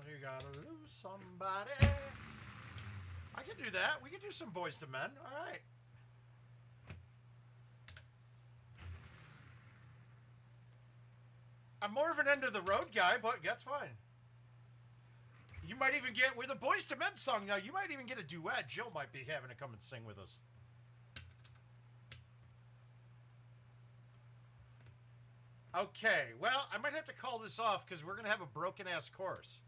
A: You gotta lose somebody. I can do that. We can do some Boys to Men. All right. I'm more of an end of the road guy, but that's fine. You might even get with a Boys to Men song now. You might even get a duet. Jill might be having to come and sing with us. Okay, well, I might have to call this off because we're going to have a broken-ass course.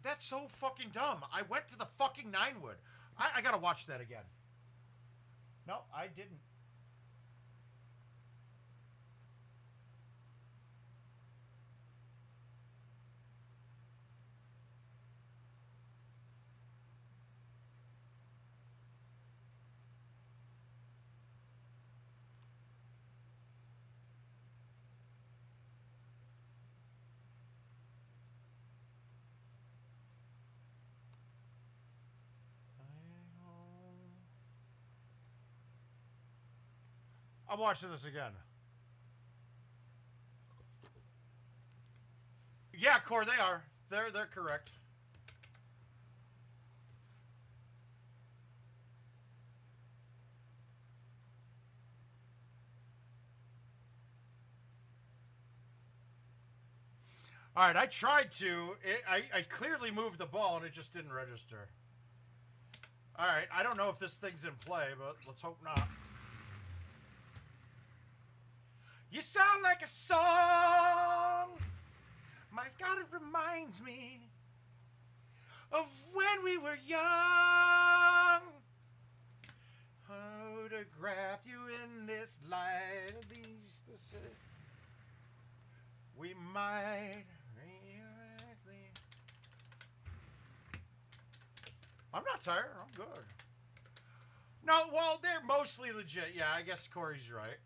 A: That's so fucking dumb. I went to the fucking Ninewood. I got to watch that again. No, I didn't. I'm watching this again. Yeah, Core, they are. They're correct. All right, I tried to. I clearly moved the ball, and it just didn't register. All right, I don't know if this thing's in play, but let's hope not. You sound like a song. My God, it reminds me of when we were young. Photograph you in this light of these. We might. I'm not tired. I'm good. No, well, they're mostly legit. Yeah, I guess Corey's right.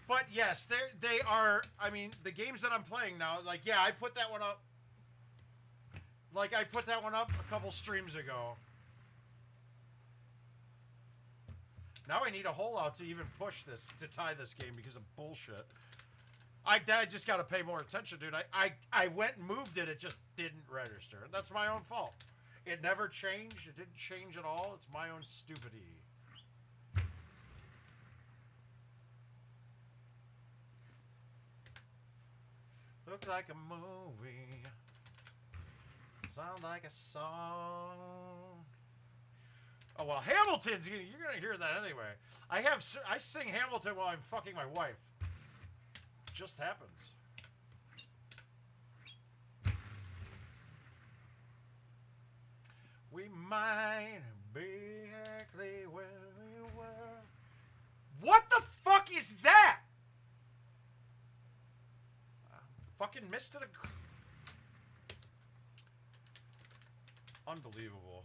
A: But yes, they are. I mean, the games that I'm playing now, like, yeah, I put that one up. Like, I put that one up a couple streams ago. Now I need a hole out to even push this, to tie this game because of bullshit. I just got to pay more attention, dude. I went and moved it. It just didn't register. That's my own fault. It never changed. It didn't change at all. It's my own stupidity. Look like a movie. Sound like a song. Oh, well, Hamilton's... You're going to hear that anyway. I sing Hamilton while I'm fucking my wife. Just happens. We might be exactly where we were. What the fuck is that? Fucking missed it. Unbelievable.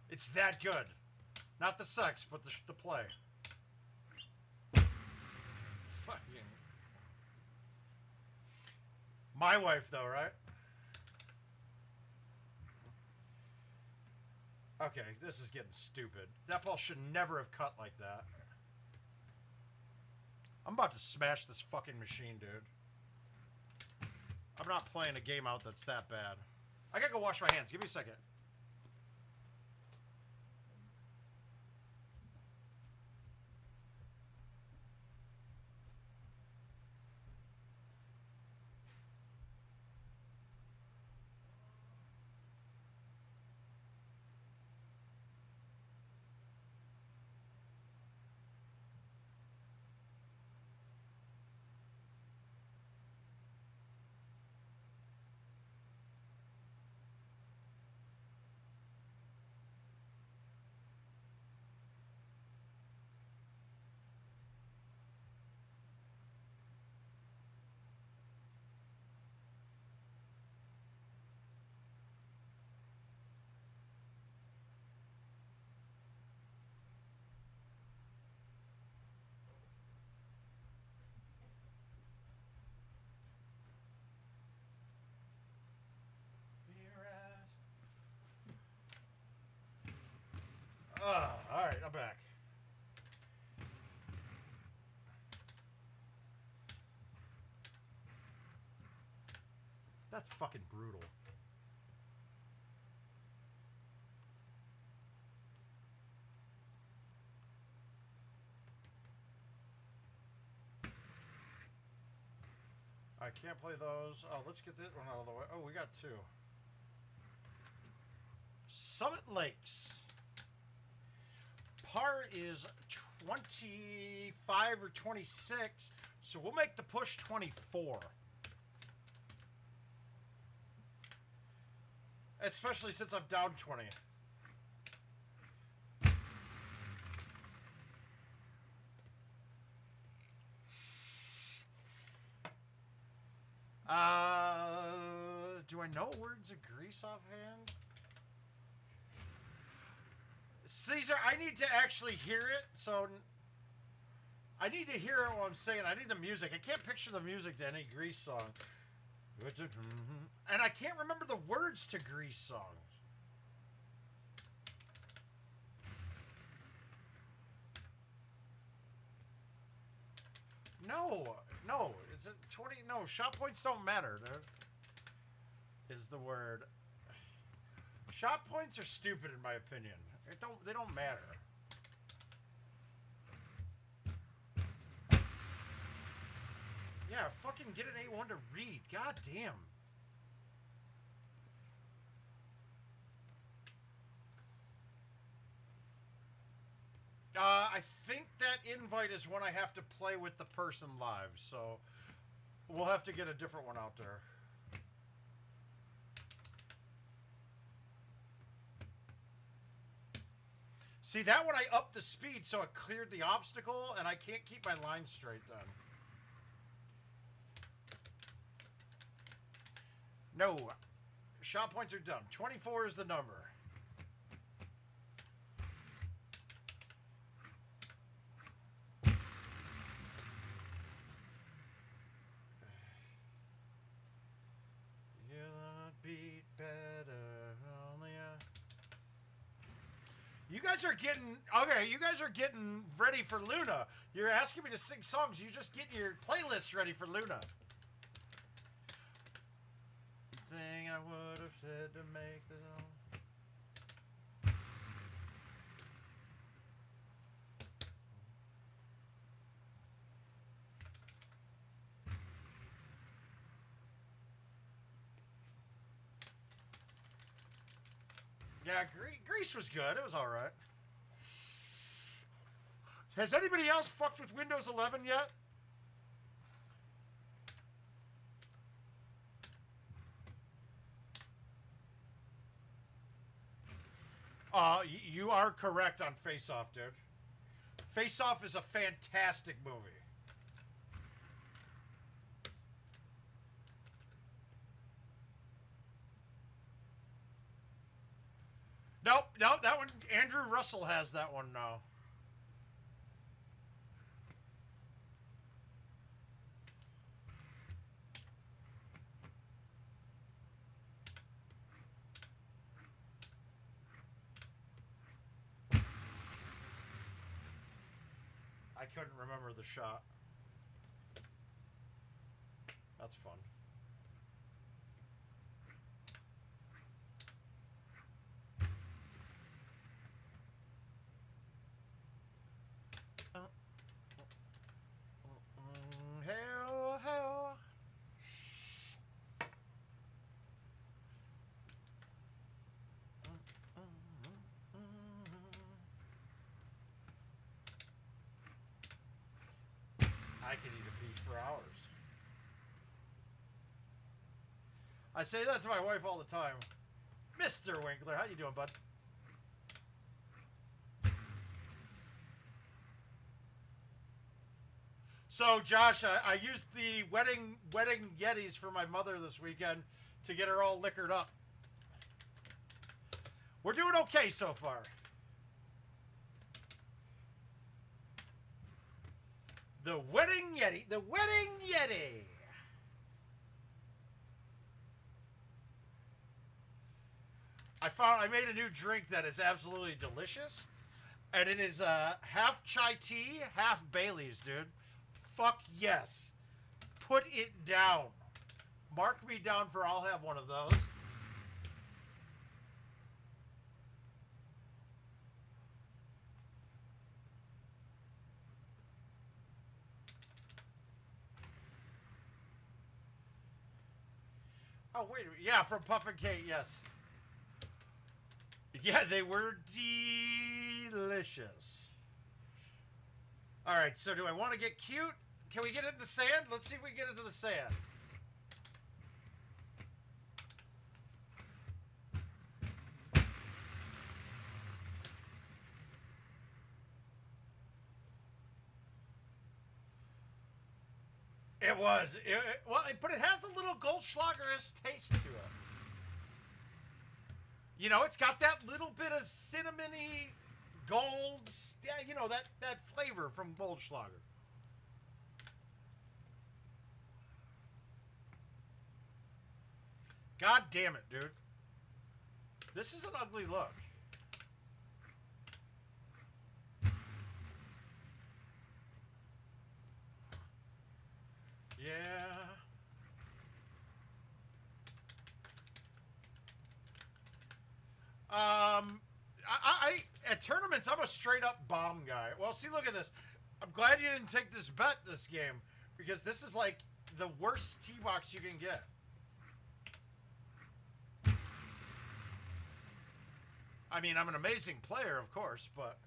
A: It's that good. Not the sex, but the play. Fucking. My wife, though, right? Okay, this is getting stupid. That ball should never have cut like that. I'm about to smash this fucking machine, dude. I'm not playing a game out that's that bad. I gotta go wash my hands. Give me a second. Alright, I'm back. That's fucking brutal. I can't play those. Oh, let's get that one out of the way. Oh, we got two. Summit Lakes. Par is 25 or 26, so we'll make the push 24. Especially since I'm down 20. Do I know words of Grease offhand? Caesar, I need to actually hear it, so I need to hear what I'm saying. I need the music. I can't picture the music to any Grease song. And I can't remember the words to Grease songs. No, it's a 20. No, shot points don't matter, dude. Is the word. Shot points are stupid in my opinion. They don't matter. Yeah, fucking get an A1 to read. God damn. I think that invite is when I have to play with the person live, so we'll have to get a different one out there. See, that one I upped the speed so it cleared the obstacle, and I can't keep my line straight then. No. Shot points are dumb. 24 is the number. Beat better only You guys are getting okay. You guys are getting ready for Luna. You're asking me to sing songs. You just get your playlist ready for Luna. Thing I would have said to make this on. Yeah, Grease was good. It was all right. Has anybody else fucked with Windows 11 yet? You are correct on Face Off, dude. Face Off is a fantastic movie. Nope, that one, Andrew Russell has that one now. I couldn't remember the shot. That's fun. Hell, hell. I could eat a beef for hours. I say that to my wife all the time. Mr. Winkler, how you doing, bud? So, Josh, I used the wedding Yetis for my mother this weekend to get her all liquored up. We're doing okay so far. The wedding Yeti. The wedding Yeti. I made a new drink that is absolutely delicious. And it is half chai tea, half Bailey's, dude. Fuck yes. Put it down. Mark me down for I'll have one of those. Oh, wait a minute. Yeah, from Puff and Kate, yes. Yeah, they were delicious. All right, so do I want to get cute? Can we get into the sand? Let's see if we can get into the sand. It was. Well, but it has a little Goldschlager-esque taste to it. You know, it's got that little bit of cinnamony gold, yeah, you know, that flavor from Goldschlager. God damn it, dude. This is an ugly look. Yeah. At tournaments, I'm a straight up bomb guy. Well, see, look at this. I'm glad you didn't take this bet this game, because this is like the worst tee box you can get. I mean, I'm an amazing player, of course, but...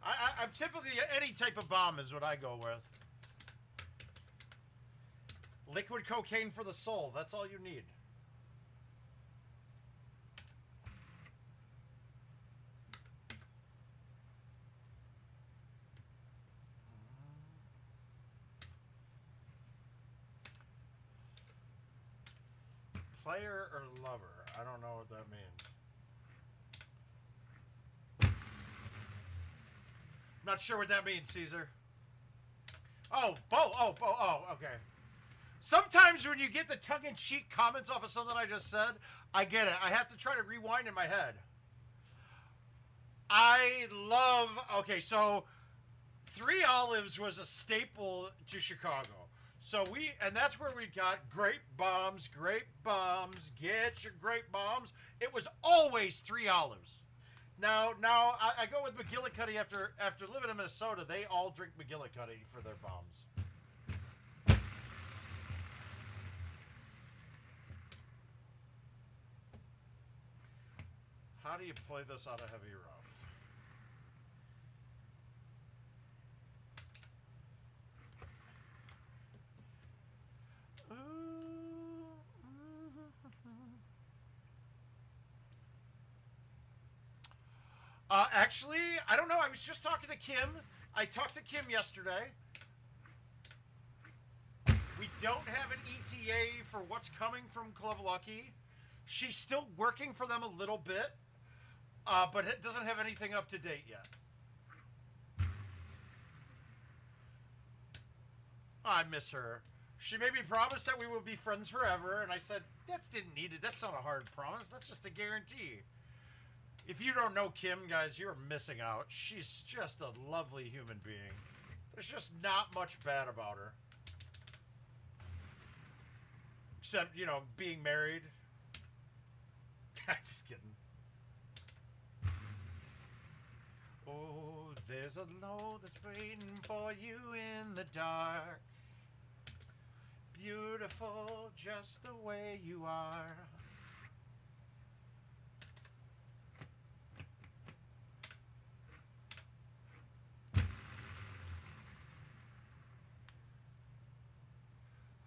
A: I'm typically, any type of bomb is what I go with. Liquid cocaine for the soul. That's all you need. Player or lover? I don't know what that means. Not sure what that means, Caesar. Oh, okay. Sometimes when you get the tongue-in-cheek comments off of something I just said, I get it. I have to try to rewind in my head. I love... Okay, so 3 Olives was a staple to Chicago. So and that's where we got grape bombs, get your grape bombs. It was always 3 Olives. Now I go with McGillicuddy after living in Minnesota. They all drink McGillicuddy for their bombs. How do you play this out of heavy rough? Actually, I don't know. I was just talking to Kim. I talked to Kim yesterday. We don't have an ETA for what's coming from Club Lucky. She's still working for them a little bit, but it doesn't have anything up to date yet. I miss her. She made me promise that we would be friends forever, and I said, that didn't need it. That's not a hard promise. That's just a guarantee. If you don't know Kim, guys, you're missing out. She's just a lovely human being. There's just not much bad about her. Except, you know, being married. Just kidding. Oh, there's a load that's waiting for you in the dark. Beautiful just the way you are.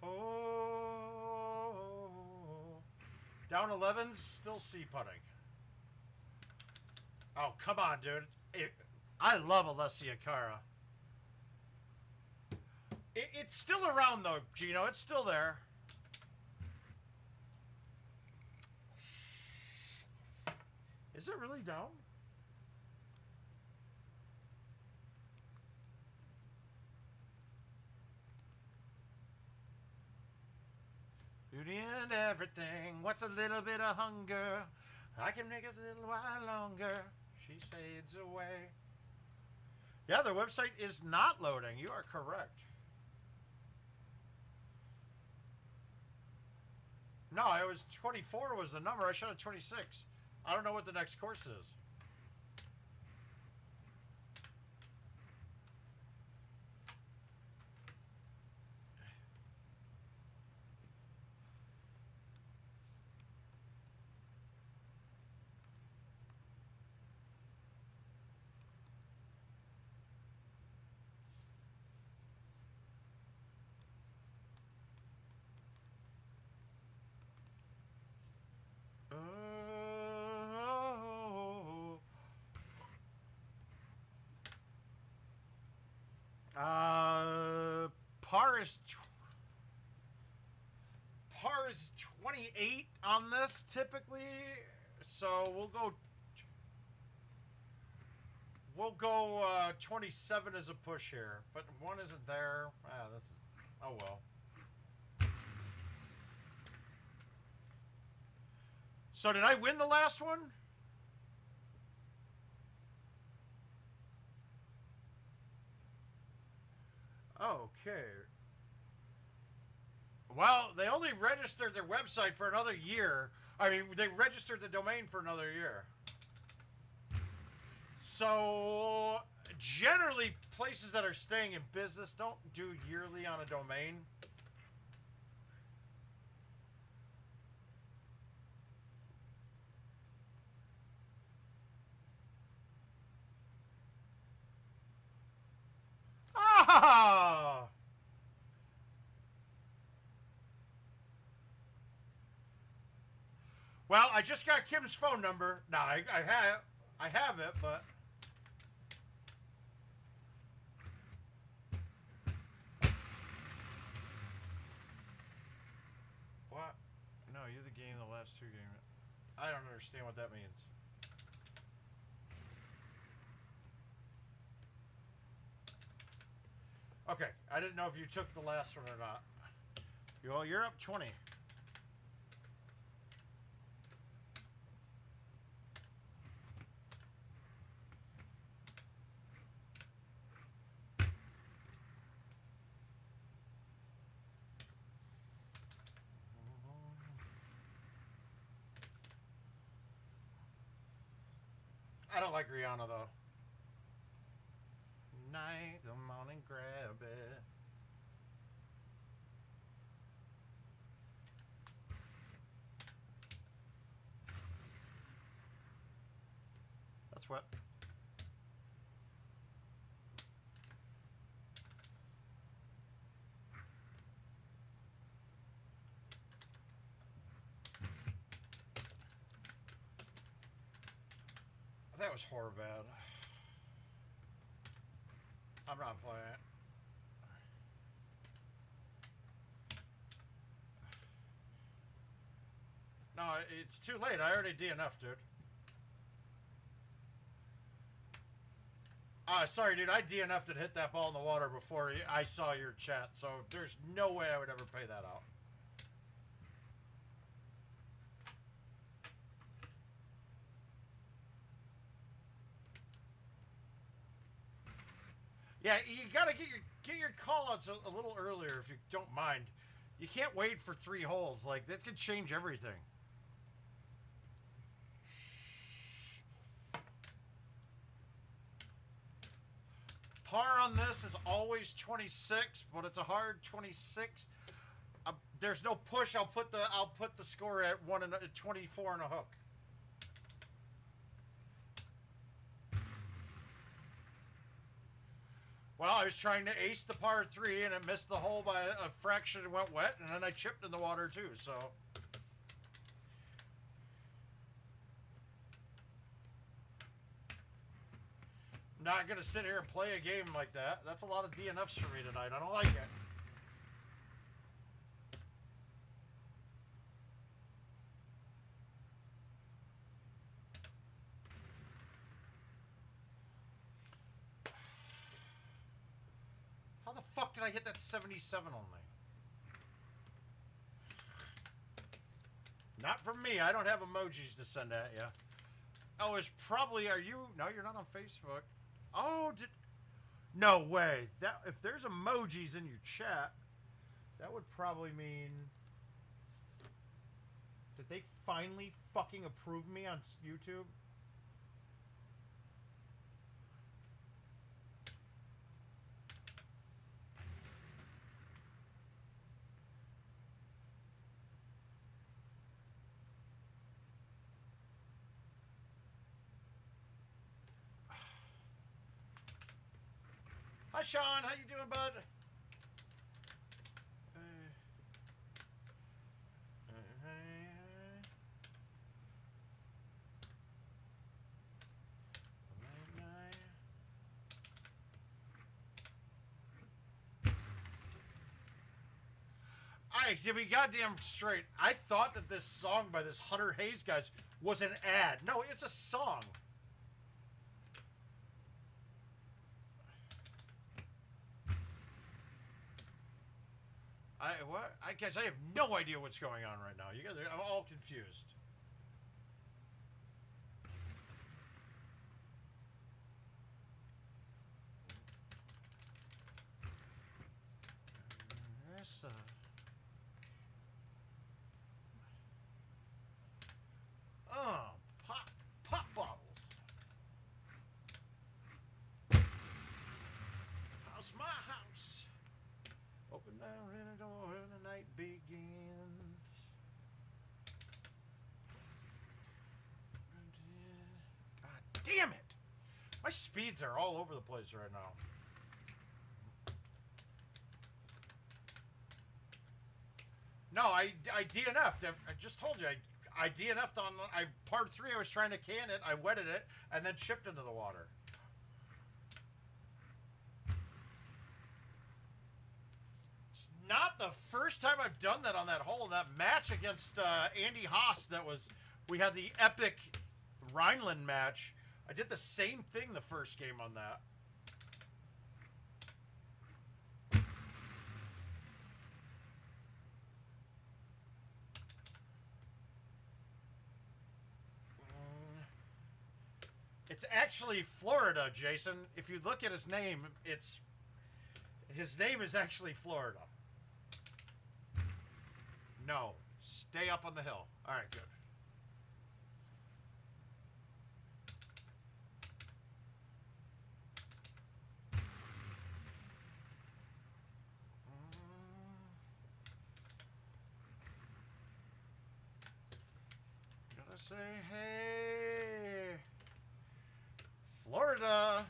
A: Oh, down 11's still sea putting. Oh, come on, dude. I love Alessia Cara. It's still around, though, Gino. It's still there. Is it really down? Beauty and everything. What's a little bit of hunger? I can make it a little while longer. She fades away. Yeah, their website is not loading. You are correct. No, it was 24 was the number. I shot at 26. I don't know what the next course is. Par is 28 on this typically, so we'll go 27 as a push here, but one isn't there. Ah, this is, oh well. So did I win the last one? Okay. Well, they only registered their website for another year. I mean, they registered the domain for another year. So, generally, places that are staying in business don't do yearly on a domain. Ah! Well, I just got Kim's phone number. No, I have it, but what? No, you're the game the last two games. I don't understand what that means. Okay, I didn't know if you took the last one or not. Well, you're up 20. I don't like Rihanna, though. Night, come on and grab it. That's what. That was horror bad. I'm not playing it. No, it's too late. I already DNF'd, dude. Sorry, dude. I DNF'd and hit that ball in the water before I saw your chat, so there's no way I would ever pay that out. Yeah, you gotta get your call-outs a little earlier if you don't mind. You can't wait for 3 holes. Like, that could change everything. Par on this is always 26, but it's a hard 26. There's no push. I'll put the score at 24 and a hook. Well, I was trying to ace the par 3, and it missed the hole by a fraction and went wet, and then I chipped in the water, too, so. I'm not going to sit here and play a game like that. That's a lot of DNFs for me tonight. I don't like it. How the fuck did I hit that 77 only? Not from me. I don't have emojis to send at you. Oh, it's probably, are you? No, you're not on Facebook. Oh, no way. That if there's emojis in your chat, that would probably mean that they finally fucking approved me on YouTube. Hi, Sean. How you doing, bud? To be goddamn straight, I thought that this song by this Hunter Hayes guys was an ad. No, it's a song. What? I guess I have no idea what's going on right now. You guys are, I'm all confused. There's pop bottles. House, my house. Open down in the door and the night begins. God damn it! My speeds are all over the place right now. No, I DNF'd. I just told you. I DNF'd on part 3. I was trying to can it. I wetted it and then chipped into the water. It's not the first time I've done that on that hole. That match against Andy Haas, we had the epic Rhineland match. I did the same thing the first game on that. It's actually Florida, Jason. If you look at his name, his name is actually Florida. No, stay up on the hill. All right, good. Gotta say, hey, Florida.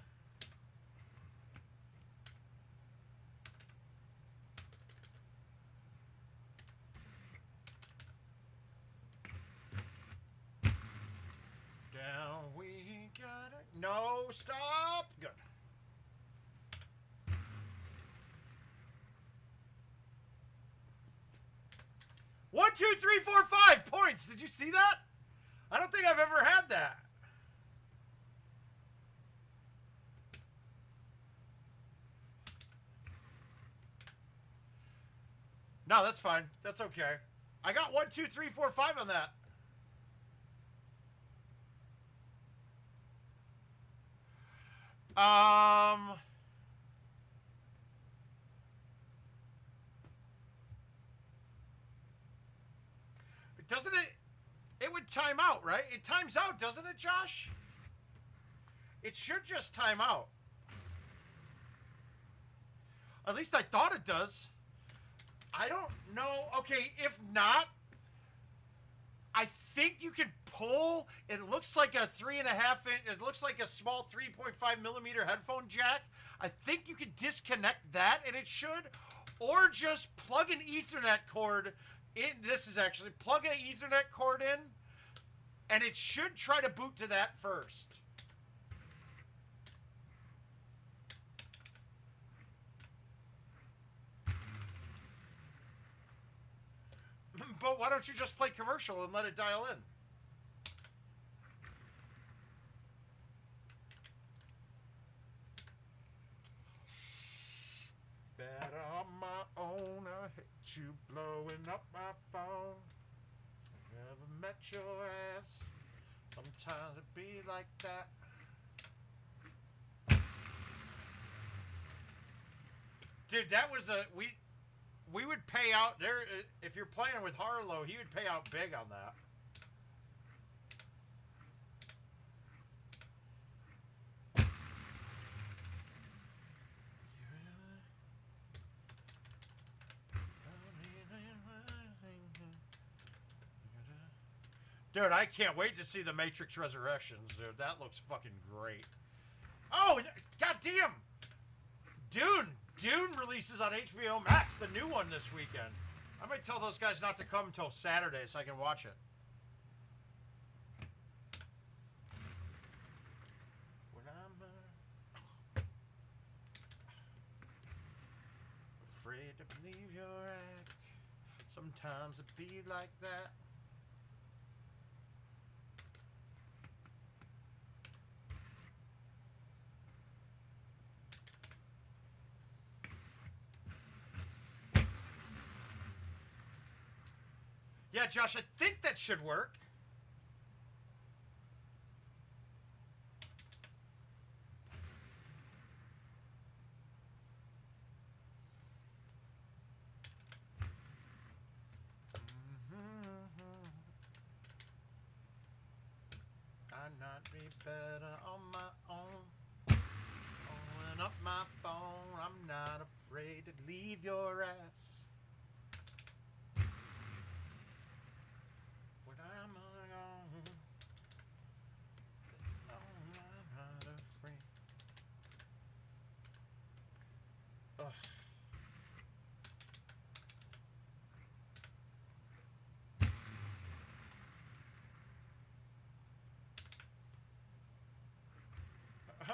A: Down we got it. No, stop. Good. One, two, three, four, 5 points. Did you see that? I don't think I've ever had that. No, that's fine. That's okay. I got 1, 2, 3, 4, 5 on that. Doesn't it? It would time out, right? It times out, doesn't it, Josh? It should just time out. At least I thought it does. I don't know. Okay, if not, I think you can pull. It looks like a 3.5 inch. It looks like a small 3.5 millimeter headphone jack. I think you can disconnect that, and it should, or just plug an Ethernet cord in. This is actually plug an Ethernet cord in, and it should try to boot to that first. But why don't you just play commercial and let it dial in? Bet on my own, I hate you blowing up my phone. Never met your ass. Sometimes it be like that. Dude, that was a we would pay out there if you're playing with Harlow. He would pay out big on that. Dude, I can't wait to see the Matrix Resurrections, dude. That looks fucking great. Oh, goddamn! Dune releases on HBO Max, the new one this weekend. I might tell those guys not to come until Saturday so I can watch it. When I'm afraid to believe your act, sometimes it be like that. Yeah, Josh, I think that should work. I'd not be better on my own. Pulling up my phone, I'm not afraid to leave your ass. When I'm alone, I'm not afraid. Ugh.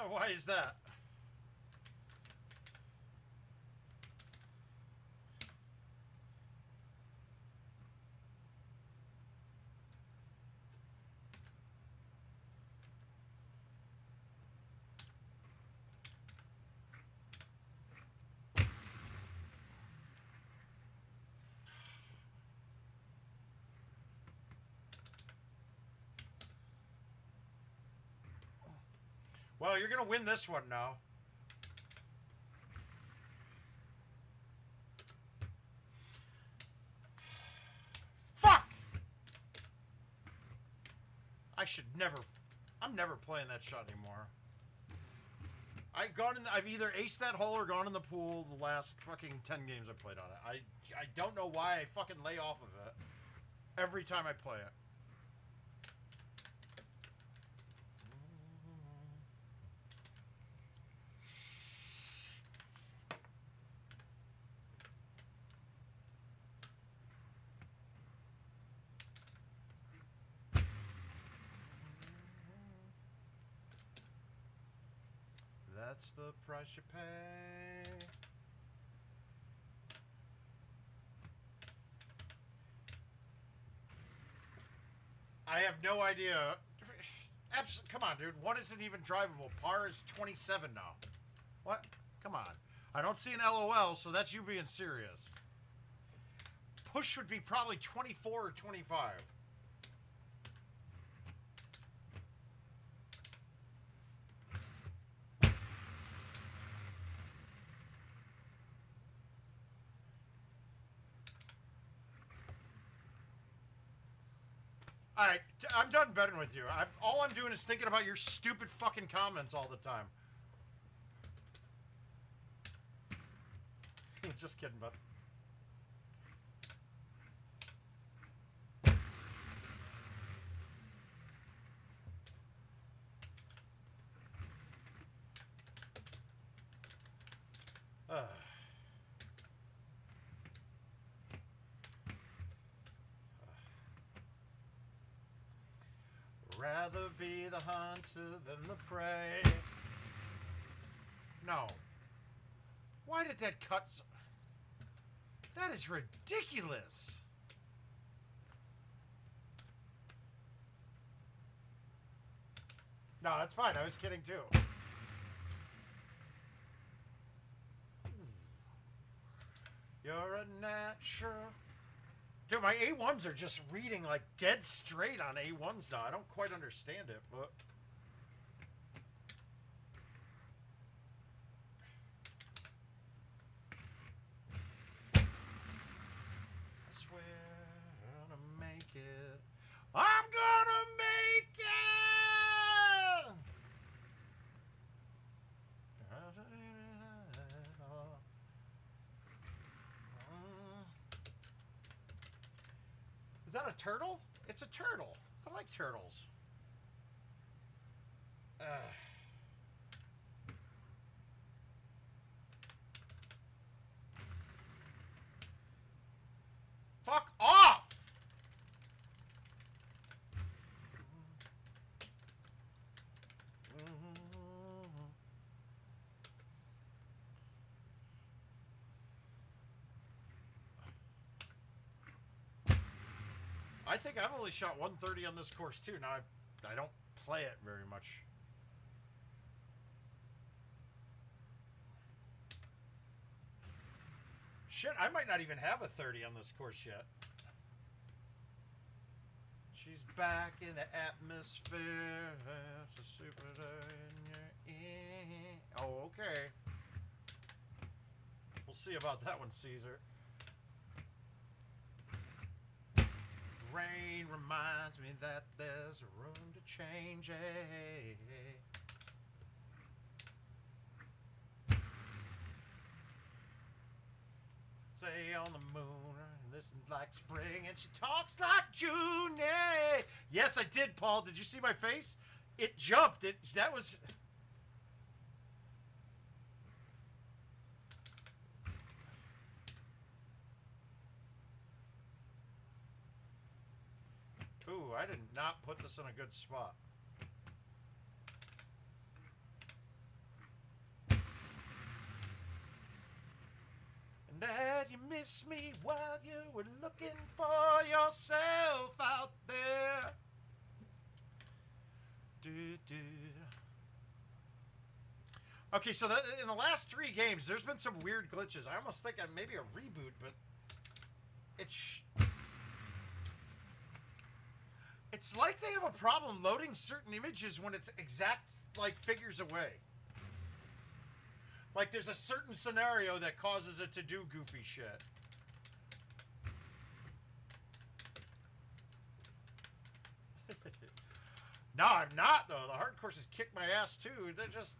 A: Why is that? Well, you're going to win this one now. Fuck! I should never... I'm never playing that shot anymore. I've either aced that hole or gone in the pool the last fucking 10 games I played on it. I don't know why I fucking lay off of it every time I play it. That's the price you pay. I have no idea. Come on, dude. What isn't even drivable? Par is 27 now. What? Come on. I don't see an LOL, so that's you being serious. Push would be probably 24 or 25. Alright, I'm done betting with you. All I'm doing is thinking about your stupid fucking comments all the time. Just kidding, bud. Rather be the hunter than the prey. No. Why did that cut? That is ridiculous. No, that's fine. I was kidding too. You're a natural. Dude, my A1s are just reading like dead straight on A1s now. I don't quite understand it, but... I swear I'm gonna make it. I'm gonna make it! Is that a turtle? It's a turtle. I like turtles. Fuck off! I think I've only shot 130 on this course too. Now I don't play it very much. Shit, I might not even have a 30 on this course yet. She's back in the atmosphere. It's a super in your ear. Oh, okay. We'll see about that one, Caesar. Rain reminds me that there's room to change it. Stay on the moon, listen like spring, and she talks like June. Yes, I did, Paul. Did you see my face? It jumped. That was... Ooh, I did not put this in a good spot. And that you miss me while you were looking for yourself out there. Okay, so in the last 3 games, there's been some weird glitches. I almost think maybe a reboot, but it's like they have a problem loading certain images when it's exact, like, figures away. Like, there's a certain scenario that causes it to do goofy shit. No, I'm not, though. The hard courses kick my ass, too. They're just...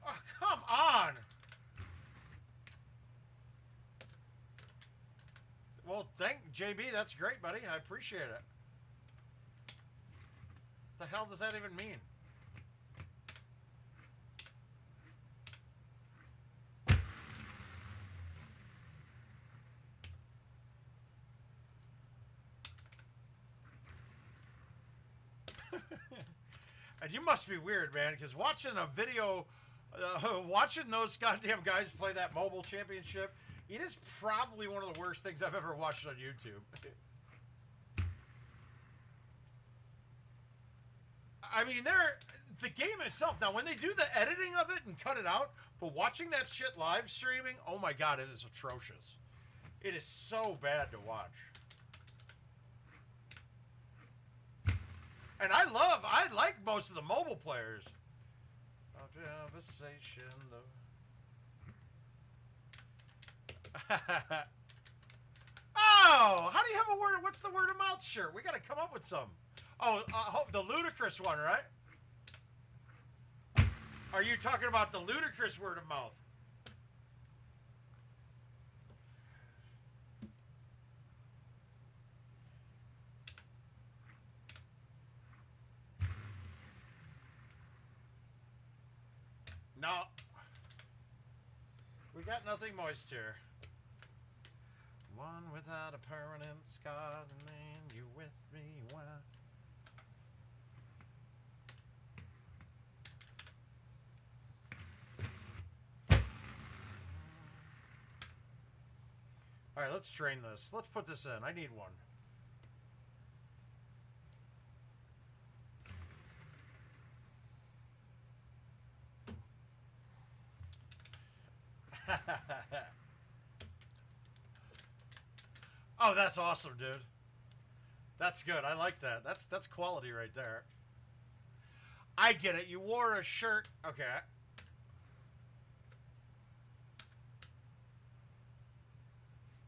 A: Oh, come on! Well, JB, that's great, buddy. I appreciate it. The hell does that even mean? And you must be weird, man, because watching a video, watching those goddamn guys play that mobile championship, it is probably one of the worst things I've ever watched on YouTube. I mean, the game itself, now when they do the editing of it and cut it out, but watching that shit live streaming, oh my god, it is atrocious. It is so bad to watch. And I like most of the mobile players. Conversation, though. Oh, how do you have a word? What's the word of mouth shirt? We got to come up with some. Oh, the ludicrous one, right? Are you talking about the ludicrous word of mouth? No. We got nothing moist here. One without a permanent scar, and then you with me, why? Alright, let's train this. Let's put this in. I need one. Oh, that's awesome, dude. That's good. I like that. That's quality right there. I get it. You wore a shirt. Okay.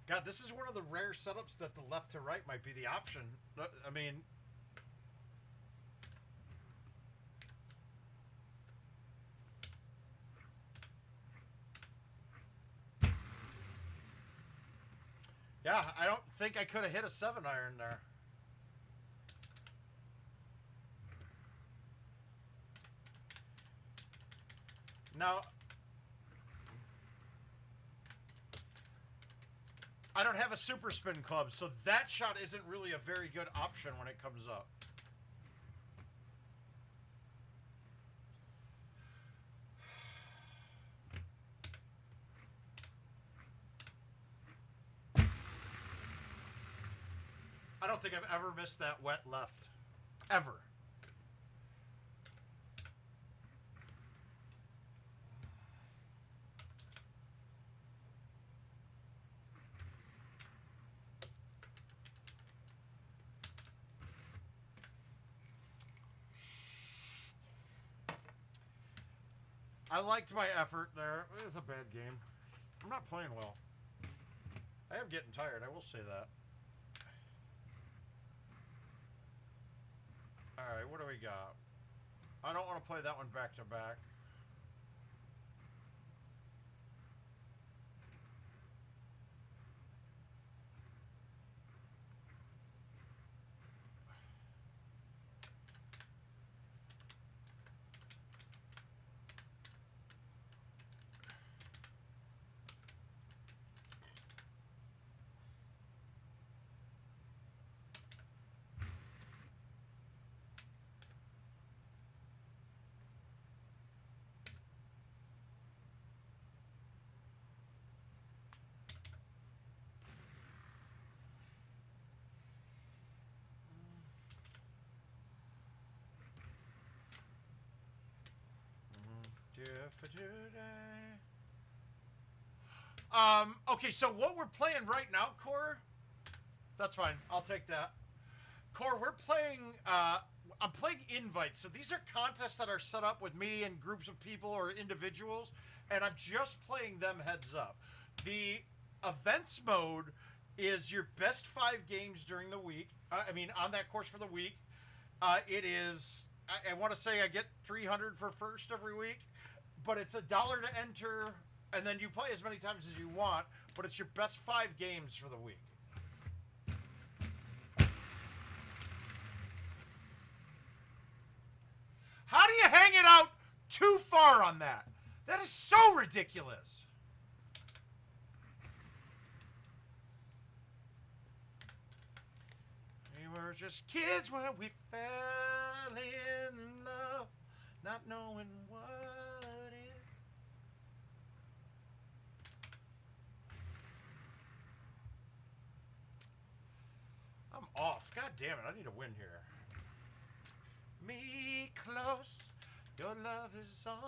A: God, this is one of the rare setups that the left to right might be the option. I mean... Yeah, I don't think I could have hit a 7-iron there. Now, I don't have a super spin club, so that shot isn't really a very good option when it comes up. I don't think I've ever missed that wet left. Ever. I liked my effort there. It was a bad game. I'm not playing well. I am getting tired, I will say that. Alright, what do we got? I don't want to play that one back to back. Okay, so what we're playing right now, Core, that's fine. I'll take that. Core, we're playing, I'm playing invites. So these are contests that are set up with me and groups of people or individuals, and I'm just playing them heads up. The events mode is your best 5 games during the week. I mean, on that course for the week. It is, I want to say I get 300 for first every week, but it's $1 to enter, and then you play as many times as you want, but it's your best 5 games for the week. How do you hang it out too far on that? That is so ridiculous. We were just kids when we fell in love, not knowing what it. I'm off. God damn it, I need to win here. Me close, your love is on.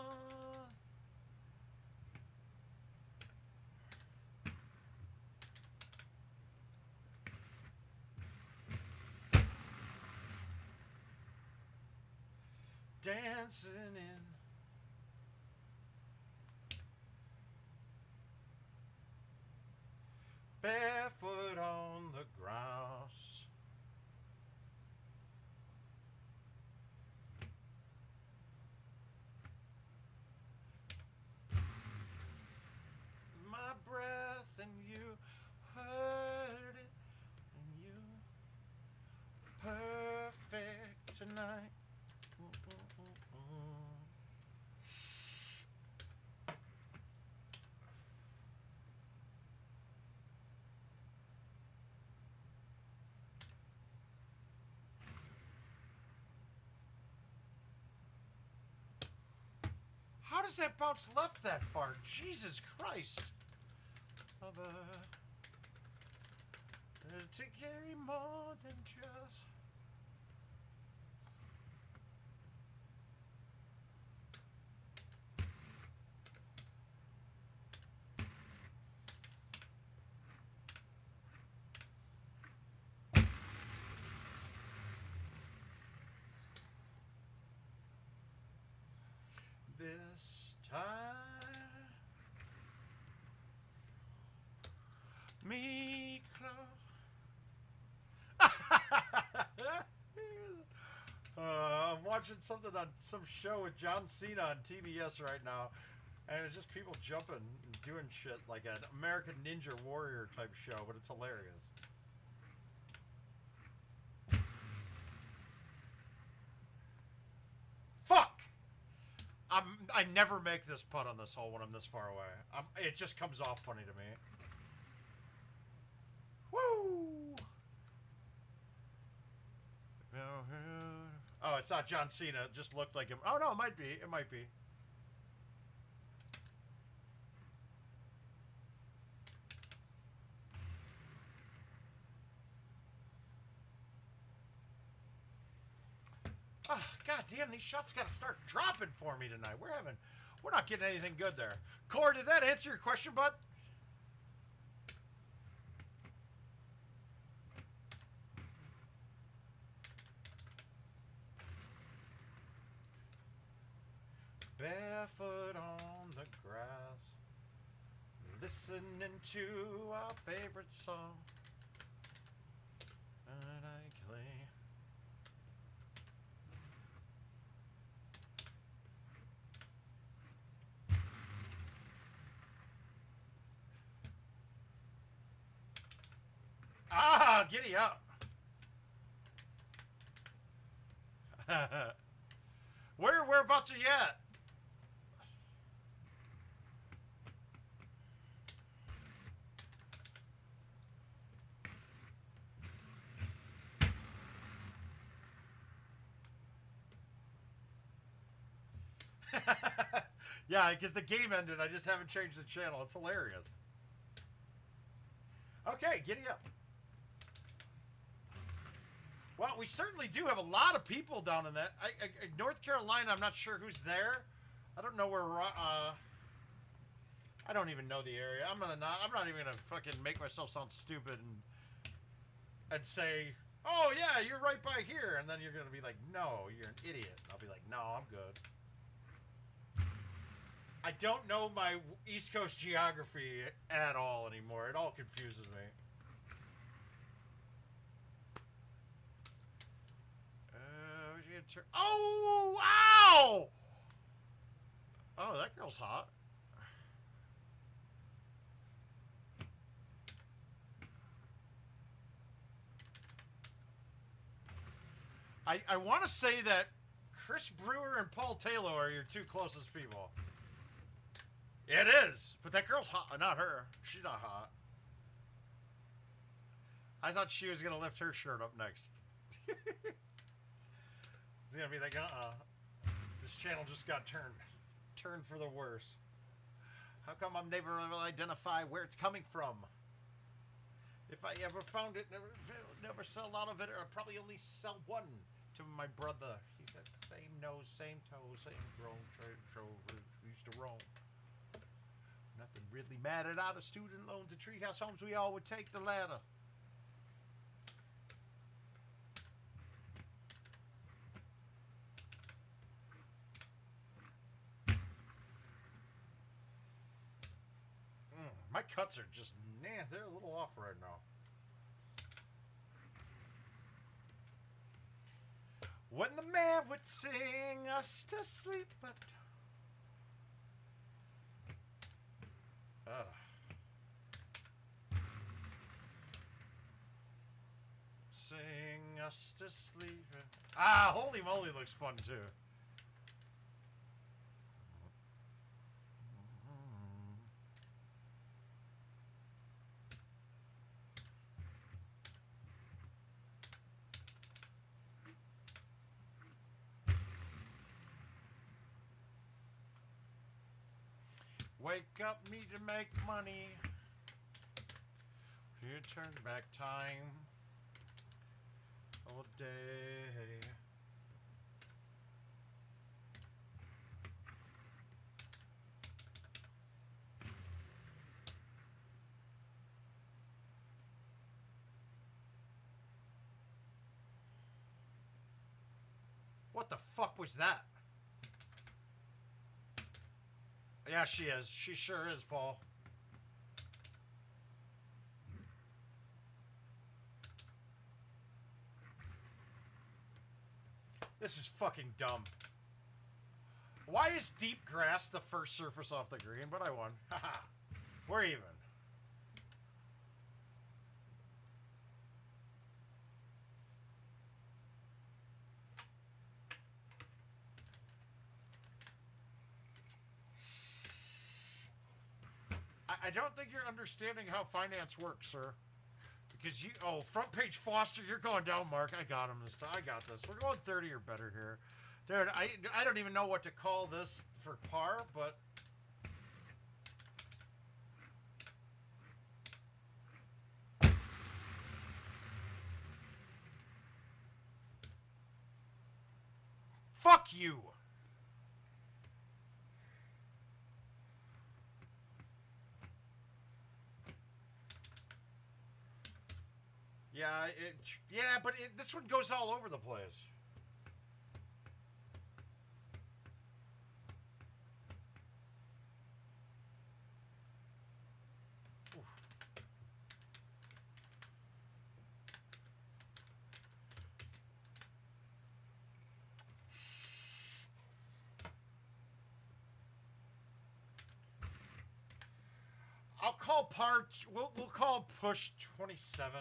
A: Dancing in barefoot on the grass. My breath and you heard it, and you perfect tonight. How does that bounce left that far? Jesus Christ. To carry more than just. This time, me close. I'm watching something on some show with John Cena on TBS right now, and it's just people jumping and doing shit like an American Ninja Warrior type show, but it's hilarious. Fuck! I never make this putt on this hole when I'm this far away. It just comes off funny to me. Woo! Oh, it's not John Cena. It just looked like him. Oh, no, it might be. It might be. Oh, God damn, these shots got to start dropping for me tonight. We're not getting anything good there. Core, did that answer your question, bud? Barefoot barefoot on the grass, listening to our favorite song. And I claim. Ah, giddy up. Whereabouts are you at? Yeah, because the game ended. I just haven't changed the channel. It's hilarious. Okay, giddy up. Well, we certainly do have a lot of people down in that. North Carolina, I'm not sure who's there. I don't know where. I don't even know the area. I'm not even gonna fucking make myself sound stupid and say, oh yeah, you're right by here, and then you're gonna be like, no, you're an idiot. And I'll be like, no, I'm good. I don't know my East Coast geography at all anymore. It all confuses me. Oh, ow! Oh, that girl's hot. I want to say that Chris Brewer and Paul Taylor are your two closest people. It is, but that girl's hot. Not her. She's not hot. I thought she was going to lift her shirt up next. It's going to be like, this channel just got turned for the worse. How come I'm never able to identify where it's coming from? If I ever found it, never sell a lot of it, or I'd probably only sell one to my brother. He got the same nose, same toes, same grown, we used to roam. Nothing really mattered out of student loans and treehouse homes. We all would take the ladder. My cuts are just, they're a little off right now. When the man would sing us to sleep, but... Sing us to sleep. Ah, Holy Moly looks fun too. Wake up, me to make money. You turn back time all day. What the fuck was that? Yeah, she is. She sure is, Paul. This is fucking dumb. Why is deep grass the first surface off the green? But I won. Haha. We're even. I don't think you're understanding how finance works, sir. Because you... Oh, front page Foster, you're going down, Mark. I got him this time. I got this. We're going 30 or better here. Dude, I don't even know what to call this for par, but... Fuck you! Yeah, but this one goes all over the place. call we'll call push 27.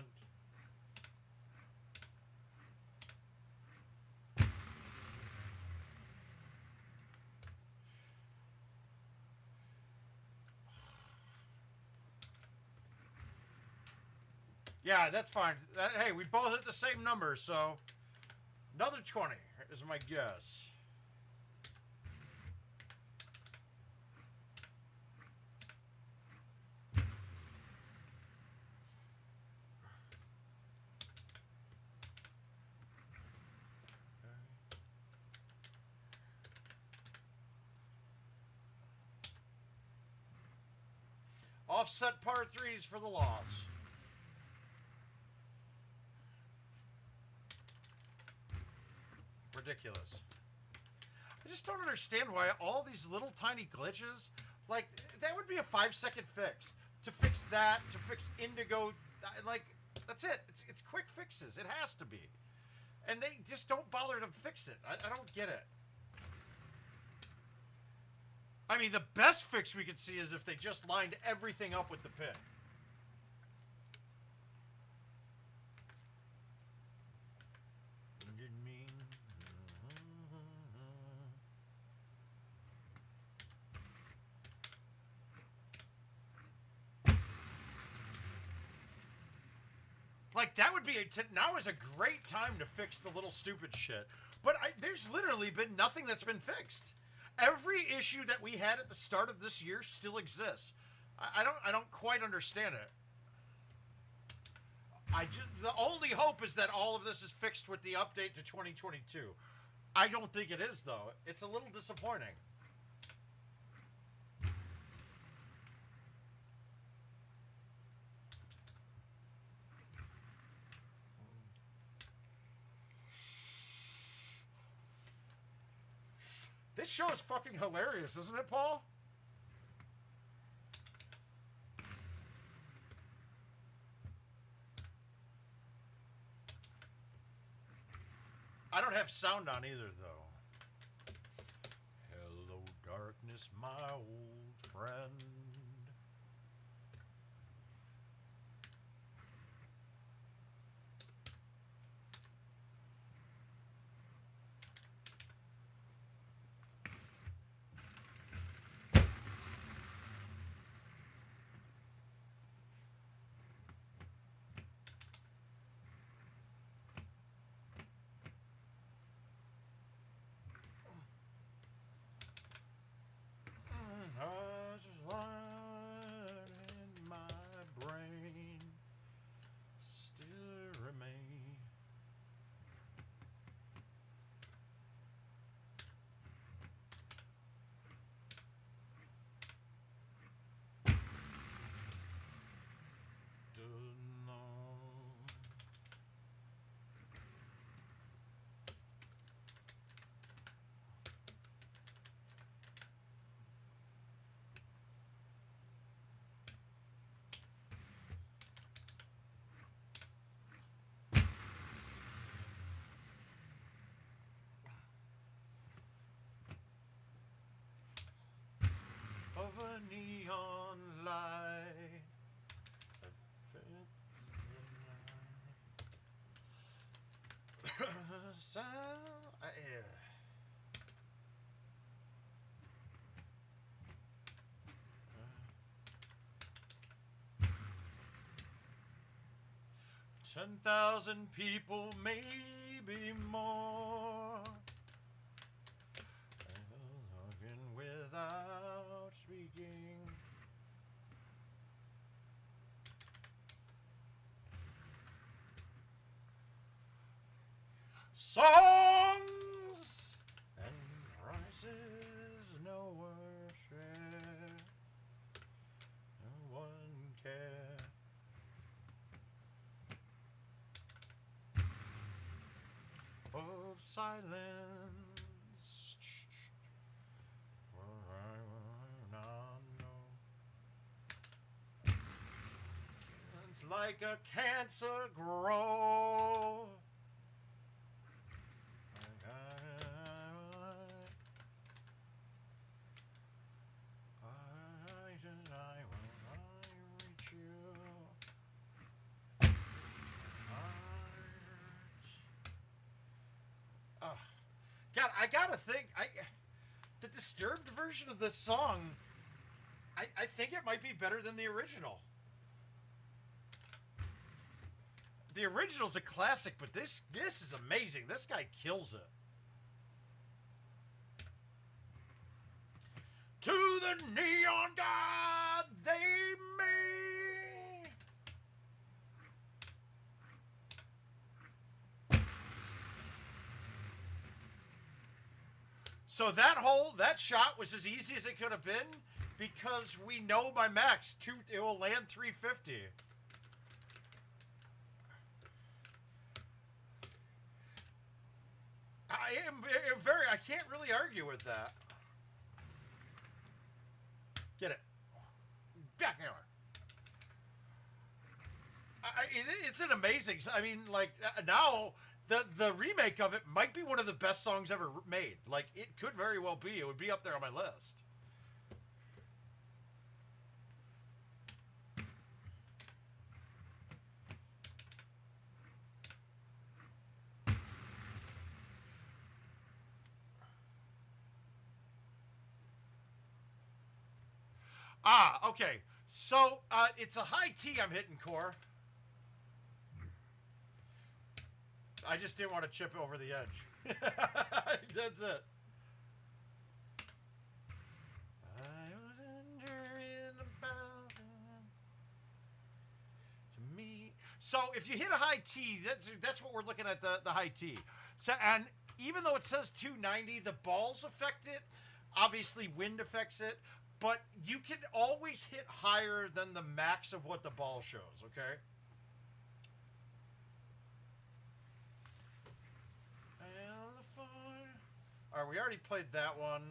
A: Yeah, that's fine. Hey, we both hit the same number, so another 20 is my guess. Offset par 3s for the loss. Ridiculous. I just don't understand why all these little tiny glitches, like, that would be a 5-second fix. To fix that, to fix indigo, like, that's it. It's quick fixes. It has to be. And they just don't bother to fix it. I don't get it. I mean, the best fix we could see is if they just lined everything up with the pin. Like, that would be now is a great time to fix the little stupid shit. But there's literally been nothing that's been fixed. Every issue that we had at the start of this year still exists. I don't quite understand it. The only hope is that all of this is fixed with the update to 2022. I don't think it is, though. It's a little disappointing. This show is fucking hilarious, isn't it, Paul? I don't have sound on either, though. Hello, darkness, my old friend. In my brain still remain. Don't know. Of a neon light that fit the night. Sound, yeah. $10,000 people, maybe more, talking without speaking. Songs and prices nowhere share. No one cares. Of silence, where I will not know. It's like a cancer grow. God, I gotta think. The Disturbed version of this song, I think it might be better than the original. The original's a classic, but this is amazing. This guy kills it. To the neon god they made. So that shot was as easy as it could have been because we know by max it will land 350. I can't really argue with that. Get it. Back here. It's an amazing, I mean, like, now, the remake of it might be one of the best songs ever made. Like, it could very well be. It would be up there on my list. Ah, okay. So, it's a high T I'm hitting, Core. I just didn't want to chip over the edge. That's it. I was wondering about to me. So, if you hit a high T, that's what we're looking at, the high T. So, and even though it says 290, the balls affect it. Obviously, wind affects it. But you can always hit higher than the max of what the ball shows, okay? All right, we already played that one.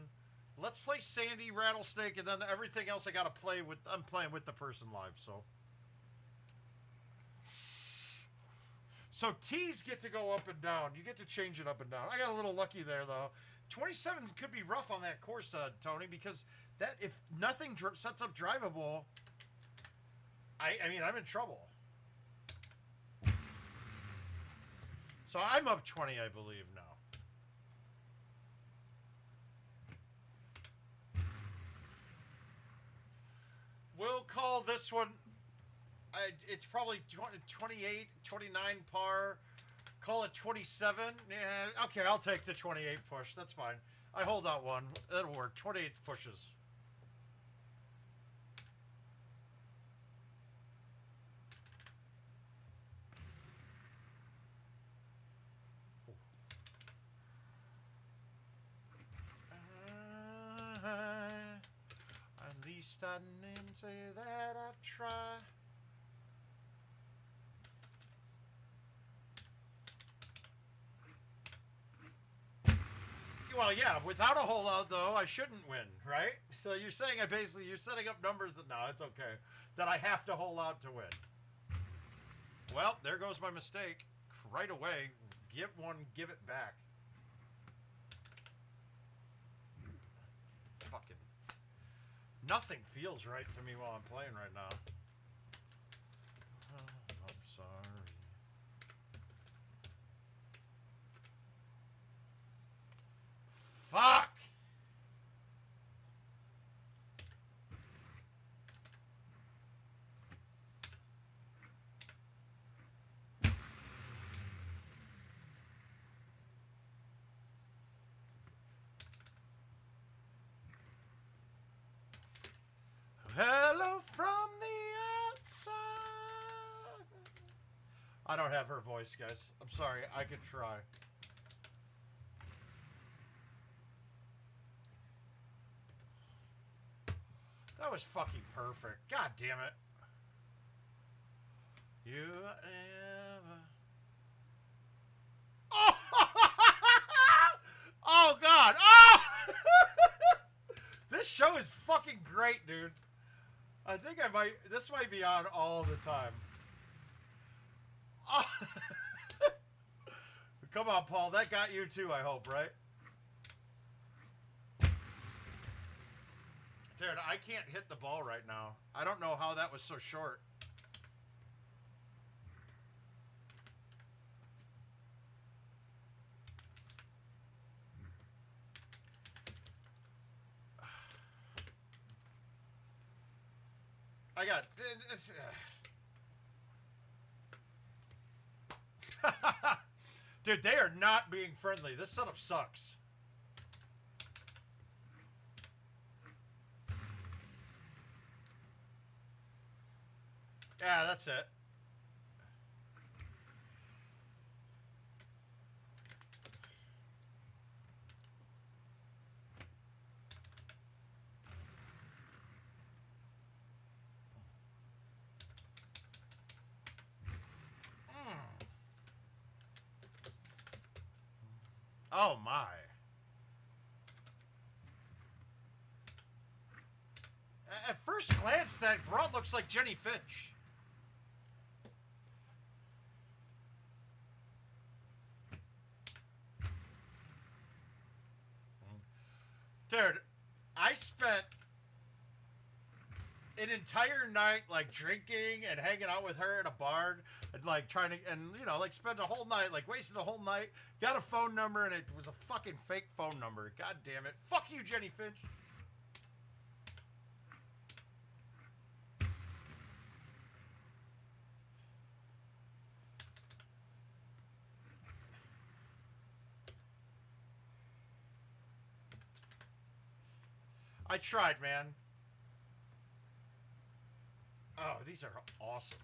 A: Let's play Sandy, Rattlesnake, and then everything else I got to play with. I'm playing with the person live, so. So T's get to go up and down. You get to change it up and down. I got a little lucky there, though. 27 could be rough on that course, Tony, because that if nothing sets up drivable, I mean, I'm in trouble. So I'm up 20, I believe, now. We'll call this one, it's probably 28, 29 par. Call it 27. Yeah, okay, I'll take the 28 push. That's fine. I hold out one. That'll work. 28 pushes. At least I didn't say that I've tried. Well, yeah, without a hole out, though, I shouldn't win, right? So you're saying you're setting up numbers that, no, it's okay, that I have to hole out to win. Well, there goes my mistake. Right away, get one, give it back. Fucking nothing feels right to me while I'm playing right now. Oh, I'm sorry. Fuck! Hello from the outside. I don't have her voice, guys. I'm sorry. I could try. That was fucking perfect. God damn it. You ever... Oh! Oh, God. Oh! This show is fucking great, dude. I think this might be on all the time. Oh. Come on, Paul. That got you too, I hope, right? Dude, I can't hit the ball right now. I don't know how that was so short. I got... Dude, they are not being friendly. This setup sucks. Yeah, that's it. Oh, my. At first glance, that broad looks like Jenny Finch. Dude, I spent an entire night, like, drinking and hanging out with her at a bar and, like, trying to, and, you know, like, spend a whole night, like, wasted a whole night, got a phone number, and it was a fucking fake phone number. God damn it. Fuck you, Jenny Finch. I tried, man. Oh, these are awesome.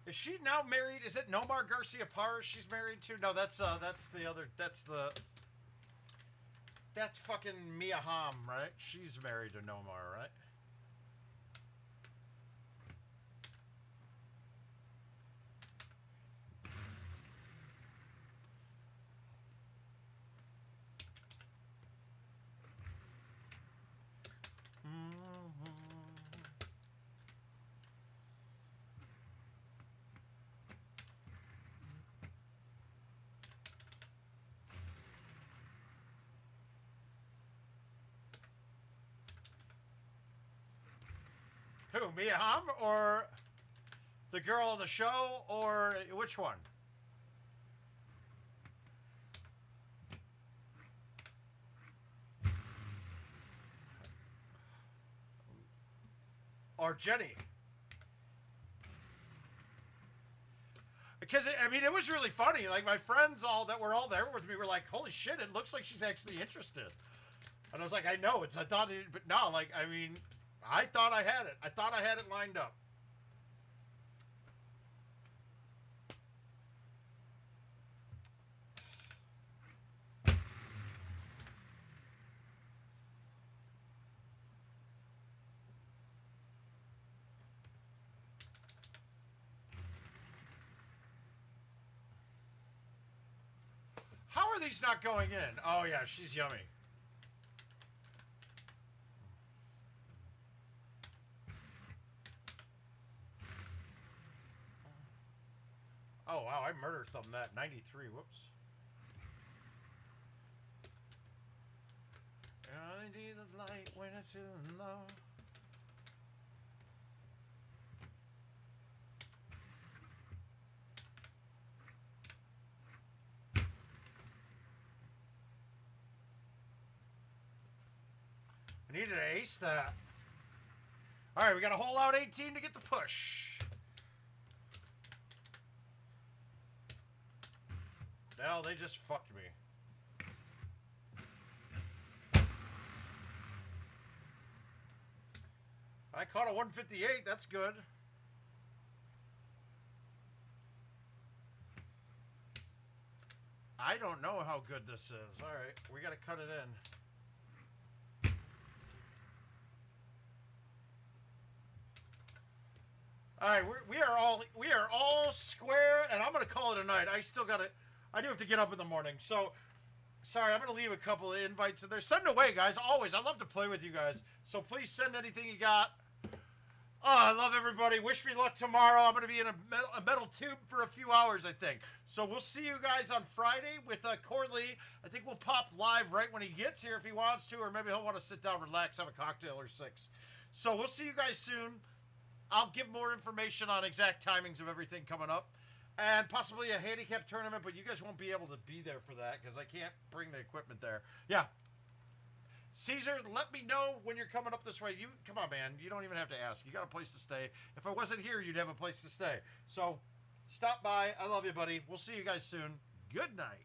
A: Is she now married? Is it Nomar Garcia Parra she's married to? No, that's the other, that's fucking Mia Hamm, right? She's married to Nomar, right? Who, Mia Hamm, or the girl on the show, or which one? Or Jenny? Because, I mean, it was really funny. Like, my friends that were all there with me were like, holy shit, it looks like she's actually interested. And I was like, I know, I thought it, but no, like, I mean, I thought I had it. I thought I had it lined up. How are these not going in? Oh, yeah, she's yummy. Oh, wow, I murder thumbed that. 93, whoops. I need the light when it's feeling low. I needed to ace that. All right, we got a hole out 18 to get the push. Hell, they just fucked me. I caught a 158. That's good. I don't know how good this is. All right, we got to cut it in. All right, we are all square, and I'm gonna call it a night. I do have to get up in the morning, so sorry. I'm gonna leave a couple of invites in there. Send away, guys. Always, I love to play with you guys. So please send anything you got. Oh, I love everybody. Wish me luck tomorrow. I'm gonna be in a metal tube for a few hours, I think. So we'll see you guys on Friday with Corley. I think we'll pop live right when he gets here if he wants to, or maybe he'll want to sit down, relax, have a cocktail or 6. So we'll see you guys soon. I'll give more information on exact timings of everything coming up. And possibly a handicap tournament, but you guys won't be able to be there for that because I can't bring the equipment there. Yeah. Caesar, let me know when you're coming up this way. You come on, man. You don't even have to ask. You got a place to stay. If I wasn't here, you'd have a place to stay. So stop by. I love you, buddy. We'll see you guys soon. Good night.